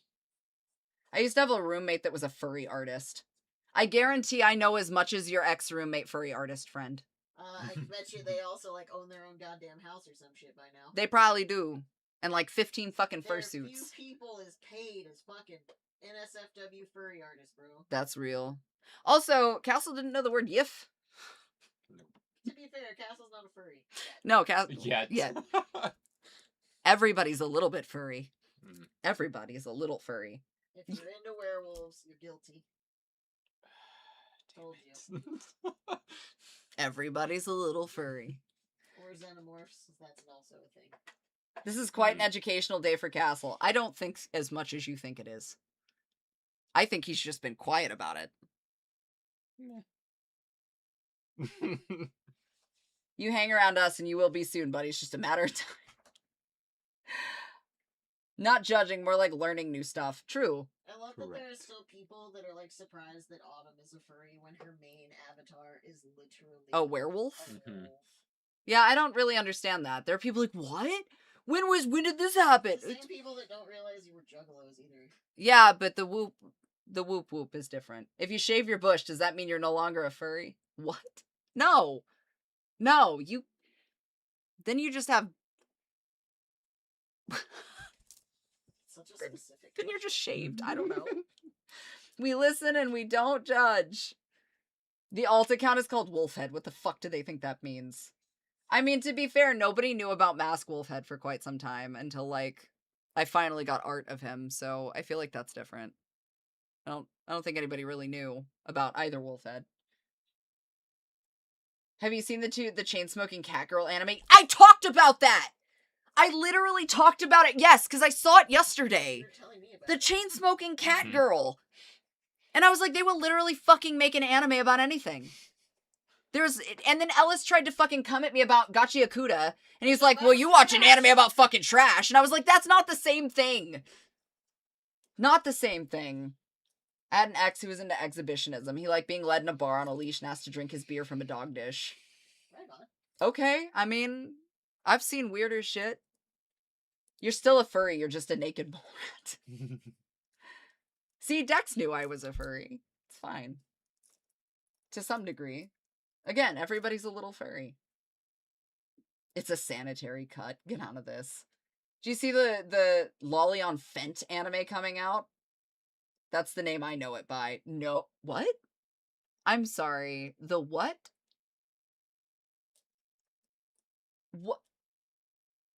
I used to have a roommate that was a furry artist. I guarantee I know as much as your ex-roommate furry artist friend. I bet you they also like own their own goddamn house or some shit by now. They probably do. And like 15 fucking There are fursuits. few people as paid as fucking NSFW furry artists, bro. That's real. Also, Castle didn't know the word yiff. to be fair, Castle's not a furry. No, Yet. Yet. Everybody's a little bit furry. Mm. Everybody's a little furry. If you're into werewolves, you're guilty. Told you. Everybody's a little furry. Or xenomorphs, that's also a thing. This is quite an educational day for Castle. I don't think as much as you think it is. I think he's just been quiet about it. You hang around us and you will be soon, buddy. It's just a matter of time. Not judging, more like learning new stuff. True. I love that there are Correct. still people that are like surprised that Autumn is a furry when her main avatar is literally A werewolf? a Mhm. werewolf. Yeah, I don't really understand that. There are people like, what? When did this happen? The same people that don't realize you were juggalos either. Yeah, but the whoop whoop is different. If you shave your bush, does that mean you're no longer a furry? What? No. No, then you just have, Such a specific. then you're just shaved. I don't know. We listen and we don't judge. The alt account is called Wolfhead. What the fuck do they think that means? I mean, to be fair, nobody knew about Mask Wolfhead for quite some time until, like, I finally got art of him, so I feel like that's different. I don't think anybody really knew about either Wolfhead. Have you seen the Chain-Smoking Cat Girl anime? I talked about that! I literally talked about it, yes, because I saw it yesterday. You're telling me about The it. Chain-Smoking Cat Mhm. Girl. And I was like, they will literally fucking make an anime about anything. And then Ellis tried to fucking come at me about Gachi Akuda, and he's like, well, you watch an anime about fucking trash. And I was like, that's not the same thing. Not the same thing. I had an ex who was into exhibitionism. He liked being led in a bar on a leash and asked to drink his beer from a dog dish. Right on. Okay, I mean, I've seen weirder shit. You're still a furry, you're just a naked mole rat. See, Dex knew I was a furry. It's fine. To some degree. Again, everybody's a little furry. It's a sanitary cut. Get out of this. Do you see the Lolly on Fent anime coming out? That's the name I know it by. No. What? I'm sorry. The what?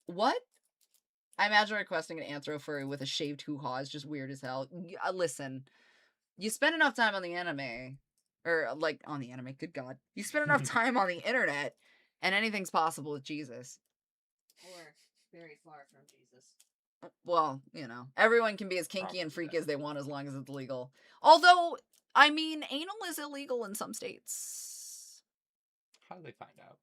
What? I imagine requesting an anthro furry with a shaved hoo-ha is just weird as hell. Listen, you spend enough time on the anime, or like on the anime, good God. You spend enough time on the internet, and anything's possible with Jesus. Or very far from Jesus. Well, you know, everyone can be as kinky and Probably freaky as they want as long as it's legal. Although, I mean, anal is illegal in some states. How do they find out?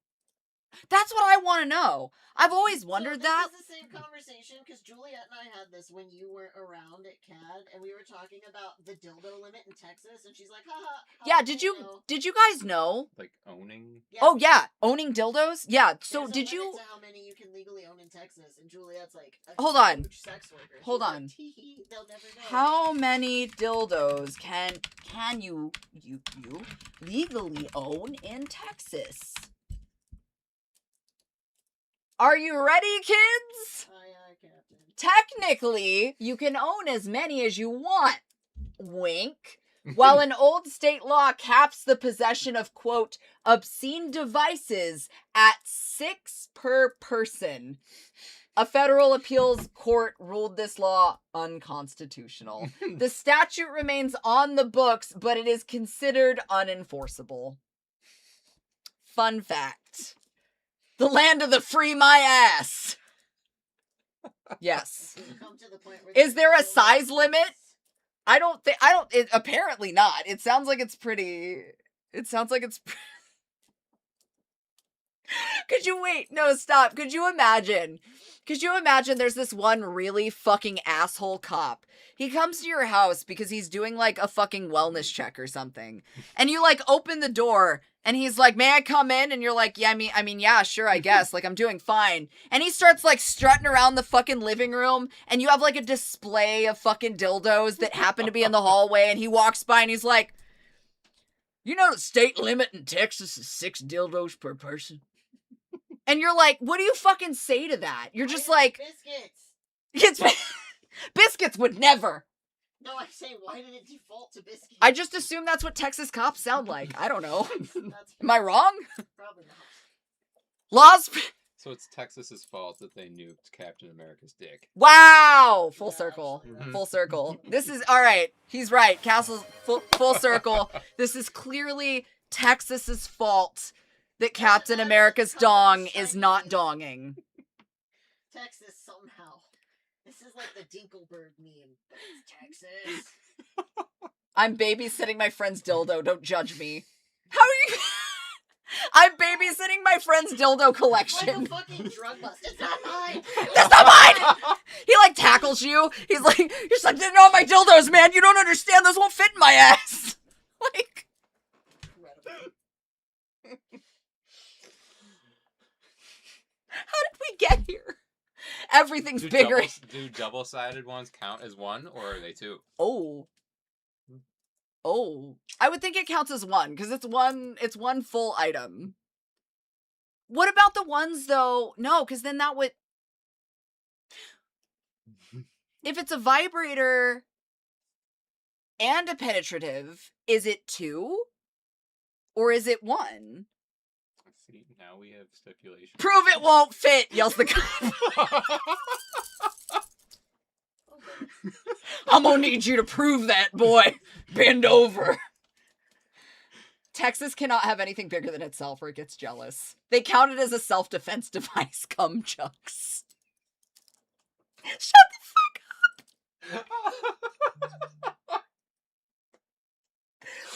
That's what I want to know. I've always wondered that. This is the same conversation because Juliet and I had this when you weren't around at CAD, and we were talking about the dildo limit in Texas, and she's like, haha. Yeah, did you guys know? Like owning? Yeah. Oh yeah, owning dildos? Yeah, so There's a did limit you to how many you can legally own in Texas? And Juliet's like, a Hold on. huge sex worker. Hold She's on. Like, tee-hee, they'll never know. how many dildos can you legally own in Texas? Are you ready, kids? Aye, Captain. Technically, you can own as many as you want. Wink. While an old state law caps the possession of, quote, obscene devices at 6 per person. A federal appeals court ruled this law unconstitutional. The statute remains on the books, but it is considered unenforceable. Fun fact. The land of the free my ass. Yes. We've come to the point where Is there a there's size no limit? limits. Apparently not. It sounds like it's pretty, stop. Could you imagine there's this one really fucking asshole cop. He comes to your house because he's doing like a fucking wellness check or something. And you like open the door and he's like, may I come in? And you're like, yeah, I mean, yeah, sure, I guess. Like, I'm doing fine. And he starts like strutting around the fucking living room and you have like a display of fucking dildos that happen to be in the hallway. And he walks by and he's like, you know, the state limit in Texas is 6 dildos per person. And you're like, what do you fucking say to that? You're just Why like, biscuits. Biscuits would never. No, I say, why did it default to biscuits? I just assume that's what Texas cops sound like. I don't know. That's Am I wrong? probably not. Laws. So it's Texas's fault that they nuked Captain America's dick. Wow! Full Yeah, circle. actually, Full circle. This is all right. He's right. Castle's full circle. This is clearly Texas's fault that Captain America's dong is not donging. Texas somehow. This is like the Dinkelberg meme, but it's Texas. I'm babysitting my friend's dildo. Don't judge me. How are you? I'm babysitting my friend's dildo It's collection. like a fucking drug bust. It's not mine. That's not mine! He like tackles you. He's like, you're sucking on my dildos, man. You don't understand. Those won't fit in my ass. Like, Incredible. how did we get here? Everything's bigger. Do double-sided ones count as one, or are they two? Oh. I would think it counts as one, because it's one full item. What about the ones, though? No, because then that would... If it's a vibrator and a penetrative, is it two? Or is it one? See, now we have stipulation. Prove it won't fit, yells the cop. I'm gonna need you to prove that, boy. Bend over. Texas cannot have anything bigger than itself or it gets jealous. They count it as a self-defense device, cum chucks. Shut the fuck up.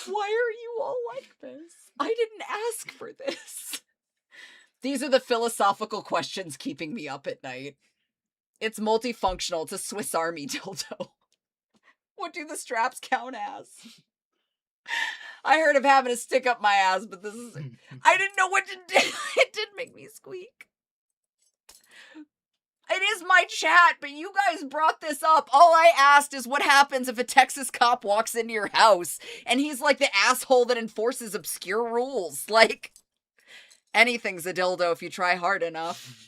Why are you all like this? I didn't ask for this. These are the philosophical questions keeping me up at night. It's multifunctional. It's a Swiss Army dildo. What do the straps count as? I heard of having to stick up my ass, but this is... I didn't know what to do. It did make me squeak. It is my chat, but you guys brought this up. All I asked is what happens if a Texas cop walks into your house and he's like the asshole that enforces obscure rules. Like, anything's a dildo if you try hard enough.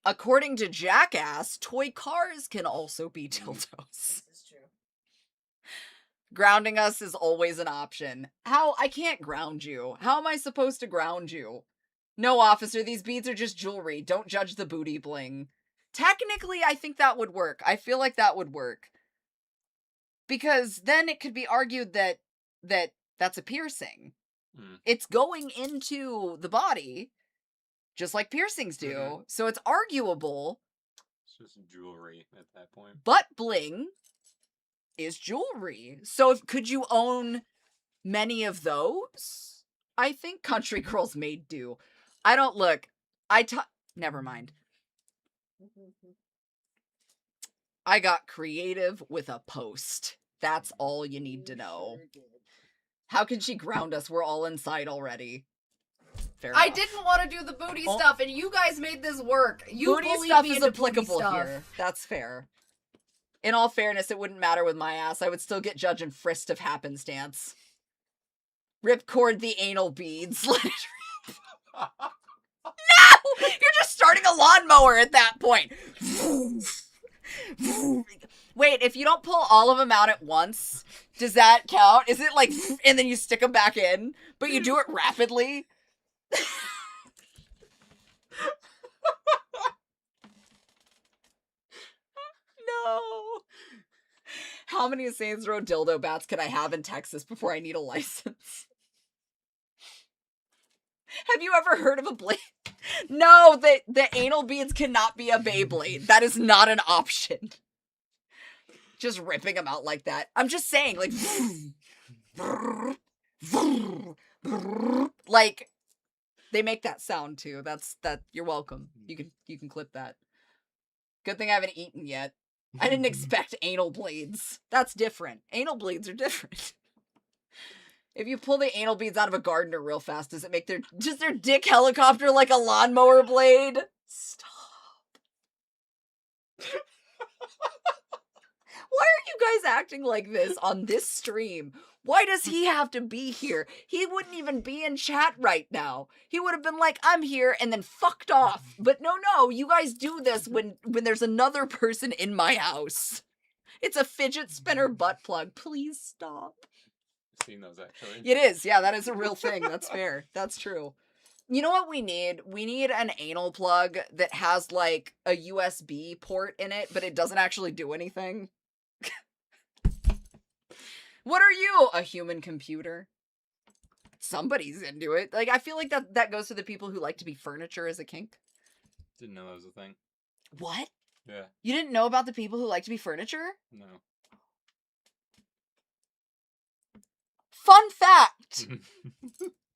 According to Jackass, toy cars can also be dildos. This is true. Grounding us is always an option. How? I can't ground you. How am I supposed to ground you? No, officer, these beads are just jewelry. Don't judge the booty bling. Technically, I think that would work. I feel like that would work. Because then it could be argued that that's a piercing. It's going into the body, just like piercings do. So it's arguable. It's just jewelry at that point. Butt bling is jewelry. So could you own many of those? I think Country Girls Made do. I don't look. Never mind. I got creative with a post. That's all you need to know. Sure did. How can she ground us? We're all inside already. Fair I enough. didn't want to do the booty stuff, and you guys made this work. You Booty bullied stuff me is into applicable booty stuff. here. That's fair. In all fairness, it wouldn't matter with my ass. I would still get judged and frisked of happenstance. Ripcord the anal beads. Let it rip. No! You're just starting a lawnmower at that point. Wait, if you don't pull all of them out at once, does that count? Is it like, and then you stick them back in, but you do it rapidly? No. How many Saints Row dildo bats can I have in Texas before I need a license? Have you ever heard of a blade? No, the anal beads cannot be a Beyblade. That is not an option. Just ripping them out like that. I'm just saying, like, like, they make that sound too. You're welcome. You can clip that. Good thing I haven't eaten yet. I didn't expect anal blades. That's different. Anal blades are different. If you pull the anal beads out of a gardener real fast, does it make their dick helicopter like a lawnmower blade? Stop. Why are you guys acting like this on this stream? Why does he have to be here? He wouldn't even be in chat right now. He would have been like, I'm here, and then fucked off. But no, you guys do this when there's another person in my house. It's a fidget spinner butt plug. Please stop. Seen those actually. It is. Yeah, that is a real thing. That's fair. That's true. You know what we need? We need an anal plug that has, like, a USB port in it, but it doesn't actually do anything. What are you? A human computer? Somebody's into it. Like, I feel like that goes to the people who like to be furniture as a kink. Didn't know that was a thing. What? Yeah. You didn't know about the people who like to be furniture? No. Fun fact!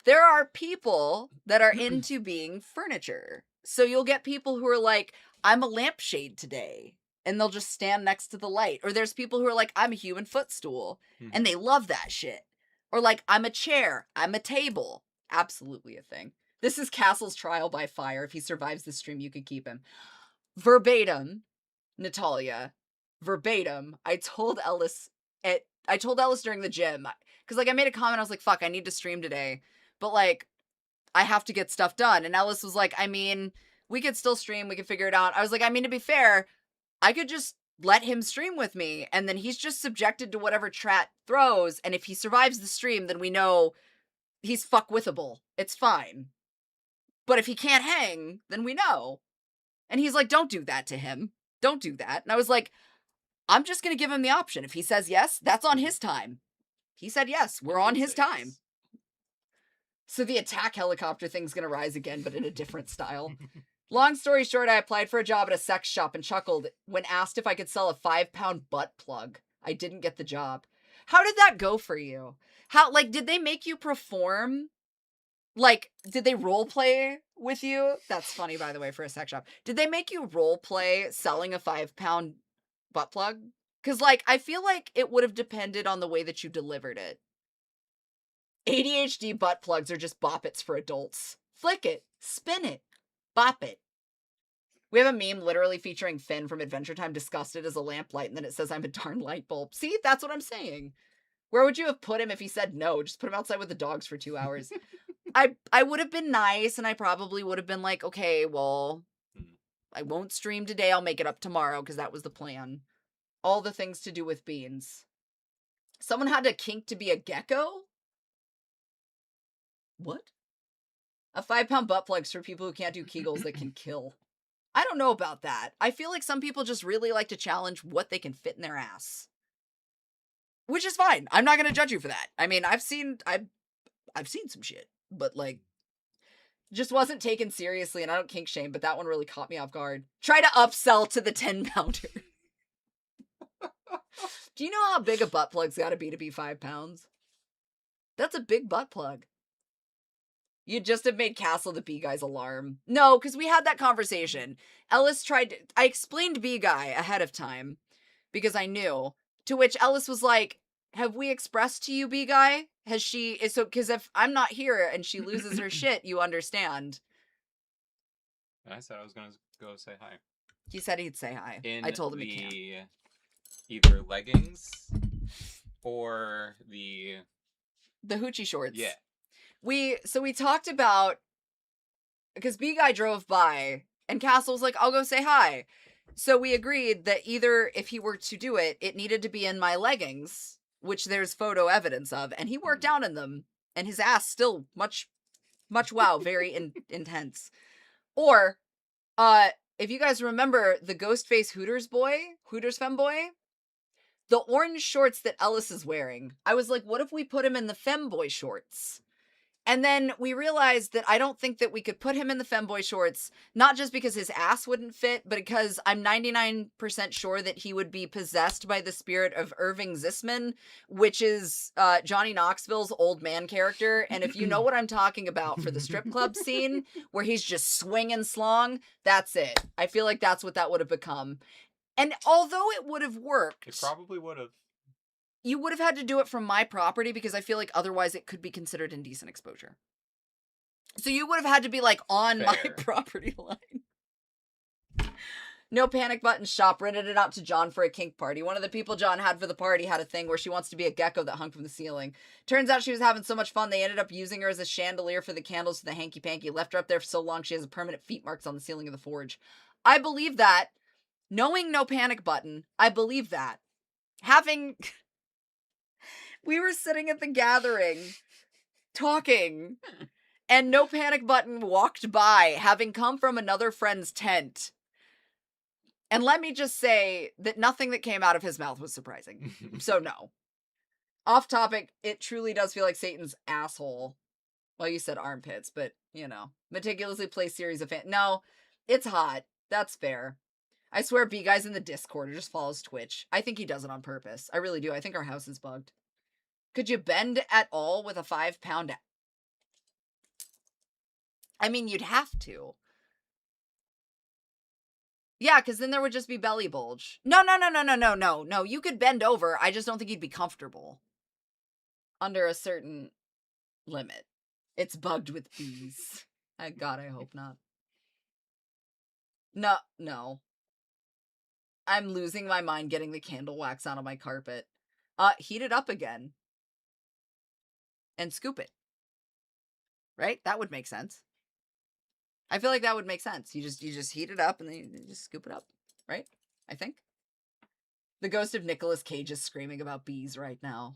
There are people that are into being furniture. So you'll get people who are like, I'm a lampshade today. And they'll just stand next to the light. Or there's people who are like, I'm a human footstool. And they love that shit. Or like, I'm a chair. I'm a table. Absolutely a thing. This is Castle's trial by fire. If he survives the stream, you could keep him. Verbatim, Natalia. Verbatim. I told Ellis during the gym. Because like I made a comment. I was like, fuck, I need to stream today. But like, I have to get stuff done. And Ellis was like, I mean, we could still stream. We could figure it out. I was like, I mean, to be fair, I could just let him stream with me. And then he's just subjected to whatever Trat throws. And if he survives the stream, then we know he's fuckwithable. It's fine. But if he can't hang, then we know. And he's like, don't do that to him. Don't do that. And I was like, I'm just going to give him the option. If he says yes, that's on his time. He said yes. We're on his time. So the attack helicopter thing's gonna rise again, but in a different style. Long story short, I applied for a job at a sex shop and chuckled when asked if I could sell a 5-pound butt plug. I didn't get the job. How did that go for you? How, like, did they make you perform? Like, did they role play with you? That's funny, by the way, for a sex shop. Did they make you role play selling a 5-pound butt plug? Because, like, I feel like it would have depended on the way that you delivered it. ADHD butt plugs are just bop-its for adults. Flick it. Spin it. Bop it. We have a meme literally featuring Finn from Adventure Time disgusted as a lamplight, and then it says, I'm a darn light bulb. See? That's what I'm saying. Where would you have put him if he said no? Just put him outside with the dogs for 2 hours. I would have been nice, and I probably would have been like, okay, well, I won't stream today. I'll make it up tomorrow, because that was the plan. All the things to do with beans. Someone had to kink to be a gecko? What? A 5-pound butt plug's for people who can't do Kegels that can kill. I don't know about that. I feel like some people just really like to challenge what they can fit in their ass. Which is fine. I'm not going to judge you for that. I mean, I've seen some shit, but like, just wasn't taken seriously, and I don't kink shame, but that one really caught me off guard. Try to upsell to the 10-pounder. Do you know how big a butt plug's got to be 5 pounds? That's a big butt plug. You just have made Castle the B-Guy's alarm. No, because we had that conversation. Ellis I explained B-Guy ahead of time, because I knew, to which Ellis was like, have we expressed to you, B-Guy? Has she, so, because if I'm not here and she loses her shit, you understand. And I said I was going to go say hi. He said he'd say hi. I told him he can't. Either leggings or the hoochie shorts. Yeah. We talked about, because B-Guy drove by, and Castle was like, I'll go say hi. So we agreed that either, if he were to do it, it needed to be in my leggings, which there's photo evidence of, and he worked out in them, and his ass still much wow, very intense. Or, if you guys remember the Ghostface Hooters femboy, the orange shorts that Ellis is wearing, I was like, what if we put him in the femboy shorts? And then we realized that I don't think that we could put him in the femboy shorts, not just because his ass wouldn't fit, but because I'm 99% sure that he would be possessed by the spirit of Irving Zisman, which is Johnny Knoxville's old man character. And if you know what I'm talking about for the strip club scene, where he's just swinging slong, that's it. I feel like that's what that would have become. And although it would have worked... It probably would have. You would have had to do it from my property, because I feel like otherwise it could be considered indecent exposure. So you would have had to be like on my property line. No Panic Button shop rented it out to John for a kink party. One of the people John had for the party had a thing where she wants to be a gecko that hung from the ceiling. Turns out she was having so much fun, they ended up using her as a chandelier for the candles to the hanky-panky. Left her up there for so long she has permanent feet marks on the ceiling of the forge. I believe that. Knowing No Panic Button, I believe that. Having... We were sitting at the gathering, talking, And No Panic Button walked by, having come from another friend's tent. And let me just say that nothing that came out of his mouth was surprising. So no. Off topic, it truly does feel like Satan's asshole. Well, you said armpits, but, you know. Meticulously placed series of No, it's hot. That's fair. I swear B-Guy's in the Discord or just follows Twitch. I think he does it on purpose. I really do. I think our house is bugged. Could you bend at all with a 5-pound... I mean, you'd have to. Yeah, because then there would just be belly bulge. No. You could bend over. I just don't think you'd be comfortable. Under a certain limit. It's bugged with bees. God, I hope not. No. I'm losing my mind getting the candle wax out of my carpet. Heat it up again. And scoop it. Right? That would make sense. I feel like that would make sense. You just heat it up and then you just scoop it up. Right? I think. The ghost of Nicolas Cage is screaming about bees right now.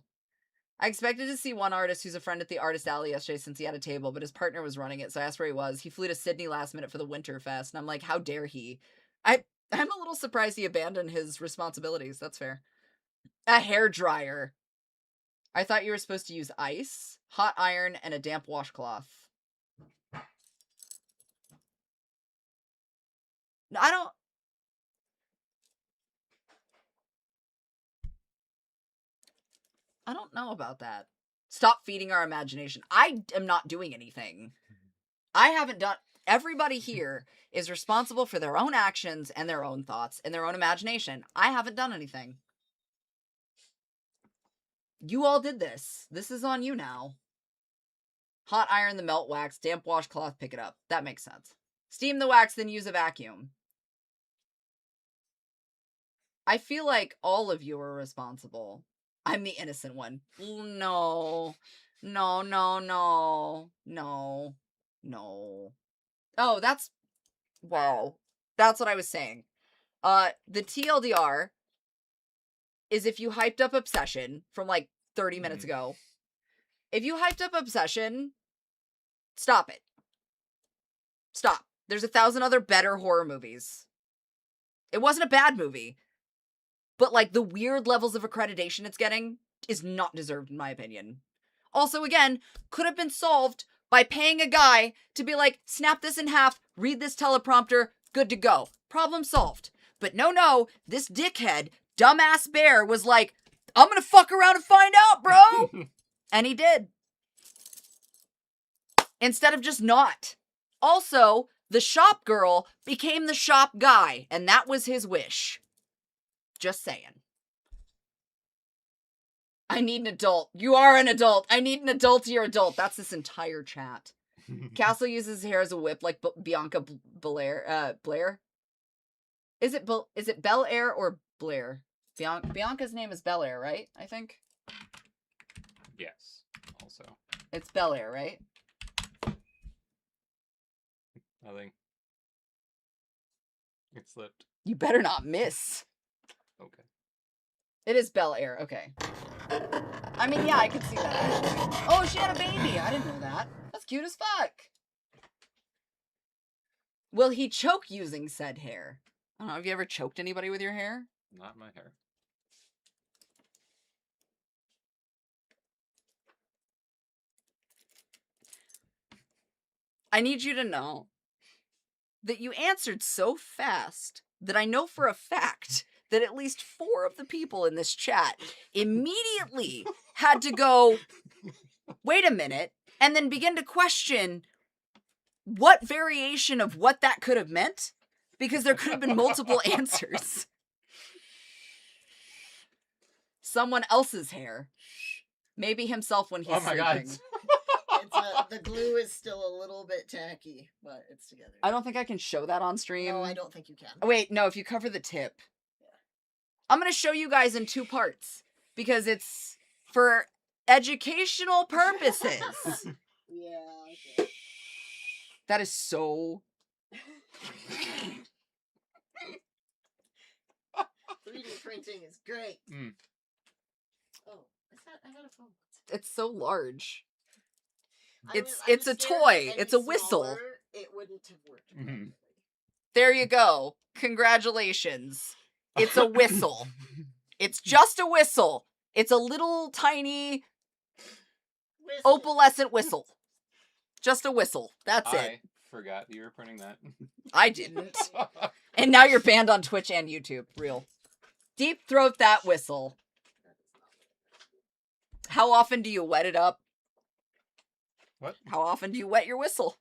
I expected to see one artist who's a friend at the Artist Alley yesterday since he had a table, but his partner was running it, so I asked where he was. He flew to Sydney last minute for the Winterfest, and I'm like, how dare he? I'm a little surprised he abandoned his responsibilities. That's fair. A hairdryer. I thought you were supposed to use ice, hot iron, and a damp washcloth. I don't know about that. Stop feeding our imagination. I am not doing anything. I haven't done... Everybody here is responsible for their own actions and their own thoughts and their own imagination. I haven't done anything. You all did this. This is on you now. Hot iron the melt wax, damp washcloth, pick it up. That makes sense. Steam the wax, then use a vacuum. I feel like all of you are responsible. I'm the innocent one. No. Oh, that's... Wow. That's what I was saying. The TLDR is if you hyped up Obsession from like 30 minutes ago. If you hyped up Obsession, stop it. Stop. There's 1,000 other better horror movies. It wasn't a bad movie. But, like, the weird levels of accreditation it's getting is not deserved, in my opinion. Also, again, could have been solved by paying a guy to be like, snap this in half, read this teleprompter, good to go. Problem solved. But no, this dickhead, dumbass bear, was like, I'm gonna fuck around and find out, bro! And he did. Instead of just not. Also, the shop girl became the shop guy, and that was his wish. Just saying. I need an adult. You are an adult. I need an adultier adult. That's this entire chat. Castle uses his hair as a whip like Bianca Blair. Blair? Is it Bel Air or Blair? Bianca's name is Bel Air, right? I think. Yes. Also. It's Bel Air, right? I think it slipped. You better not miss. Okay. It is Bel Air. Okay. I mean, yeah, I could see that actually. Oh, she had a baby. I didn't know that. That's cute as fuck. Will he choke using said hair? I don't know. Have you ever choked anybody with your hair? Not my hair. I need you to know that you answered so fast that I know for a fact that at least 4 of the people in this chat immediately had to go, wait a minute, and then begin to question what variation of what that could have meant, because there could have been multiple answers. Someone else's hair. Maybe himself when he's Oh my God. sleeping. The glue is still a little bit tacky, but it's together. I don't think I can show that on stream. No, I don't think you can. Wait, no, if you cover the tip. I'm going to show you guys in 2 parts because it's for educational purposes. Yeah, okay. That is so... 3D printing is great. Mm. Oh, I got a phone. It's so large. It's a toy. It's a whistle. It wouldn't have worked. Mhm. There you go. Congratulations. It's a whistle. It's just a whistle. It's a little tiny opalescent whistle. Just a whistle. That's it. I forgot you were printing that. I didn't. And now you're banned on Twitch and YouTube. Real. Deep throat that whistle. How often do you wet it up? What? How often do you wet your whistle?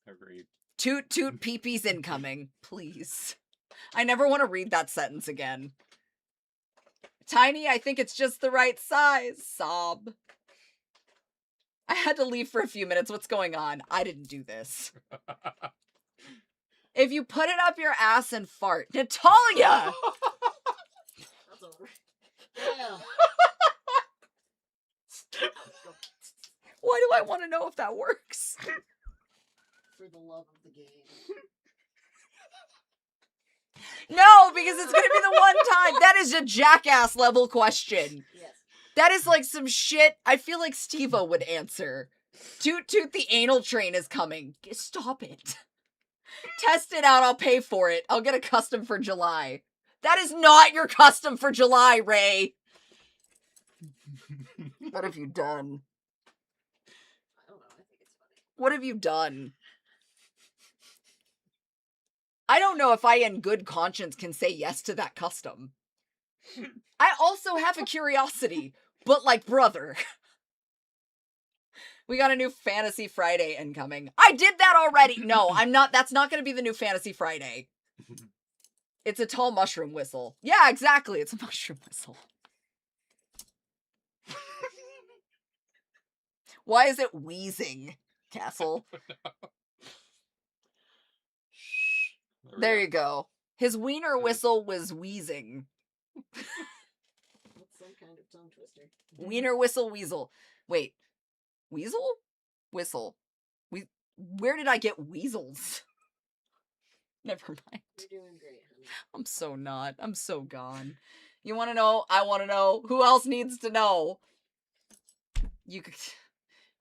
Agreed. Toot toot peepees incoming. Please. I never want to read that sentence again. Tiny, I think it's just the right size. Sob. I had to leave for a few minutes. What's going on? I didn't do this. If you put it up your ass and fart. Natalia! That's over. Yeah. Why do I want to know if that works? For the love of the game. No, because it's going to be the one time. That is a jackass level question. Yes. That is like some shit I feel like Steve-O would answer. Toot toot, the anal train is coming. Stop it. Test it out, I'll pay for it. I'll get a custom for July. That is not your custom for July, Ray. What have you done? I don't know. I think it's funny. What have you done? I don't know if I in good conscience can say yes to that custom. I also have a curiosity, but like, brother. We got a new Fantasy Friday incoming. I did that already. No, I'm not. That's not going to be the new Fantasy Friday. It's a tall mushroom whistle. Yeah, exactly. It's a mushroom whistle. Why is it wheezing, Castle? There you go. His wiener whistle was wheezing. That's some kind of tongue twister. Wiener whistle weasel. Wait. Weasel? Whistle. Where did I get weasels? Never mind. You're doing great, honey. I'm so not. I'm so gone. You want to know? I want to know. Who else needs to know? You could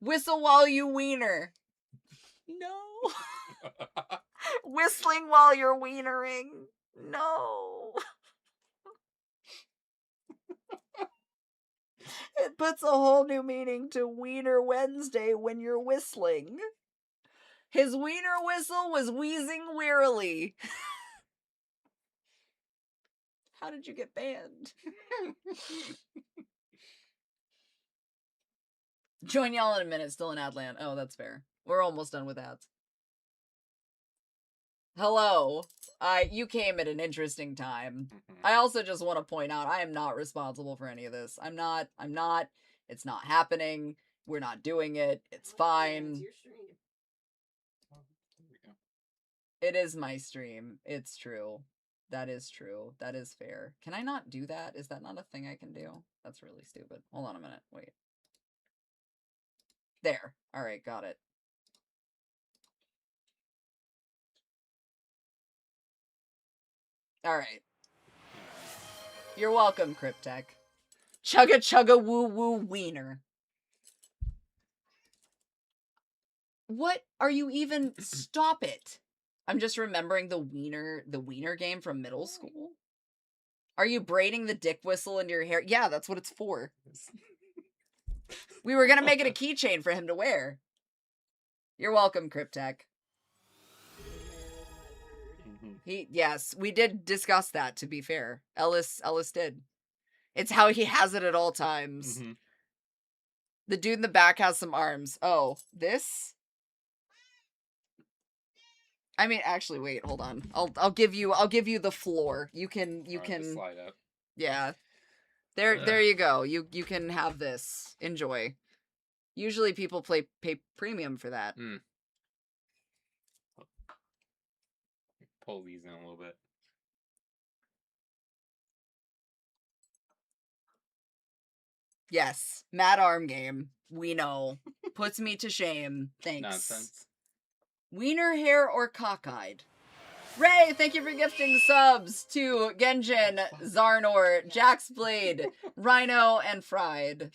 whistle while you wiener. No. Whistling while you're wienering. No. It puts a whole new meaning to Wiener Wednesday when you're whistling. His wiener whistle was wheezing wearily. How did you get banned? Join y'all in a minute, still in Adland. Oh, that's fair. We're almost done with ads. Hello. You came at an interesting time. I also just want to point out I am not responsible for any of this. I'm not. It's not happening. We're not doing it. It's fine. It's your stream. There we go. It is my stream. It's true. That is true. That is fair. Can I not do that? Is that not a thing I can do? That's really stupid. Hold on a minute. Wait. There. Alright, got it. Alright. You're welcome, Cryptech. Chugga chugga woo woo wiener. What are you even? Stop it. I'm just remembering the wiener game from middle school. Are you braiding the dick whistle into your hair? Yeah, that's what it's for. We were gonna make it a keychain for him to wear. You're welcome, Cryptech. Yes, we did discuss that, to be fair. Ellis did. It's how he has it at all times. Mm-hmm. The dude in the back has some arms. Oh, this? I mean, actually, wait, hold on. I'll give you the floor. You can slide up. Yeah. There you go. You can have this. Enjoy. Usually people pay premium for that. Pull these in a little bit. Yes. Mad arm game. We know. Puts me to shame. Thanks. Nonsense. Wiener hair or cockeyed? Ray, thank you for gifting subs to Genjin, Zarnor, Jaxblade, Rhino, and Fried.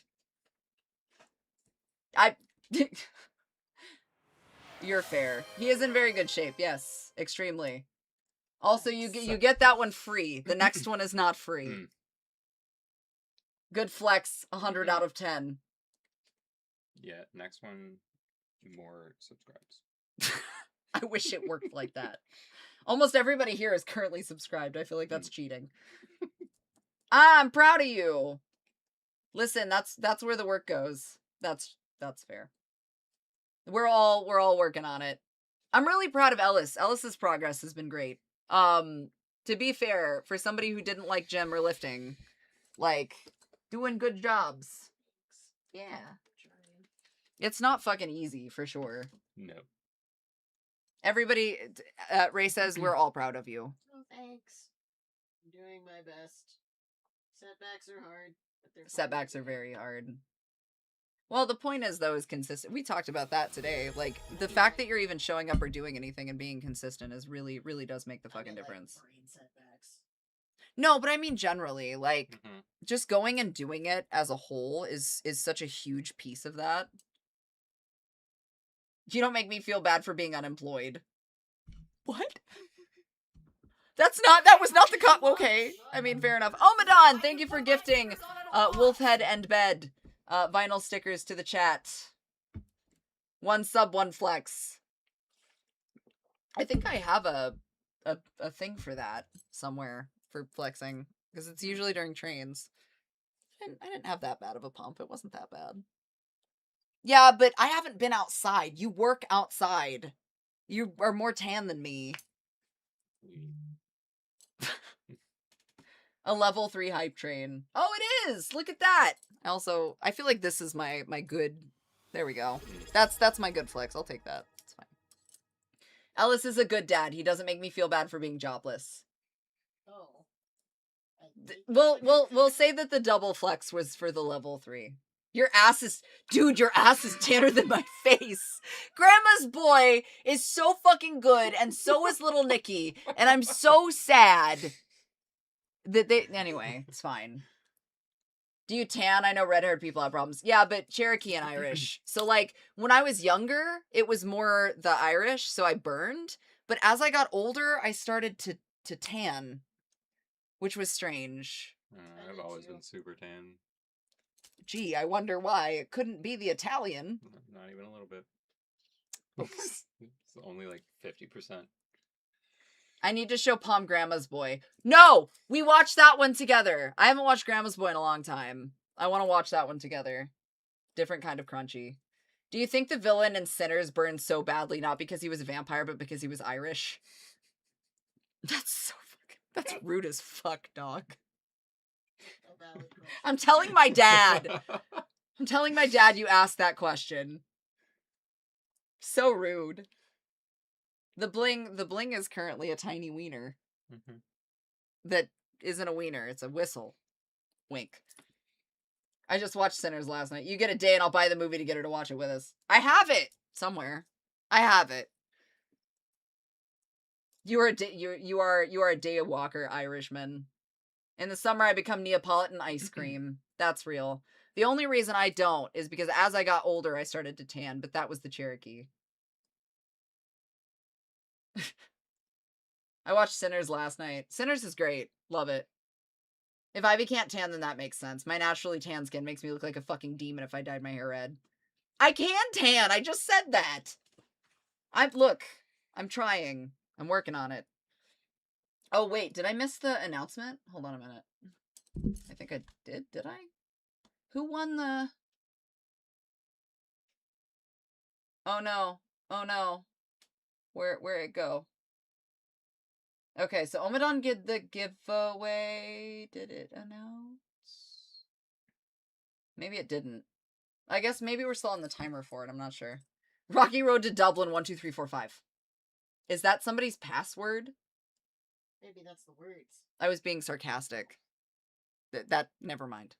You're fair. He is in very good shape. Yes, extremely. Also, you get that one free. The next one is not free. Good flex, 100 out of 10. Yeah, next one, more subscribes. I wish it worked like that. Almost everybody here is currently subscribed. I feel like that's cheating. I'm proud of you. Listen, that's where the work goes. That's fair. We're all working on it. I'm really proud of Ellis. Ellis's progress has been great. To be fair, for somebody who didn't like gym or lifting, like, doing good jobs. Yeah. It's not fucking easy, for sure. No. Everybody, Ray says we're all proud of you. Oh, thanks. I'm doing my best. Setbacks are hard, but they're Setbacks are very hard. Well, the point is, though, is consistent. We talked about that today. Like, the fact that you're even showing up or doing anything and being consistent is really, really does make the fucking difference. Like brain setbacks. No, but I mean generally, like, just going and doing it as a whole is such a huge piece of that. You don't make me feel bad for being unemployed. What? That was not the cut. Okay. I mean, fair enough. Oh, Madon, thank you for gifting Wolfhead and Bed vinyl stickers to the chat. 1 sub, 1 flex. I think I have a thing for that somewhere for flexing, because it's usually during trains. I didn't have that bad of a pump. It wasn't that bad. Yeah, but I haven't been outside. You work outside. You are more tan than me. A level 3 hype train. Oh, it is! Look at that! Also, I feel like this is my good... There we go. That's my good flex. I'll take that. It's fine. Ellis is a good dad. He doesn't make me feel bad for being jobless. Oh. We'll say that the double flex was for the level 3. Your ass is... Dude, your ass is tanner than my face. Grandma's boy is so fucking good, and so is little Nikki. And I'm so sad that they... Anyway, it's fine. Do you tan? I know red-haired people have problems. Yeah, but Cherokee and Irish. So, like, when I was younger, it was more the Irish, so I burned. But as I got older, I started to tan, which was strange. I've always been super tan. Gee, I wonder why. It couldn't be the Italian. Not even a little bit. It's only like 50%. I need to show Palm Grandma's Boy. No! We watched that one together. I haven't watched Grandma's Boy in a long time. I want to watch that one together. Different kind of crunchy. Do you think the villain in Sinners burned so badly, not because he was a vampire, but because he was Irish? That's so fucking... That's rude as fuck, dog. I'm telling my dad. I'm telling my dad you asked that question. So rude. The bling is currently a tiny wiener. That isn't a wiener, it's a whistle. Wink. I just watched Sinners last night. You get a day and I'll buy the movie to get her to watch it with us. I have it somewhere. I have it. You are a day walker, Irishman. In the summer, I become Neapolitan ice cream. That's real. The only reason I don't is because as I got older, I started to tan, but that was the Cherokee. I watched Sinners last night. Sinners is great. Love it. If Ivy can't tan, then that makes sense. My naturally tan skin makes me look like a fucking demon if I dyed my hair red. I can tan! I just said that! Look, I'm trying. I'm working on it. Oh, wait, did I miss the announcement? Hold on a minute. I think I did I? Who won the... Oh, no. Oh, no. Where'd it go? Okay, so Omadon did the giveaway. Did it announce? Maybe it didn't. I guess maybe we're still on the timer for it. I'm not sure. Rocky Road to Dublin 1, 2, 3, 4, 5. Is that somebody's password? Maybe that's the words. I was being sarcastic. Never mind.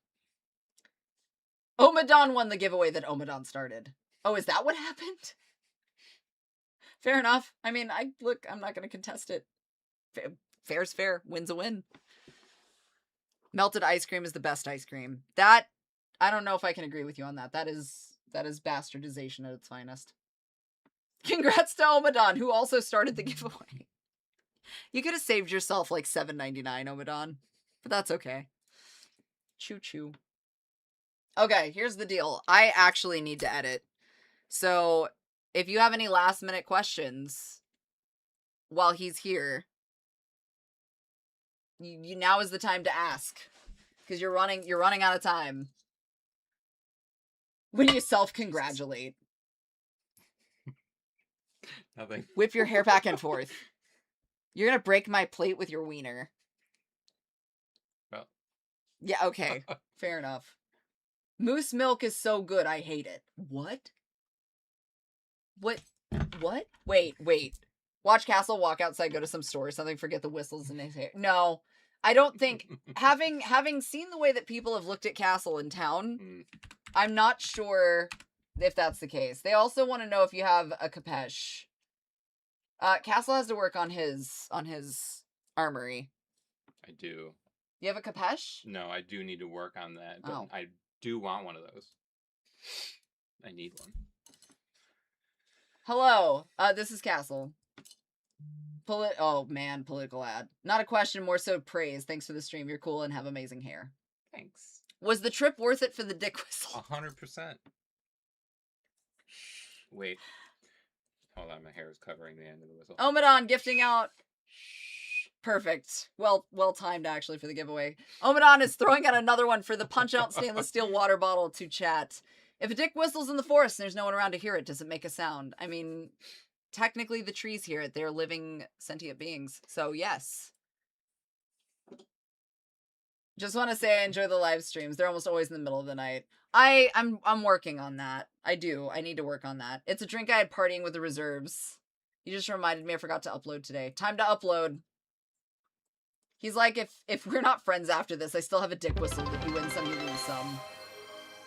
Omadon won the giveaway that Omadon started. Oh, is that what happened? Fair enough. I mean, I'm not going to contest it. Fair's fair. Win's a win. Melted ice cream is the best ice cream. That, I don't know if I can agree with you on that. That is That is bastardization at its finest. Congrats to Omadon, who also started the giveaway. You could have saved yourself like $7.99, Omadon. But that's okay. Choo-choo. Okay, here's the deal. I actually need to edit. So, if you have any last-minute questions while he's here, you now is the time to ask. Because you're running out of time. When you self-congratulate. Nothing. Whip your hair back and forth. You're gonna break my plate with your wiener. Well. Yeah, okay. Fair enough. Moose milk is so good, I hate it. What? What? Wait. Watch Castle walk outside, go to some store or something, forget the whistles in his hair. No. I don't think, having seen the way that people have looked at Castle in town, I'm not sure if that's the case. They also want to know if you have a Capeche. Castle has to work on his armory. I do. You have a Capeche? No, I do need to work on that, but I do want one of those. I need one. Hello, this is Castle. Oh man, political ad. Not a question, more so praise. Thanks for the stream. You're cool and have amazing hair. Thanks. Was the trip worth it for the dick whistle? 100%. Wait. Hold on, my hair is covering the end of the whistle. Omadon gifting out. Perfect. Well timed actually for the giveaway. Omadon is throwing out another one for the Punch-Out stainless steel water bottle to chat. If a dick whistles in the forest and there's no one around to hear it, does it make a sound? I mean, technically the trees hear it. They're living sentient beings. So yes. Just want to say I enjoy the live streams. They're almost always in the middle of the night. I'm working on that. I need to work on that. It's a drink I had partying with the reserves. You just reminded me I forgot to upload today. Time to upload. He's like, if we're not friends after this, I still have a dick whistle that you win some, you lose some.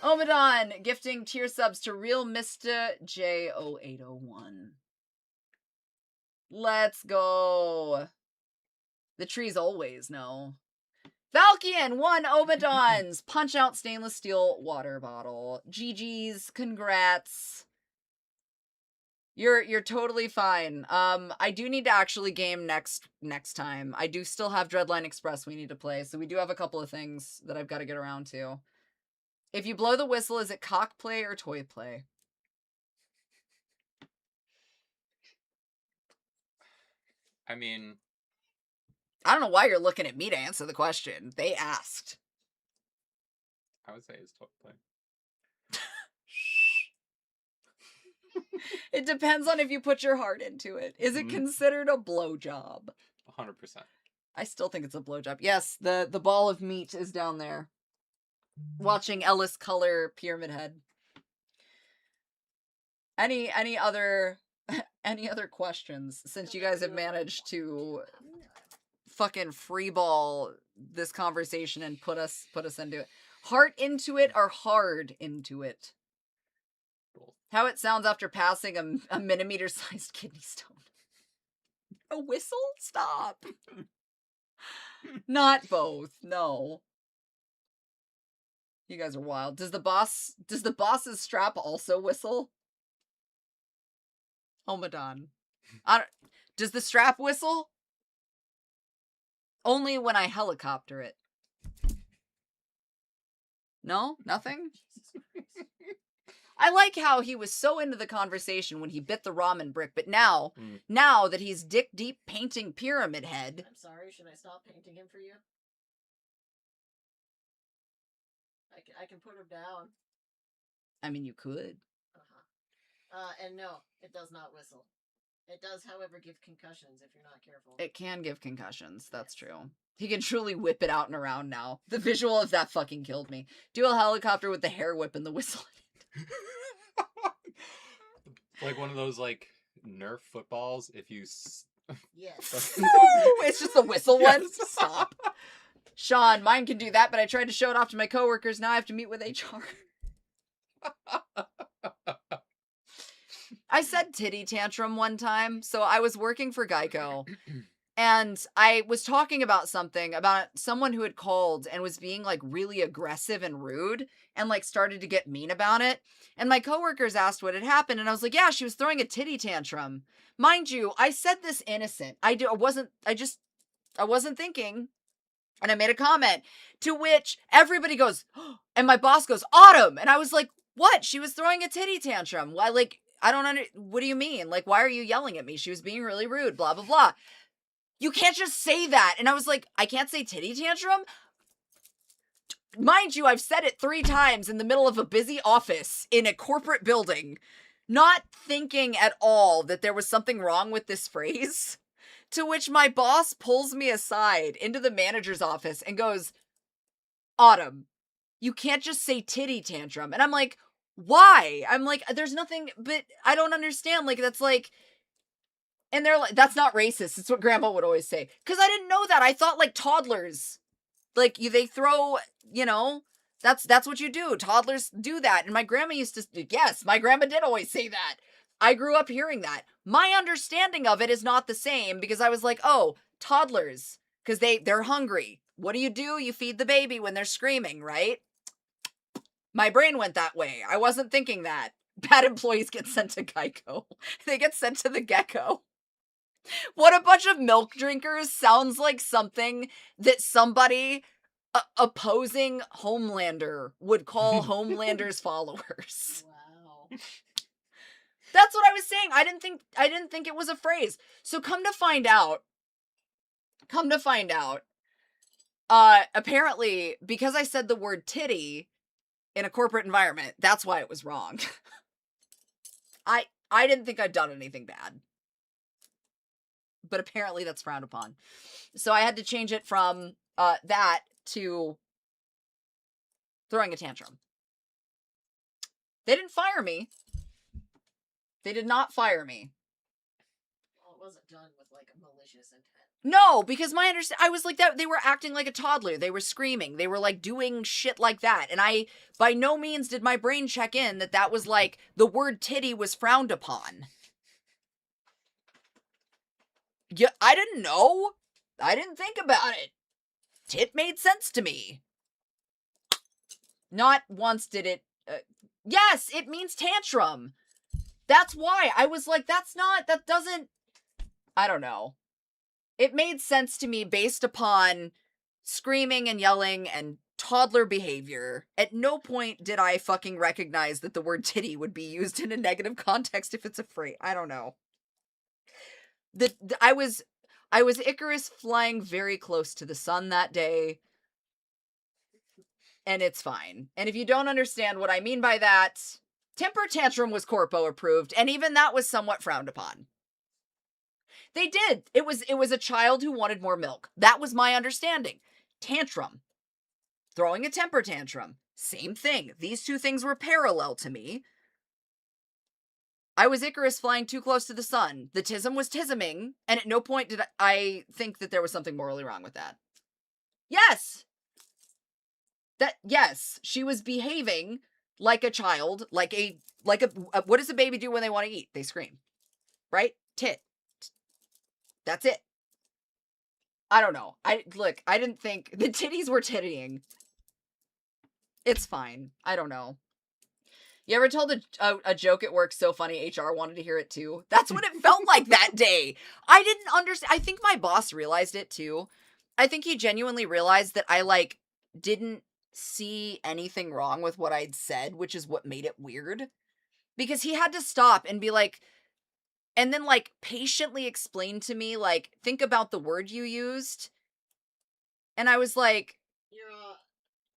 Omadon gifting tier subs to Real Mr. J0801. Let's go. The trees always know. Valkian won Omadon's Punch-Out stainless steel water bottle. GG's, congrats. You're totally fine. I do need to actually game next time. I do still have Dreadline Express we need to play, so we do have a couple of things that I've got to get around to. If you blow the whistle, is it cock play or toy play? I mean, I don't know why you're looking at me to answer the question. They asked. I would say it's toy play. It depends on if you put your heart into it. Is it considered a blowjob? 100%. I still think it's a blowjob. Yes, the ball of meat is down there. Watching Ellis color Pyramid Head. Any other questions, since you guys have managed to fucking freeball this conversation and put us into it. Heart into it or hard into it? How it sounds after passing a millimeter-sized kidney stone. A whistle? Stop. Not both. No. You guys are wild. Does the boss's strap also whistle? Oh, Madon. Does the strap whistle? Only when I helicopter it. No? Nothing? I like how he was so into the conversation when he bit the ramen brick, but now that he's dick deep painting Pyramid Head. I'm sorry, should I stop painting him for you? I can put him down. I mean, you could. And no, it does not whistle. It does, however, give concussions if you're not careful. It can give concussions, that's true. He can truly whip it out and around now. The visual of that fucking killed me. Dual helicopter with the hair whip and the whistle. Like one of those, like, Nerf footballs, if you... Yes. It's just the whistle one? Stop. Sean, mine can do that, but I tried to show it off to my coworkers. Now I have to meet with HR. I said titty tantrum one time. So I was working for Geico. And I was talking about something about someone who had called and was being like really aggressive and rude and like started to get mean about it. And my coworkers asked what had happened. And I was like, yeah, she was throwing a titty tantrum. Mind you, I said this innocent. I wasn't thinking. And I made a comment to which everybody goes, oh, and my boss goes, Autumn. And I was like, what? She was throwing a titty tantrum. Why? Like, I don't what do you mean? Like, why are you yelling at me? She was being really rude, blah, blah, blah. You can't just say that. And I was like, I can't say titty tantrum? Mind you, I've said it 3 times in the middle of a busy office in a corporate building, not thinking at all that there was something wrong with this phrase. To which my boss pulls me aside into the manager's office and goes, Autumn, you can't just say titty tantrum. And I'm like, why? I'm like, there's nothing, but I don't understand. Like, that's like, and they're like, that's not racist. It's what grandma would always say. Because I didn't know that. I thought like toddlers, like they throw, that's what you do. Toddlers do that. And my grandma used to, yes, my grandma did always say that. I grew up hearing that. My understanding of it is not the same because I was like, oh, toddlers, because they're hungry. What do? You feed the baby when they're screaming, right? My brain went that way. I wasn't thinking that. Bad employees get sent to Geico. They get sent to the gecko. What a bunch of milk drinkers sounds like something that somebody opposing Homelander would call Homelander's followers. Wow. That's what I was saying. I didn't think it was a phrase. So come to find out, apparently because I said the word titty in a corporate environment, that's why it was wrong. I didn't think I'd done anything bad. But apparently that's frowned upon. So I had to change it from that to throwing a tantrum. They didn't fire me. They did not fire me. Well, it wasn't done with like a malicious intent. No, because I was like that. They were acting like a toddler. They were screaming. They were like doing shit like that. And I, by no means did my brain check in that was like the word titty was frowned upon. Yeah, I didn't know. I didn't think about it. Tit made sense to me. Not once did it. Yes, it means tantrum. That's why I was like, that doesn't, I don't know. It made sense to me based upon screaming and yelling and toddler behavior. At no point did I fucking recognize that the word titty would be used in a negative context if it's a phrase. I don't know. I was Icarus flying very close to the sun that day. And it's fine. And if you don't understand what I mean by that, temper tantrum was corpo approved, and even that was somewhat frowned upon. They did. It was a child who wanted more milk. That was my understanding. Tantrum. Throwing a temper tantrum. Same thing. These two things were parallel to me. I was Icarus flying too close to the sun. The tism was tisming, and at no point did I think that there was something morally wrong with that. Yes! Yes, she was behaving like a child, like a what does a baby do when they want to eat? They scream. Right? Tit. That's it. I don't know. I didn't think the titties were tittying. It's fine. I don't know. You ever told a joke at work so funny HR wanted to hear it too? That's what it felt like that day. I didn't understand. I think my boss realized it too. I think he genuinely realized that I didn't see anything wrong with what I'd said, which is what made it weird. Because he had to stop and be like, and then patiently explain to me, think about the word you used. And I was like,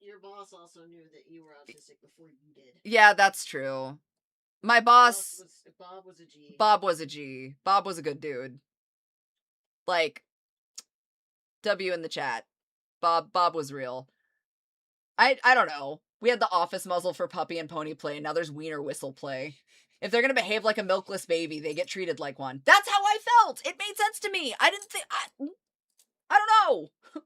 your boss also knew that you were autistic before you did. Yeah, that's true. My boss Bob was a G. Bob was a G. Bob was a good dude. W in the chat. Bob was real. I don't know. We had the office muzzle for puppy and pony play, and now there's wiener whistle play. If they're gonna behave like a milkless baby, they get treated like one. That's how I felt! It made sense to me! I didn't think... I don't know!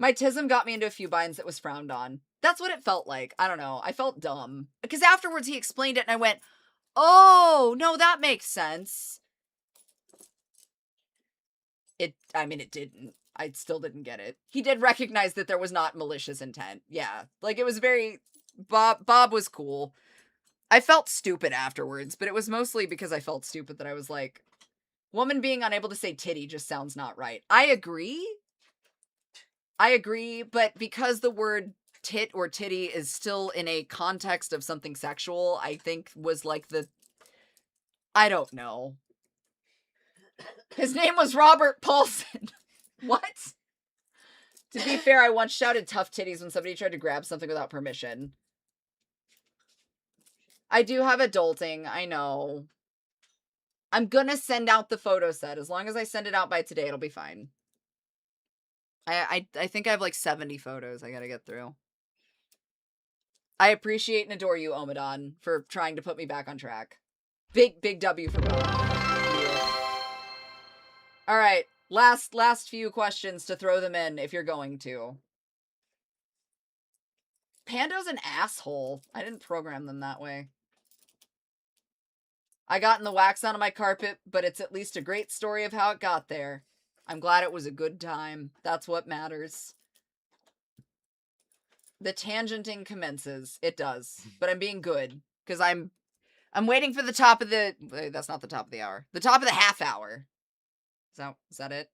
My tism got me into a few binds that was frowned on. That's what it felt like. I don't know. I felt dumb. Because afterwards he explained it and I went, oh, no, that makes sense. It didn't. I still didn't get it. He did recognize that there was not malicious intent. Yeah. Like, it was very... Bob was cool. I felt stupid afterwards, but it was mostly because I felt stupid that I was like, woman being unable to say titty just sounds not right. I agree, but because the word tit or titty is still in a context of something sexual, I think was like I don't know. His name was Robert Paulson. What? To be fair, I once shouted tough titties when somebody tried to grab something without permission. I do have adulting, I know. I'm gonna send out the photo set. As long as I send it out by today, it'll be fine. I think I have like 70 photos I gotta get through. I appreciate and adore you, Omadon, for trying to put me back on track. Big W for Bob. Alright, last few questions to throw them in if you're going to. Pando's an asshole. I didn't program them that way. I got in the wax onto my carpet, but it's at least a great story of how it got there. I'm glad it was a good time. That's what matters. The tangenting commences. It does. But I'm being good. Because I'm waiting for the top of the... Wait, that's not the top of the hour. The top of the half hour. Is that it?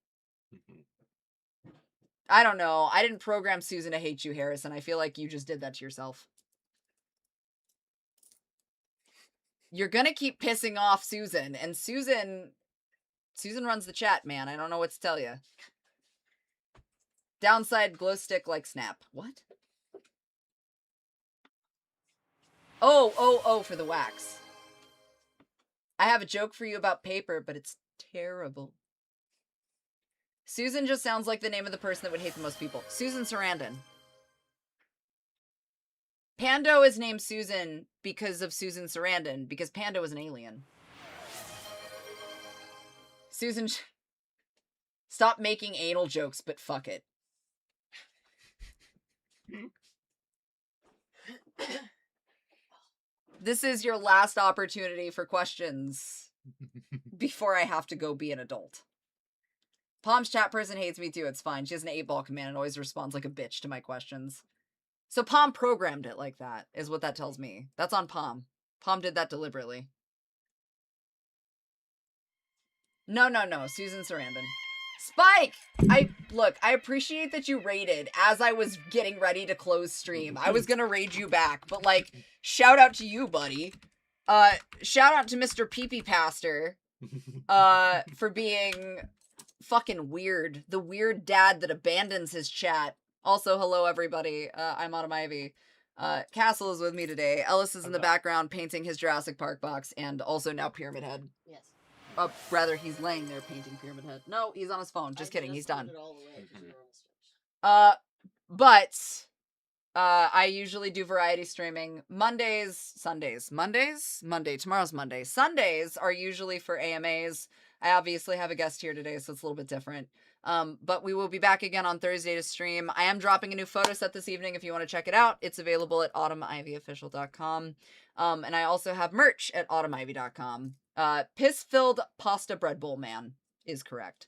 I don't know. I didn't program Susan to hate you, Harrison. I feel like you just did that to yourself. You're gonna keep pissing off Susan, and Susan runs the chat, man. I don't know what to tell you. Downside, glow stick like snap. What? Oh, for the wax. I have a joke for you about paper, but it's terrible. Susan just sounds like the name of the person that would hate the most people. Susan Sarandon. Pando is named Susan because of Susan Sarandon, because Pando is an alien. Susan, stop making anal jokes, but fuck it. This is your last opportunity for questions before I have to go be an adult. Palm's chat person hates me too, it's fine. She has an 8-ball command and always responds like a bitch to my questions. So Palm programmed it like that, is what that tells me. That's on Palm. Palm did that deliberately. No, Susan Sarandon. Spike! I appreciate that you raided as I was getting ready to close stream. I was gonna raid you back, but like, shout out to you, buddy. Shout out to Mr. Pee-Pee Pastor, for being fucking weird. The weird dad that abandons his chat. Also, hello everybody. I'm Autumn Ivy. Castle is with me today. Ellis is in the background painting his Jurassic Park box, and also now Pyramid Head. Yes. Rather, he's laying there painting Pyramid Head. No, he's on his phone. Just kidding, he's done. It all away 'cause you're on the stretch. But I usually do variety streaming Mondays, Sundays. Monday. Tomorrow's Monday. Sundays are usually for AMAs. I obviously have a guest here today, so it's a little bit different. But we will be back again on Thursday to stream. I am dropping a new photo set this evening if you want to check it out. It's available at autumnivyofficial.com. And I also have merch at autumnivy.com. Piss-filled pasta bread bowl man is correct.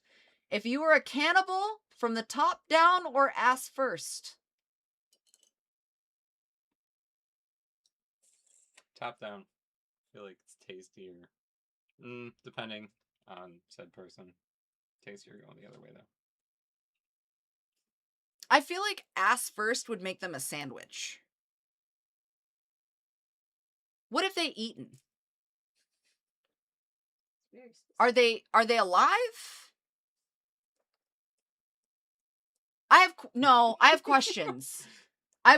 If you were a cannibal, from the top down or ass first? Top down. I feel like it's tastier. Depending on said person. Tastier going the other way, though. I feel like ass first would make them a sandwich. What if they eaten? Are they alive? I have questions.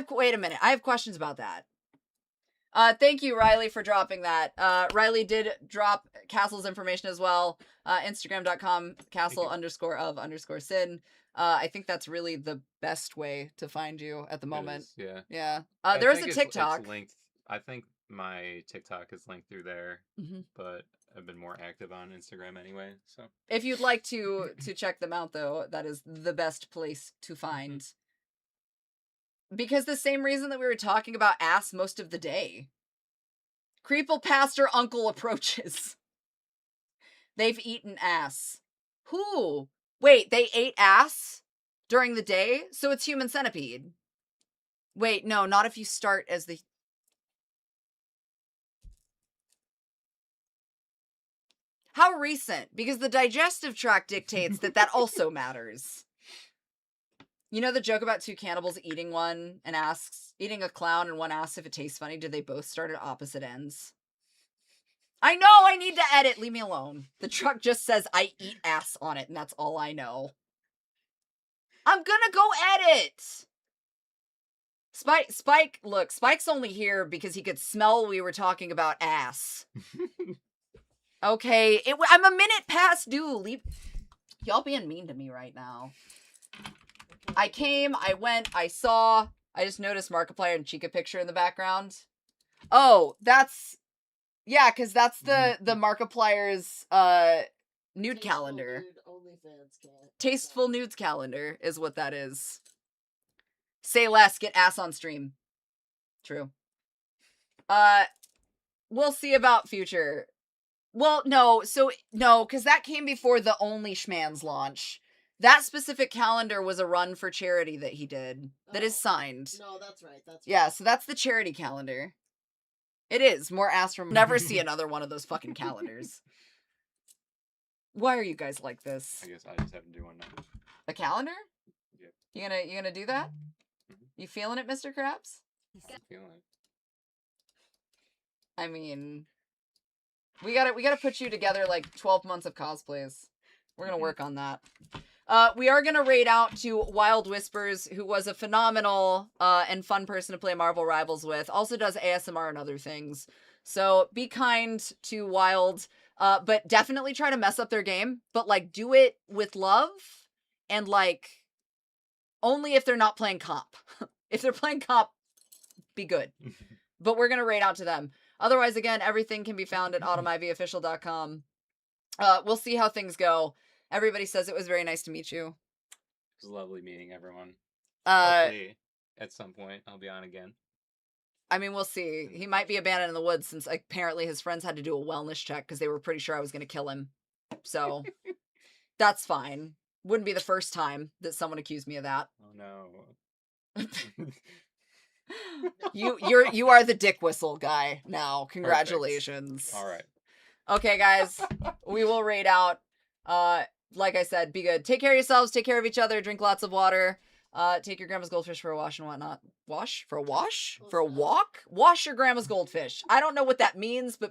Wait a minute. I have questions about that. Thank you, Riley, for dropping that. Riley did drop Castle's information as well. Instagram.com, castle_of_sin. I think that's really the best way to find you at the moment. Yeah. Yeah. I There is think a TikTok. It's linked. I think my TikTok is linked through there, but I've been more active on Instagram anyway. So if you'd like to check them out, though, that is the best place to find. Because the same reason that we were talking about ass most of the day. Creeple Pastor Uncle approaches. They've eaten ass. Who? Wait, they ate ass during the day? So it's human centipede. Wait, no, not if you start as the... How recent? Because the digestive tract dictates that also matters. You know the joke about two cannibals eating eating a clown, and one asks if it tastes funny? Did they both start at opposite ends? I know I need to edit. Leave me alone. The truck just says I eat ass on it, and that's all I know. I'm gonna go edit. Spike, look, Spike's only here because he could smell we were talking about ass. Okay, I'm a minute past due. Y'all being mean to me right now. I came, I went, I saw. I just noticed Markiplier and Chica picture in the background. Oh, that's... Yeah, because that's the Markiplier's nude calendar. Tasteful nudes calendar is what that is. Say less, get ass on stream. True. We'll see about future. Well, no, because that came before the Only Schmans launch. That specific calendar was a run for charity that he did. That is signed. No, that's right. Yeah, so that's the charity calendar. It is. More ass from... Never see another one of those fucking calendars. Why are you guys like this? I guess I just have to do one now. A calendar? Yep. You gonna do that? You feeling it, Mr. Krabs? I'm feeling it. I mean... We gotta put you together like 12 months of cosplays. We're gonna work on that. We are gonna raid out to Wild Whispers, who was a phenomenal and fun person to play Marvel Rivals with. Also does ASMR and other things. So be kind to Wild, but definitely try to mess up their game. But like do it with love and like only if they're not playing comp. If they're playing comp, be good. But we're gonna raid out to them. Otherwise, again, everything can be found at autumnivyofficial.com. We'll see how things go. Everybody says it was very nice to meet you. It was lovely meeting everyone. Hopefully, at some point, I'll be on again. I mean, we'll see. He might be abandoned in the woods since apparently his friends had to do a wellness check because they were pretty sure I was going to kill him. So, that's fine. Wouldn't be the first time that someone accused me of that. Oh, no. You are the dick whistle guy now. Congratulations. All right. Okay, guys. We will raid out. Like I said, be good. Take care of yourselves. Take care of each other. Drink lots of water. Take your grandma's goldfish for a wash and whatnot. Wash? For a wash? For a walk? Wash your grandma's goldfish. I don't know what that means, but